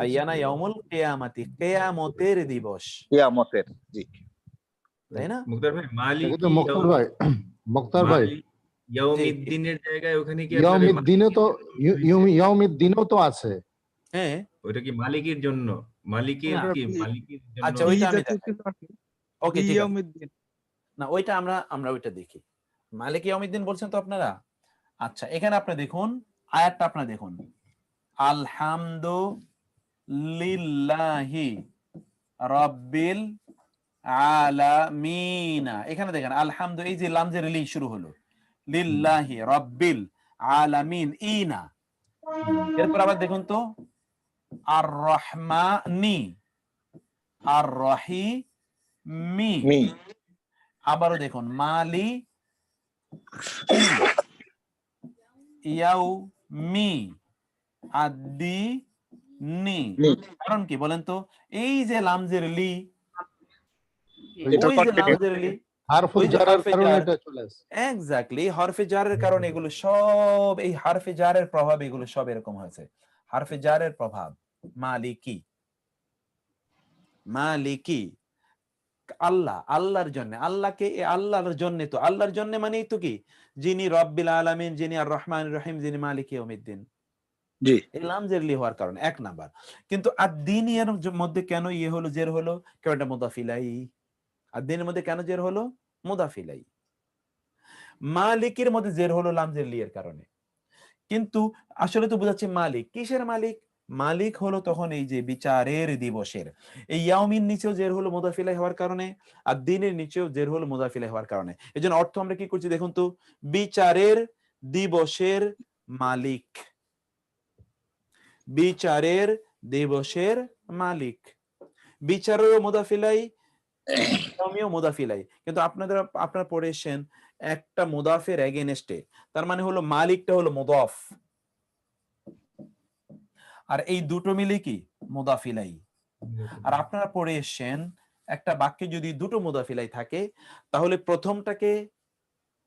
আইয়ানা ইয়াউমুল কিয়ামাতি, কিয়ামতের দিবস, কিয়ামতের। জি, তাই না? মুক্তার ভাই, মালিকি মুক্তার ভাই ইয়াউমিদ্দিনের জায়গায় ওখানে কি ইয়াউমিদ্দিনও তো ইয়াউমিদ্দিনও তো আছে। হ্যাঁ, ওইটা কি মালিকের জন্য? মালিকের কি মালিকের জন্য? আচ্ছা, ওইটা আমি দেখাই। ওকে, ঠিক আছে, না ওইটা আমরা ওইটা দেখি। মালিক ইয়াউমিদ্দিন বলছেন তো আপনারা। আচ্ছা, এখানে আপনি দেখুন, আয়াতটা আপনি দেখুন, আলহামদুলিল্লাহি রাব্বিল আলামিন। এখানে দেখেন আলহামদু, এই যে লাম যে লি শুরু হলো, লিল্লাহি রাব্বিল আলামিন ইনা। এরপর আবার দেখুন তো, আর রহমানি, আর রহিমি। আবারও দেখুন মালি ইয়াউমি আদ্দিনি। কারণ কি বলেন তো? এই যে লামজের লি, এক্স্যাক্টলি হরফে জারের কারণে এগুলো সব, এই হরফে জারের প্রভাব, এগুলো সব এরকম হয়েছে, হরফে জারের প্রভাব। মালিকি, মালিকি আল্লাহ, আল্লাহর জন্য, আল্লাহকে আল্লাহর জন্য, তো আল্লাহর জন্য মানেই তো কি, যিনি রব্বিল আলামিন, যিনি আর রহমান রহিম, যিনি মালিক ইয়াউমিদ্দিন। জি, এই লামজের লি হওয়ার কারণে এক নাম্বার। কিন্তু আদ-দিন এর মধ্যে কেন ইয়ে হলো, জের হলো? কারণ এটা মুদাফ ইলাই। আদ-দিনের মধ্যে কেন জের হলো? মুদাফ ইলাই। মালিকের মধ্যে জের হলো লামজের লি এর কারণে। কিন্তু আসলে তো বোঝাচ্ছে মালিক, কিসের মালিক? মালিক হলো তখন এই যে বিচারের দিবসের। এই ইয়াউমিন নিচেও জের হলো মুদাফ ইলাই হওয়ার কারণে, আর দিনের নিচেও জের হলো মুদাফ ইলাই হওয়ার কারণে। এজন্য অর্থ আমরা কি করছি দেখুন তো, বিচারের দিবসের মালিক, বিচারের দিবসের মালিক। বিচারেরও মুদাফ ইলাই, ইয়াউমিও মুদাফ ইলাই। কিন্তু আপনারা পড়ে এসেছেন একটা মুদাফের এগেনস্টে, তার মানে হলো মালিকটা হলো মুদাফ, আর এই দুটো মিলে কি মুদাফ ইলাই। আর আপনারা পড়ে এসেছেন একটা বাক্যে যদি দুটো মুদাফ ইলাই থাকে, তাহলে প্রথমটাকে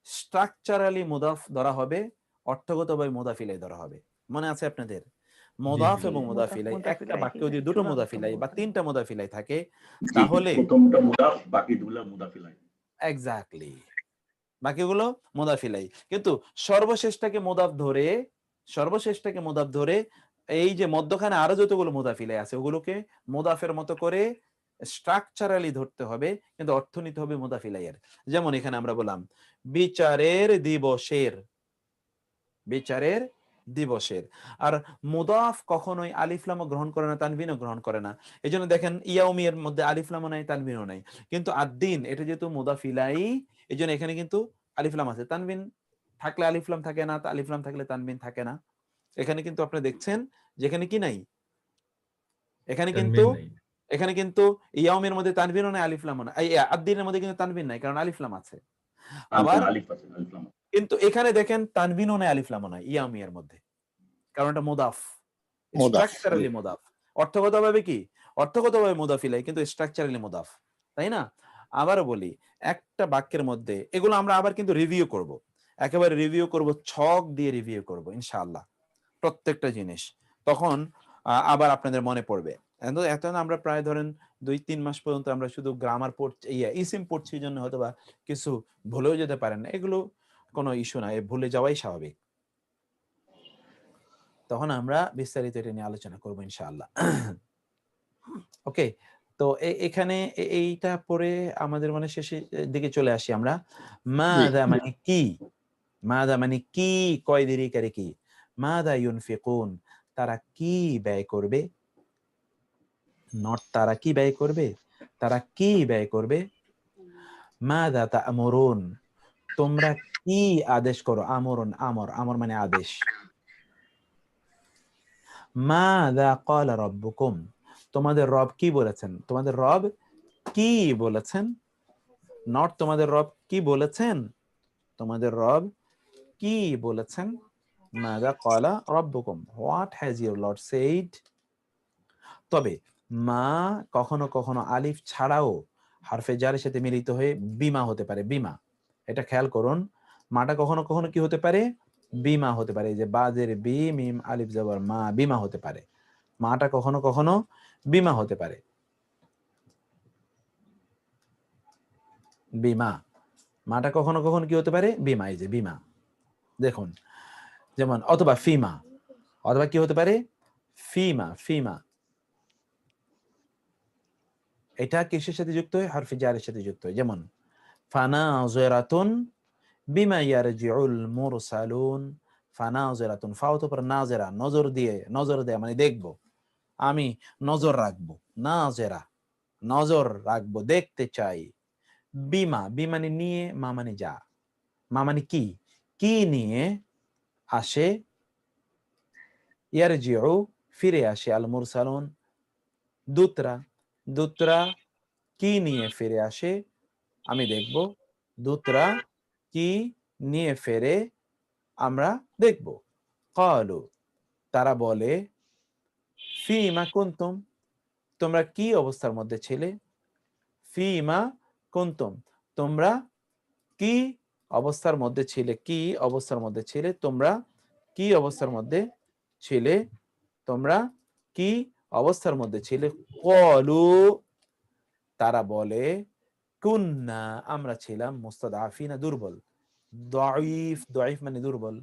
স্ট্রাকচারালি মুদাফ ধরা হবে, অর্থগতভাবে মুদাফ ইলাই ধরা হবে। মনে আছে আপনাদের? মুদাফ এবং মুদাফ ইলাই, একটা বাক্যে যদি দুটো মুদাফ ইলাই বা তিনটা মুদাফ ইলাই থাকে, তাহলে প্রথমটা মুদাফ, বাকি দুটো মুদাফ ইলাই। এক্স্যাক্টলি, বাকিগুলো মুদাফ ইলাই। কিন্তু সর্বশেষটাকে মুদাফ ধরে এই যে মধ্যখানে আরো যতগুলো মুদাফ ইলাই আছে ওগুলোকে মুদাফের মতো করে স্ট্রাকচারালি ধরতে হবে, কিন্তু অর্থ নিতে হবে মুদাফ ইলাইয়ের। যেমন এখানে আমরা বললাম বিচারের দিবসের, আর মুদাফ কখনোই আলিফ লামও গ্রহণ করে না, তানবিনও গ্রহণ করে না। এই জন্য দেখেন ইয়াউমির মধ্যে আলিফ লামও নাই, তানবিনও নাই। কিন্তু আদ-দিন এটা যেহেতু মুদাফ ইলাই, এই জন্য এখানে কিন্তু আলিফ লাম আছে। তানবিন থাকলে আলিফ লাম থাকে না, আলিফ লাম থাকলে তানবিন থাকে না। এখানে কিন্তু আপনি দেখছেন যেখানে কি নাই, এখানে কিন্তু ইয়াউমের মধ্যে তানবিনও নাই, আলিফ লামও নাই। আদ-দিনের মধ্যে কিন্তু তানবিন নাই, কারণ আলিফ লাম আছে। আবার কিন্তু এখানে দেখেন তানবিনও নাই, আলিফ লামও নাই ইয়াউমিয়ার মধ্যে, কারণ এটা মুদাফ, স্ট্রাকচারালি মুদাফ। অর্থগতভাবে কি? অর্থগতভাবে মুদাফ ইলাই, কিন্তু স্ট্রাকচারালি মুদাফ, তাই না? আবারও বলি, একটা বাক্যের মধ্যে এগুলো আমরা আবার কিন্তু রিভিউ করব, একেবারে রিভিউ করব, ছক দিয়ে রিভিউ করব ইনশাআল্লাহ প্রত্যেকটা জিনিস, তখন আবার আপনাদের মনে পড়বে। এখন আমরা প্রায় ধরেন 2-3 মাস পর্যন্ত আমরা শুধু গ্রামার পড়ছি, ইসিম পড়ছি, জন্য হয়তো বা কিছু ভুলেও যেতে পারেন না, এগুলো কোনো ইস্যু না, ভুলে যাওয়াই স্বাভাবিক। তখন আমরা বিস্তারিত এটা নিয়ে আলোচনা করবো ইনশাআল্লাহ। ওকে, তো এখানে এইটা পরে আমাদের মানে শেষের দিকে চলে আসি আমরা। মাযা মানে কি, মাযা মানে কি, কয় দেরি করে কি, মাযা ইউনফিকুন তারা কি ব্যয় করবে, নট তারা কি ব্যয় করবে, তারা কি ব্যয় করবে। মাযা তা'মুরুন তোমরা কি আদেশ করো, আমরুন আমর মানে আদেশ। মাযা ক্বালা রাব্বুকুম তোমাদের রব কি বলেছেন, তোমাদের রব কি বলেছেন, নট তোমাদের রব কি বলেছেন, তোমাদের রব কি বলেছেন। মাযা ক্বালা রাব্বুকুম what has your lord said. তবে মা কখনো কখনো আলিফ ছাড়াও হারফে জারের সাথে মিলিত হয়ে বিমা হতে পারে, বিমা, এটা খেয়াল করুন। মাটা কখনো কখনো কি হতে পারে, বিমা হতে পারে। এই যে বাজের বি, মিম আলিফ জবর মা, বিমা হতে পারে। মাটা কখনো কখনো বিমা হতে পারে, বিমা, মাটা কখনো কখনো কি হতে পারে, বিমা। এই যে বিমা দেখুন, যেমন অথবা ফিমা, অথবা কি হতে পারে, ফিমা, ফিমা। এটা কিসের সাথে যুক্ত হয়, হারফে জারের সাথে যুক্ত হয়। যেমন ফানাযিরাতুন বিমা ইয়ারজিউল মুরসালুন, ফানাযিরাতুন, ফাও তো পর নাযিরা, নজর দিয়ে, নজর দেয়া মানে দেখবো, আমি নজর রাখবো, নাযিরা নজর রাখবো, দেখতে চাই। বিমা, বিমানে নিয়ে, মা মানে যা, মা মানে কি, কি নিয়ে আসে, ইয়ারজিউ ফিরে আসে, আল মুরসালুন দূতরা, দূতরা কি নিয়ে ফিরে আসে, আমি দেখব, দূতরা কি নিয়ে ফেরে আমরা দেখব। ক্বালু তারা বলে, ফিমা কুনতুম তোমরা কি অবস্থার মধ্যে ছিলে, ফিমা কুনতুম তোমরা কি অবস্থার মধ্যে ছিলে, কি অবস্থার মধ্যে ছিলে, তোমরা কি অবস্থার মধ্যে ছিলে, তোমরা কি অবস্থার মধ্যে ছিলে। ক্বালু তারা বলে, কুন্না আমরা ছিলাম, মুস্তাদআফিনা দুর্বল, দাঈফ, দাঈফ মানে দুর্বল।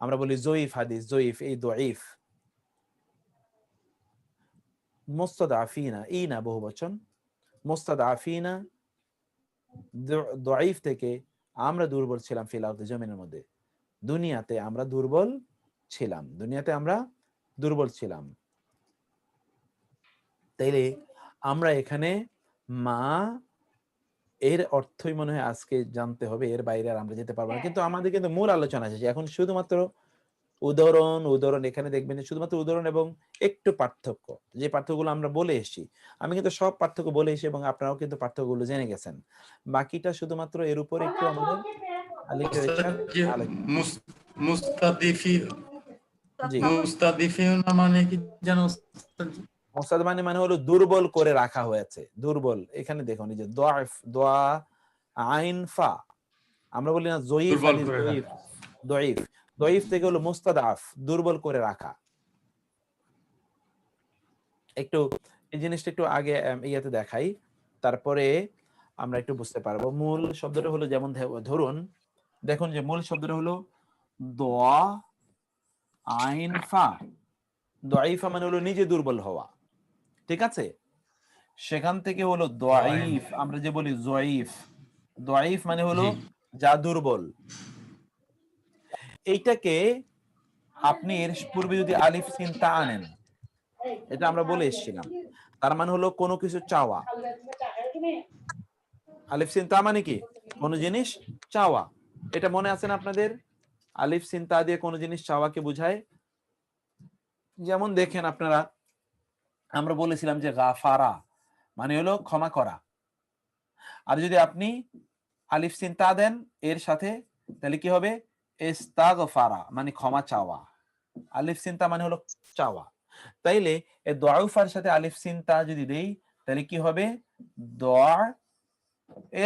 আমরা বলি জয়ীফ হাদিস, জয়ীফ এই দাঈফ। মুস্তাদআফিনা ইনা বহুবচন, মুস্তাদআফিনা দাঈফ থেকে আমরা দুর্বল ছিলাম, ফিল আরদি জমিনের মধ্যে, দুনিয়াতে আমরা দুর্বল ছিলাম, দুনিয়াতে আমরা দুর্বল ছিলাম। তাইলে আমরা এখানে মা এর অর্থই মনে হয় আজকে জানতে হবে, এর বাইরে আর আমরা যেতে পারবো না। কিন্তু আমাদের কিন্তু মূল আলোচনা আছে, এখন শুধুমাত্র উদাহরণ, উদাহরণ এখানে দেখবেন শুধুমাত্র উদাহরণ এবং একটু পার্থক্য, যে পার্থক্যগুলো আমরা বলে এসেছি। আমি কিন্তু সব পার্থক্য বলে এসেছি এবং আপনারাও কিন্তু পার্থক্যগুলো জেনে গেছেন। বাকিটা শুধুমাত্র এর উপরে একটু আমাদের মুস্তাদিফিউনা মানে কি জানো? মুস্তাদমানি মানে হলো দুর্বল করে রাখা হয়েছে, দুর্বল। এখানে দেখুন এই যে দাঈফ, দোয়া আইন ফা, আমরা বলি না জয়ীফ, জয়ীফ দাঈফ, দাঈফ থেকে হলো মুস্তাদআফ, দুর্বল করে রাখা। একটু এই জিনিসটা একটু আগে ইয়াতে দেখাই, তারপরে আমরা একটু বুঝতে পারবো। মূল শব্দটা হলো, যেমন ধরুন দেখুন যে মূল শব্দটা হলো দোয়া আইন ফা। দয়ীফা মানে হলো নিজে দুর্বল হওয়া, ঠিক আছে? সেখান থেকে হলো দয়ীফ, আমরা যে বলি জয়ীফ, দয়ীফ মানে হলো যা দুর্বল। এইটাকে আপনি এর পূর্বে যদি আলিফ সিন তা আনেন, এটা আমরা বলে এসেছিলাম, তার মানে হলো কোনো কিছু চাওয়া। আলিফ সিন তা মানে কি? কোনো জিনিস চাওয়া। এটা মনে আছে না আপনাদের? আলিফ সিন তা দিয়ে কোনো জিনিস চাওয়াকে বোঝায়। যেমন দেখেন আপনারা, আমরা বলেছিলাম যে গাফারা মানে হলো ক্ষমা করা। আর যদি আপনি আলিফ সিন তা দেন এর সাথে, তাহলে কি হবে? ইস্তাগফারা মানে ক্ষমা চাওয়া। আলিফ সিন তা মানে হলো চাওয়া। তাইলে এই দোয়াউফার সাথে আলিফ সিন তা যদি দেই, তাহলে কি হবে? দোয়া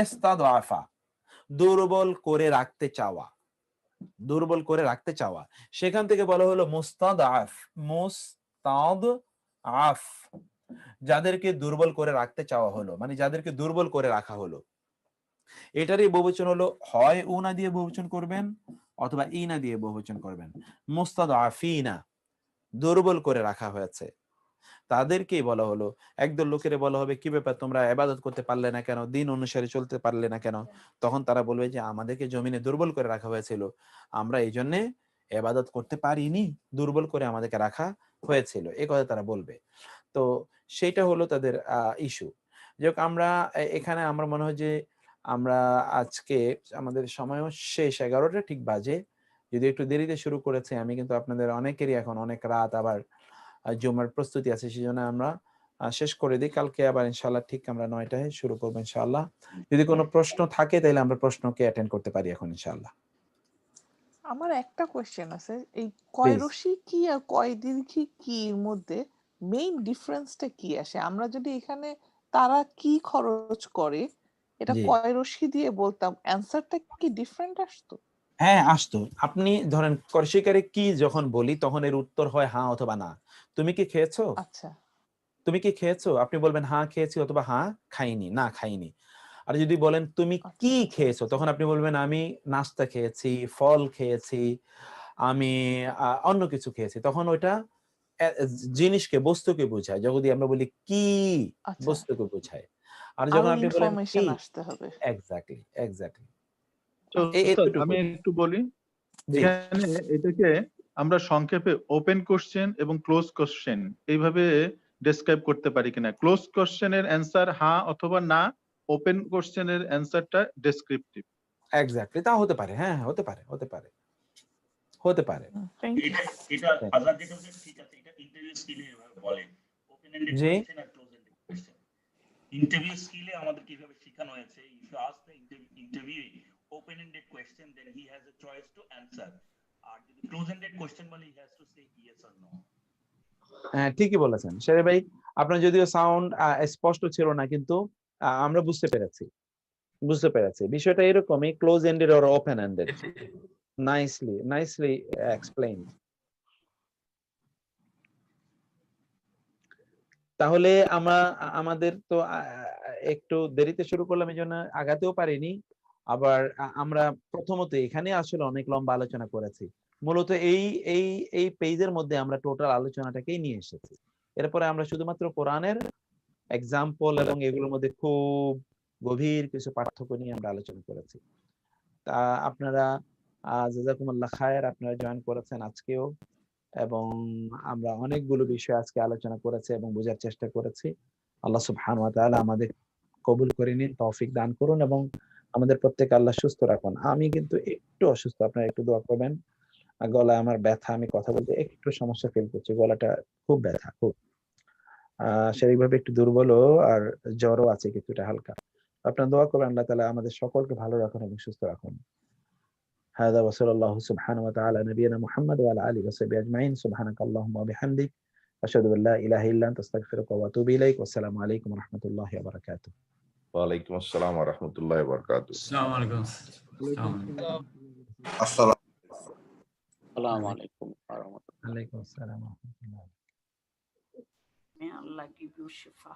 ইস্তাদআফা, দুর্বল করে রাখতে চাওয়া, দুর্বল করে রাখতে চাওয়া। সেখান থেকে বলা হলো মুস্তাদআফ, মুস্তাদআফ, যাদেরকে দুর্বল করে রাখতে চাওয়া হলো, মানে যাদেরকে দুর্বল করে রাখা হলো। এটারই বহুবচন হলো হয় উনা দিয়ে বহুবচন করবেন অথবা ইনা দিয়ে বহুবচন করবেন। মুস্তাদআফিনা, দুর্বল করে রাখা হয়েছে, তাদেরকেই বলা হলো। একদল লোকের বলা হবে কি ব্যাপার, তোমরা ইবাদত করতে পারলে না কেন, দিন অনুসারে চলতে পারলে না কেন? তখন তারা বলবে যে আমাদেরকে জমিনে দুর্বল করে রাখা হয়েছিল, আমরা এই জন্যে ইবাদত করতে পারিনি, দুর্বল করে আমাদেরকে রাখা হয়েছিল, এই কথা তারা বলবে। তো সেইটা হলো তাদের ইস্যু। যাই হোক, আমরা এখানে আমরা মনে হয় যে আমরা আজকে আমাদের সময়ও শেষ, 11টা ঠিক বাজে, যদি একটু দেরিতে শুরু করেছে আমি, কিন্তু আপনাদের অনেকেরই এখন অনেক রাত, আবার জুমার প্রস্তুতি আছে, সেজন্য আমরা শেষ করে দিই। কালকে আবার ইনশাআল্লাহ ঠিক আমরা 9টায় শুরু করবো ইনশাআল্লাহ। যদি কোনো প্রশ্ন থাকে তাহলে আমরা প্রশ্নকে অ্যাটেন্ড করতে পারি এখন ইনশাআল্লাহ। আমার একটা কোশ্চেন আছে, এই কয় রশি কি আর কয় দীর্ঘি কি এর মধ্যে মেইন ডিফারেন্সটা কি আসে? আমরা যদি এখানে তারা কি খরচ করে এটা কয় রশি দিয়ে বলতাম, অ্যানসারটা কি ডিফারেন্ট আসতো? হ্যাঁ আসতো। আপনি ধরেন কর্ষিকারে কি যখন বলি তখন এর উত্তর হয় হ্যাঁ অথবা না। তুমি কি খেয়েছো? আচ্ছা, তুমি কি খেয়েছো? আপনি বলবেন হ্যাঁ খেয়েছি অথবা হ্যাঁ খাইনি, না খাইনি। আর যদি বলেন তুমি কি খেয়েছো, তখন আপনি বলবেন আমি নাস্তা খেয়েছি, ফল খেয়েছি, আমি অন্য কিছু খেয়েছি। তখন ওইটা জিনিসকে, বস্তুকে বোঝায়। যদি আমরা বলি কি, বস্তুকে বোঝায়। আর যখন আপনি বলেন কি, আসতে হবে। Exactly exactly. তো আমি একটু বলি, এখানে এটাকে আমরা সংক্ষেপে ওপেন কোশ্চেন এবং ক্লোজ কোশ্চেন এইভাবে ডেসক্রাইব করতে পারি কিনা। ক্লোজ কোশ্চেনের অ্যান্সার হ্যাঁ অথবা না, ওপেন কোশ্চেনের অ্যান্সারটা ডেসক্রিপটিভ। এক্স্যাক্টলি, তা হতে পারে। হ্যাঁ হতে পারে, হতে পারে, হতে পারে। এটা আজাদ যেটা বলছেন ঠিক আছে, এটা ইন্টারভিউ স্কিলে এভাবে বলে ওপেন এন্ডেড কোশ্চেন আর ক্লোজ এন্ডেড কোশ্চেন। ইন্টারভিউ স্কিলে আমাদের কিভাবে শেখানো হয়েছে, if you ask the interview open ended question then he has a choice to answer, আর যদি ক্লোজ এন্ডেড কোশ্চেন বলে he has to say yes or no. হ্যাঁ ঠিকই বলেছেন শেরে ভাই। আপনার যদিও সাউন্ড স্পষ্ট ছিল না, কিন্তু আমরা বুঝতে পেরেছি, বুঝতে পেরেছি। বিষয়টা এরকমই, close ended or open ended. Nicely explain. তাহলে আমাদের তো একটু দেরিতে শুরু করলাম, এই জন্য আগাতেও পারিনি। আবার আমরা প্রথমত এখানে আসলে অনেক লম্বা আলোচনা করেছি। মূলত এই পেজের মধ্যে আমরা টোটাল আলোচনাটাকেই নিয়ে এসেছি। এরপরে আমরা শুধুমাত্র কোরআনের এক্সাম্পল এবং এগুলোর মধ্যে খুব গভীর কিছু পার্থক্য নিয়ে আমরা আলোচনা করেছি। তা আপনারা জাযাকুমুল্লাহ খায়ের, আপনারা জয়েন করেছেন আজকেও, এবং আমরা অনেকগুলো বিষয় আজকে আলোচনা করেছি এবং বোঝার চেষ্টা করেছি। আল্লাহ সুবহানাহু ওয়া তাআলা আমাদের কবুল করে নিন, তৌফিক দান করুন, এবং আমাদের প্রত্যেককে আল্লাহ সুস্থ রাখুন। আমি কিন্তু একটু অসুস্থ, আপনারা একটু দোয়া করবেন। গলায় আমার ব্যথা, আমি কথা বলতে একটু সমস্যা ফিল করছি, গলাটা খুব ব্যথা, খুব শারীরিকভাবে একটু দুর্বলও, আর জ্বরও আছে কিছুটা হালকা। আপনারা দোয়া করবেন আল্লাহ তাআলা আমাদের সকলকে ভালো রাখুন এবং সুস্থ রাখুন। هذا وصلى الله سبحانه وتعالى على نبينا محمد وعلى آله وصحبه أجمعين. سبحانك اللهم وبحمدك أشهد أن لا إله إلا أنت أستغفرك وأتوب إليك. والسلام عليكم ورحمة الله وبركاته. وعليكم السلام ورحمة الله وبركاته. السلام عليكم. السلام عليكم ورحمة الله. عليكم السلام ورحمة الله. May Allah give you shifa.